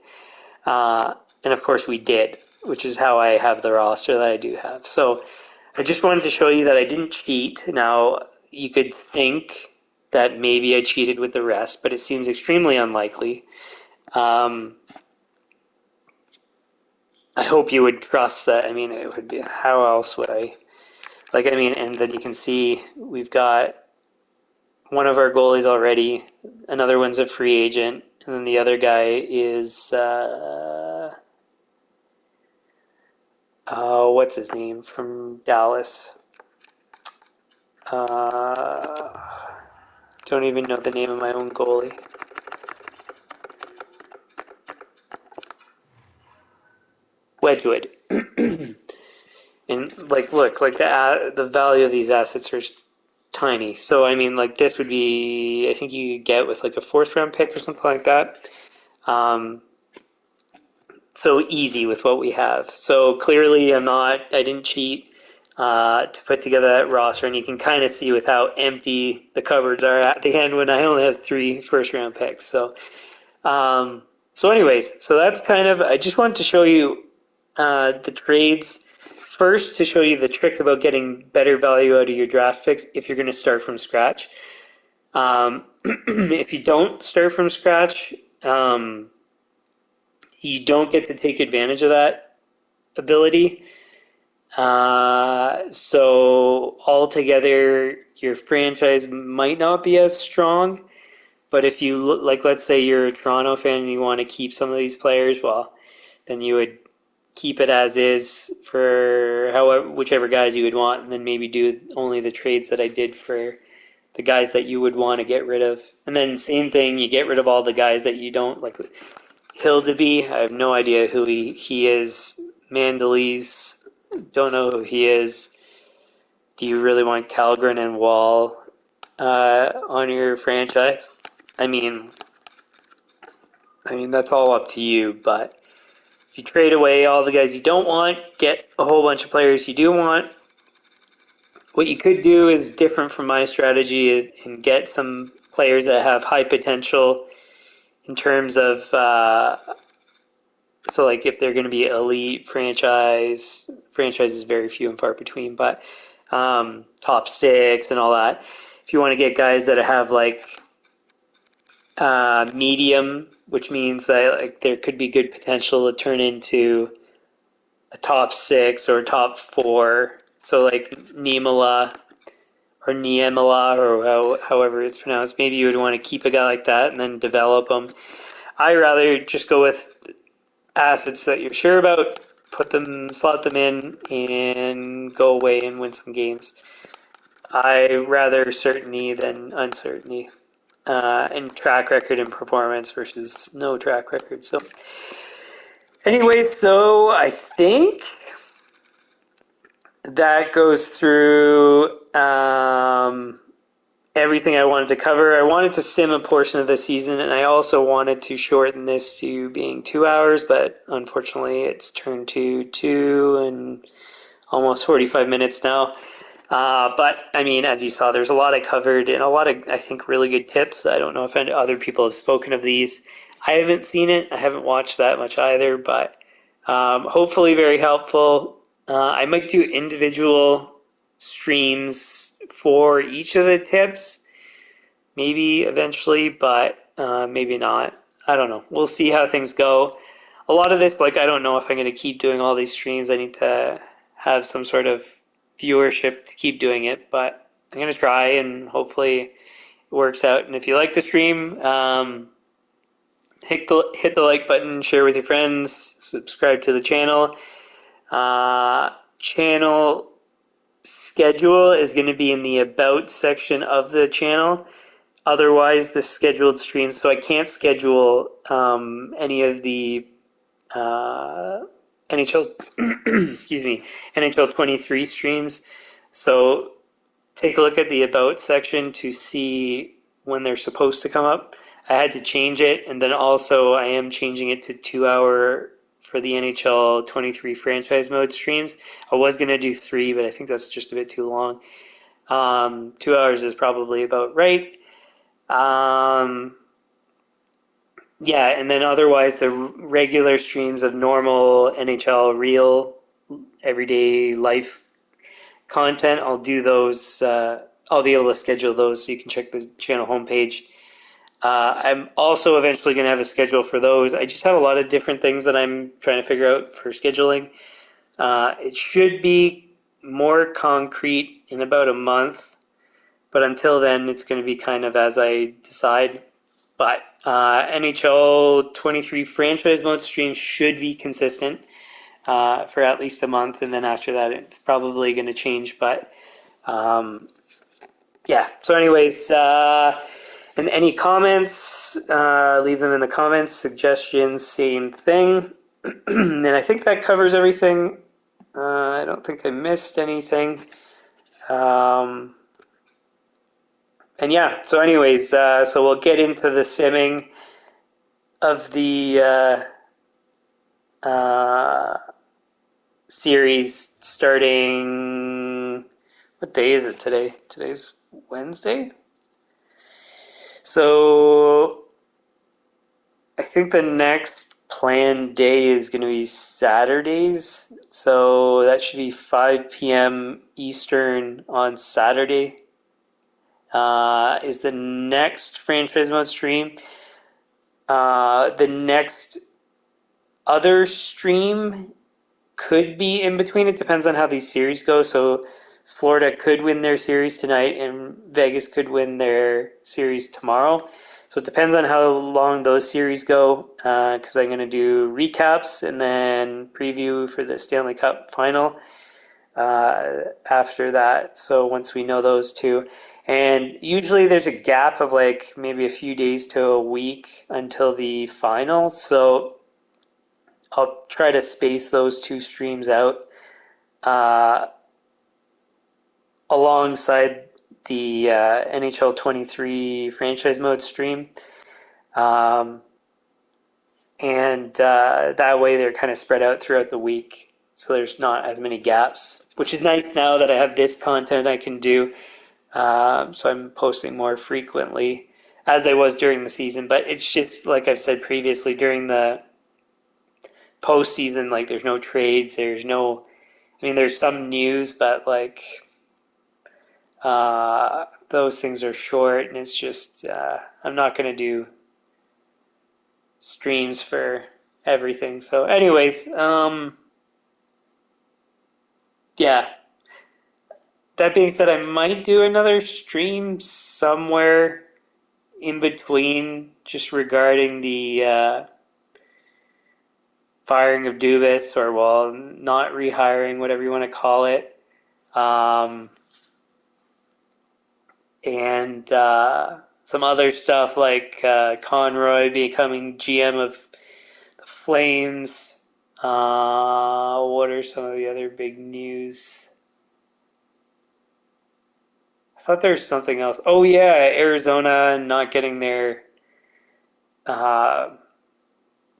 And of course we did, which is how I have the roster that I do have. So I just wanted to show you that I didn't cheat. Now, you could think that maybe I cheated with the rest, but it seems extremely unlikely. I hope you would trust that. I mean, it would be, how else would I? And then you can see we've got one of our goalies already, another one's a free agent, and then the other guy is, what's his name, from Dallas? Don't even know the name of my own goalie. Wedgwood. And look, the value of these assets are tiny. So this would be, I think you could get with a 4th round pick or something like that. So easy with what we have. So clearly I didn't cheat to put together that roster, and you can kind of see with how empty the cupboards are at the end when I only have 3 first round picks. So anyways, so that's I just wanted to show you the trades first, to show you the trick about getting better value out of your draft picks if you're going to start from scratch. If you don't start from scratch, you don't get to take advantage of that ability. So altogether, your franchise might not be as strong. But if you look, let's say you're a Toronto fan and you want to keep some of these players, well, then you would keep it as is for whichever guys you would want, and then maybe do only the trades that I did for the guys that you would want to get rid of. And then same thing, you get rid of all the guys that you don't like. Hildeby, I have no idea who he is. Mandalese, don't know who he is. Do you really want Calgren and Wall on your franchise? I mean, that's all up to you, but if you trade away all the guys you don't want, get a whole bunch of players you do want. What you could do is different from my strategy and get some players that have high potential in terms of, if they're going to be elite franchise is very few and far between, but top 6 and all that. If you want to get guys that have medium, which means that there could be good potential to turn into a top 6 or top 4. So Niemela or Niemela, or however it's pronounced. Maybe you would want to keep a guy like that and then develop him. I rather just go with assets that you're sure about, slot them in, and go away and win some games. I rather certainty than uncertainty, and track record and performance versus no track record. So, anyways, so I think that goes through everything I wanted to cover. I wanted to stem a portion of the season, and I also wanted to shorten this to being 2 hours, but unfortunately it's turned to 2 and almost 45 minutes now. But I mean, as you saw, there's a lot I covered and a lot of, I think, really good tips. I don't know if other people have spoken of these. I haven't seen it. I haven't watched that much either, but hopefully very helpful. I might do individual streams for each of the tips, maybe eventually, but maybe not. I don't know. We'll see how things go. A lot of this, like, I don't know if I'm going to keep doing all these streams. I need to have some sort of viewership to keep doing it, but I'm going to try and hopefully it works out. And if you like the stream, hit the like button, share with your friends, subscribe to the channel. Channel schedule is going to be in the about section of the channel. Otherwise, the scheduled streams, so I can't schedule any of the NHL, excuse me, NHL 23 streams. So take a look at the about section to see when they're supposed to come up. I had to change it, and then also I am changing it to 2 hour for the NHL 23 franchise mode streams. I was going to do 3, but I think that's just a bit too long. 2 hours is probably about right. Yeah, and then otherwise the regular streams of normal NHL real everyday life content, I'll do those. I'll be able to schedule those so you can check the channel homepage. I'm also eventually going to have a schedule for those. I just have a lot of different things that I'm trying to figure out for scheduling. It should be more concrete in about a month, but until then, it's going to be kind of as I decide. But NHL 23 franchise mode streams should be consistent for at least a month, and then after that, it's probably going to change. But yeah. So, anyways, and any comments, leave them in the comments. Suggestions, same thing. And I think that covers everything. I don't think I missed anything. And yeah, so anyways, so we'll get into the simming of the series starting. What day is it today? Today's Wednesday. So I think the next planned day is going to be Saturdays. So that should be 5 p.m. Eastern on Saturday. Is the next franchise mode stream. The next other stream could be in between. It depends on how these series go. So Florida could win their series tonight, and Vegas could win their series tomorrow. So it depends on how long those series go, because I'm going to do recaps and then preview for the Stanley Cup final after that. So once we know those two. And usually there's a gap of like maybe a few days to a week until the final. So I'll try to space those two streams out alongside the NHL 23 franchise mode stream. And that way they're kind of spread out throughout the week. So there's not as many gaps, which is nice now that I have this content I can do. So I'm posting more frequently as I was during the season. But it's just, like I've said previously, during the postseason, like there's no trades, there's no, I mean, there's some news, but like those things are short, and it's just I'm not going to do streams for everything. So anyways, yeah, that being said, I might do another stream somewhere in between, just regarding the firing of Dubas, or well, not rehiring, whatever you want to call it, um, and some other stuff like Conroy becoming GM of the Flames. What are some of the other big news? I thought there was something else. Oh yeah, Arizona not getting their uh,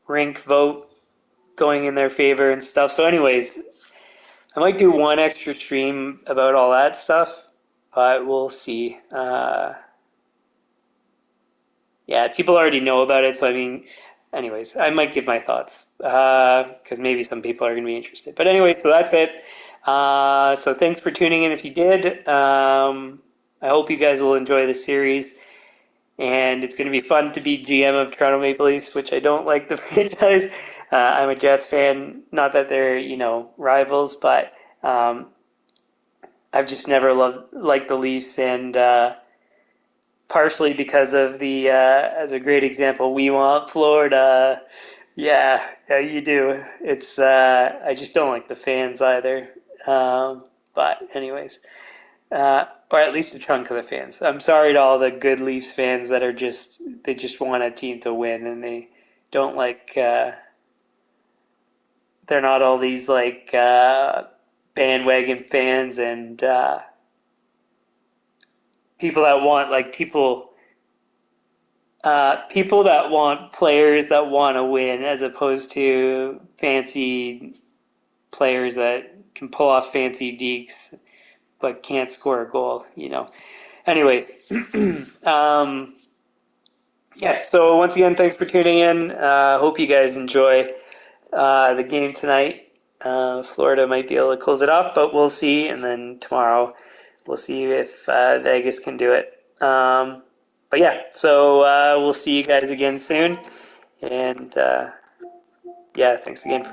rink vote going in their favor and stuff. So, anyways, I might do one extra stream about all that stuff, but we'll see. Yeah, people already know about it, so I mean, anyways, I might give my thoughts because maybe some people are going to be interested. But anyway, so that's it. So thanks for tuning in if you did. I hope you guys will enjoy the series. And it's going to be fun to be GM of Toronto Maple Leafs, which I don't like the franchise. I'm a Jets fan. Not that they're, rivals, but I've just never liked the Leafs, and partially because of as a great example, we want Florida. Yeah, you do. It's I just don't like the fans either. But anyways, or at least a chunk of the fans. I'm sorry to all the good Leafs fans that they just want a team to win, and they don't like. They're not all these like bandwagon fans and people that want like people that want players that want to win, as opposed to fancy players that can pull off fancy dekes but can't score a goal. Anyway, yeah, so once again, thanks for tuning in. Hope you guys enjoy the game tonight. Florida might be able to close it off, but we'll see. And then tomorrow, we'll see if Vegas can do it. But yeah, so we'll see you guys again soon. And yeah, thanks again for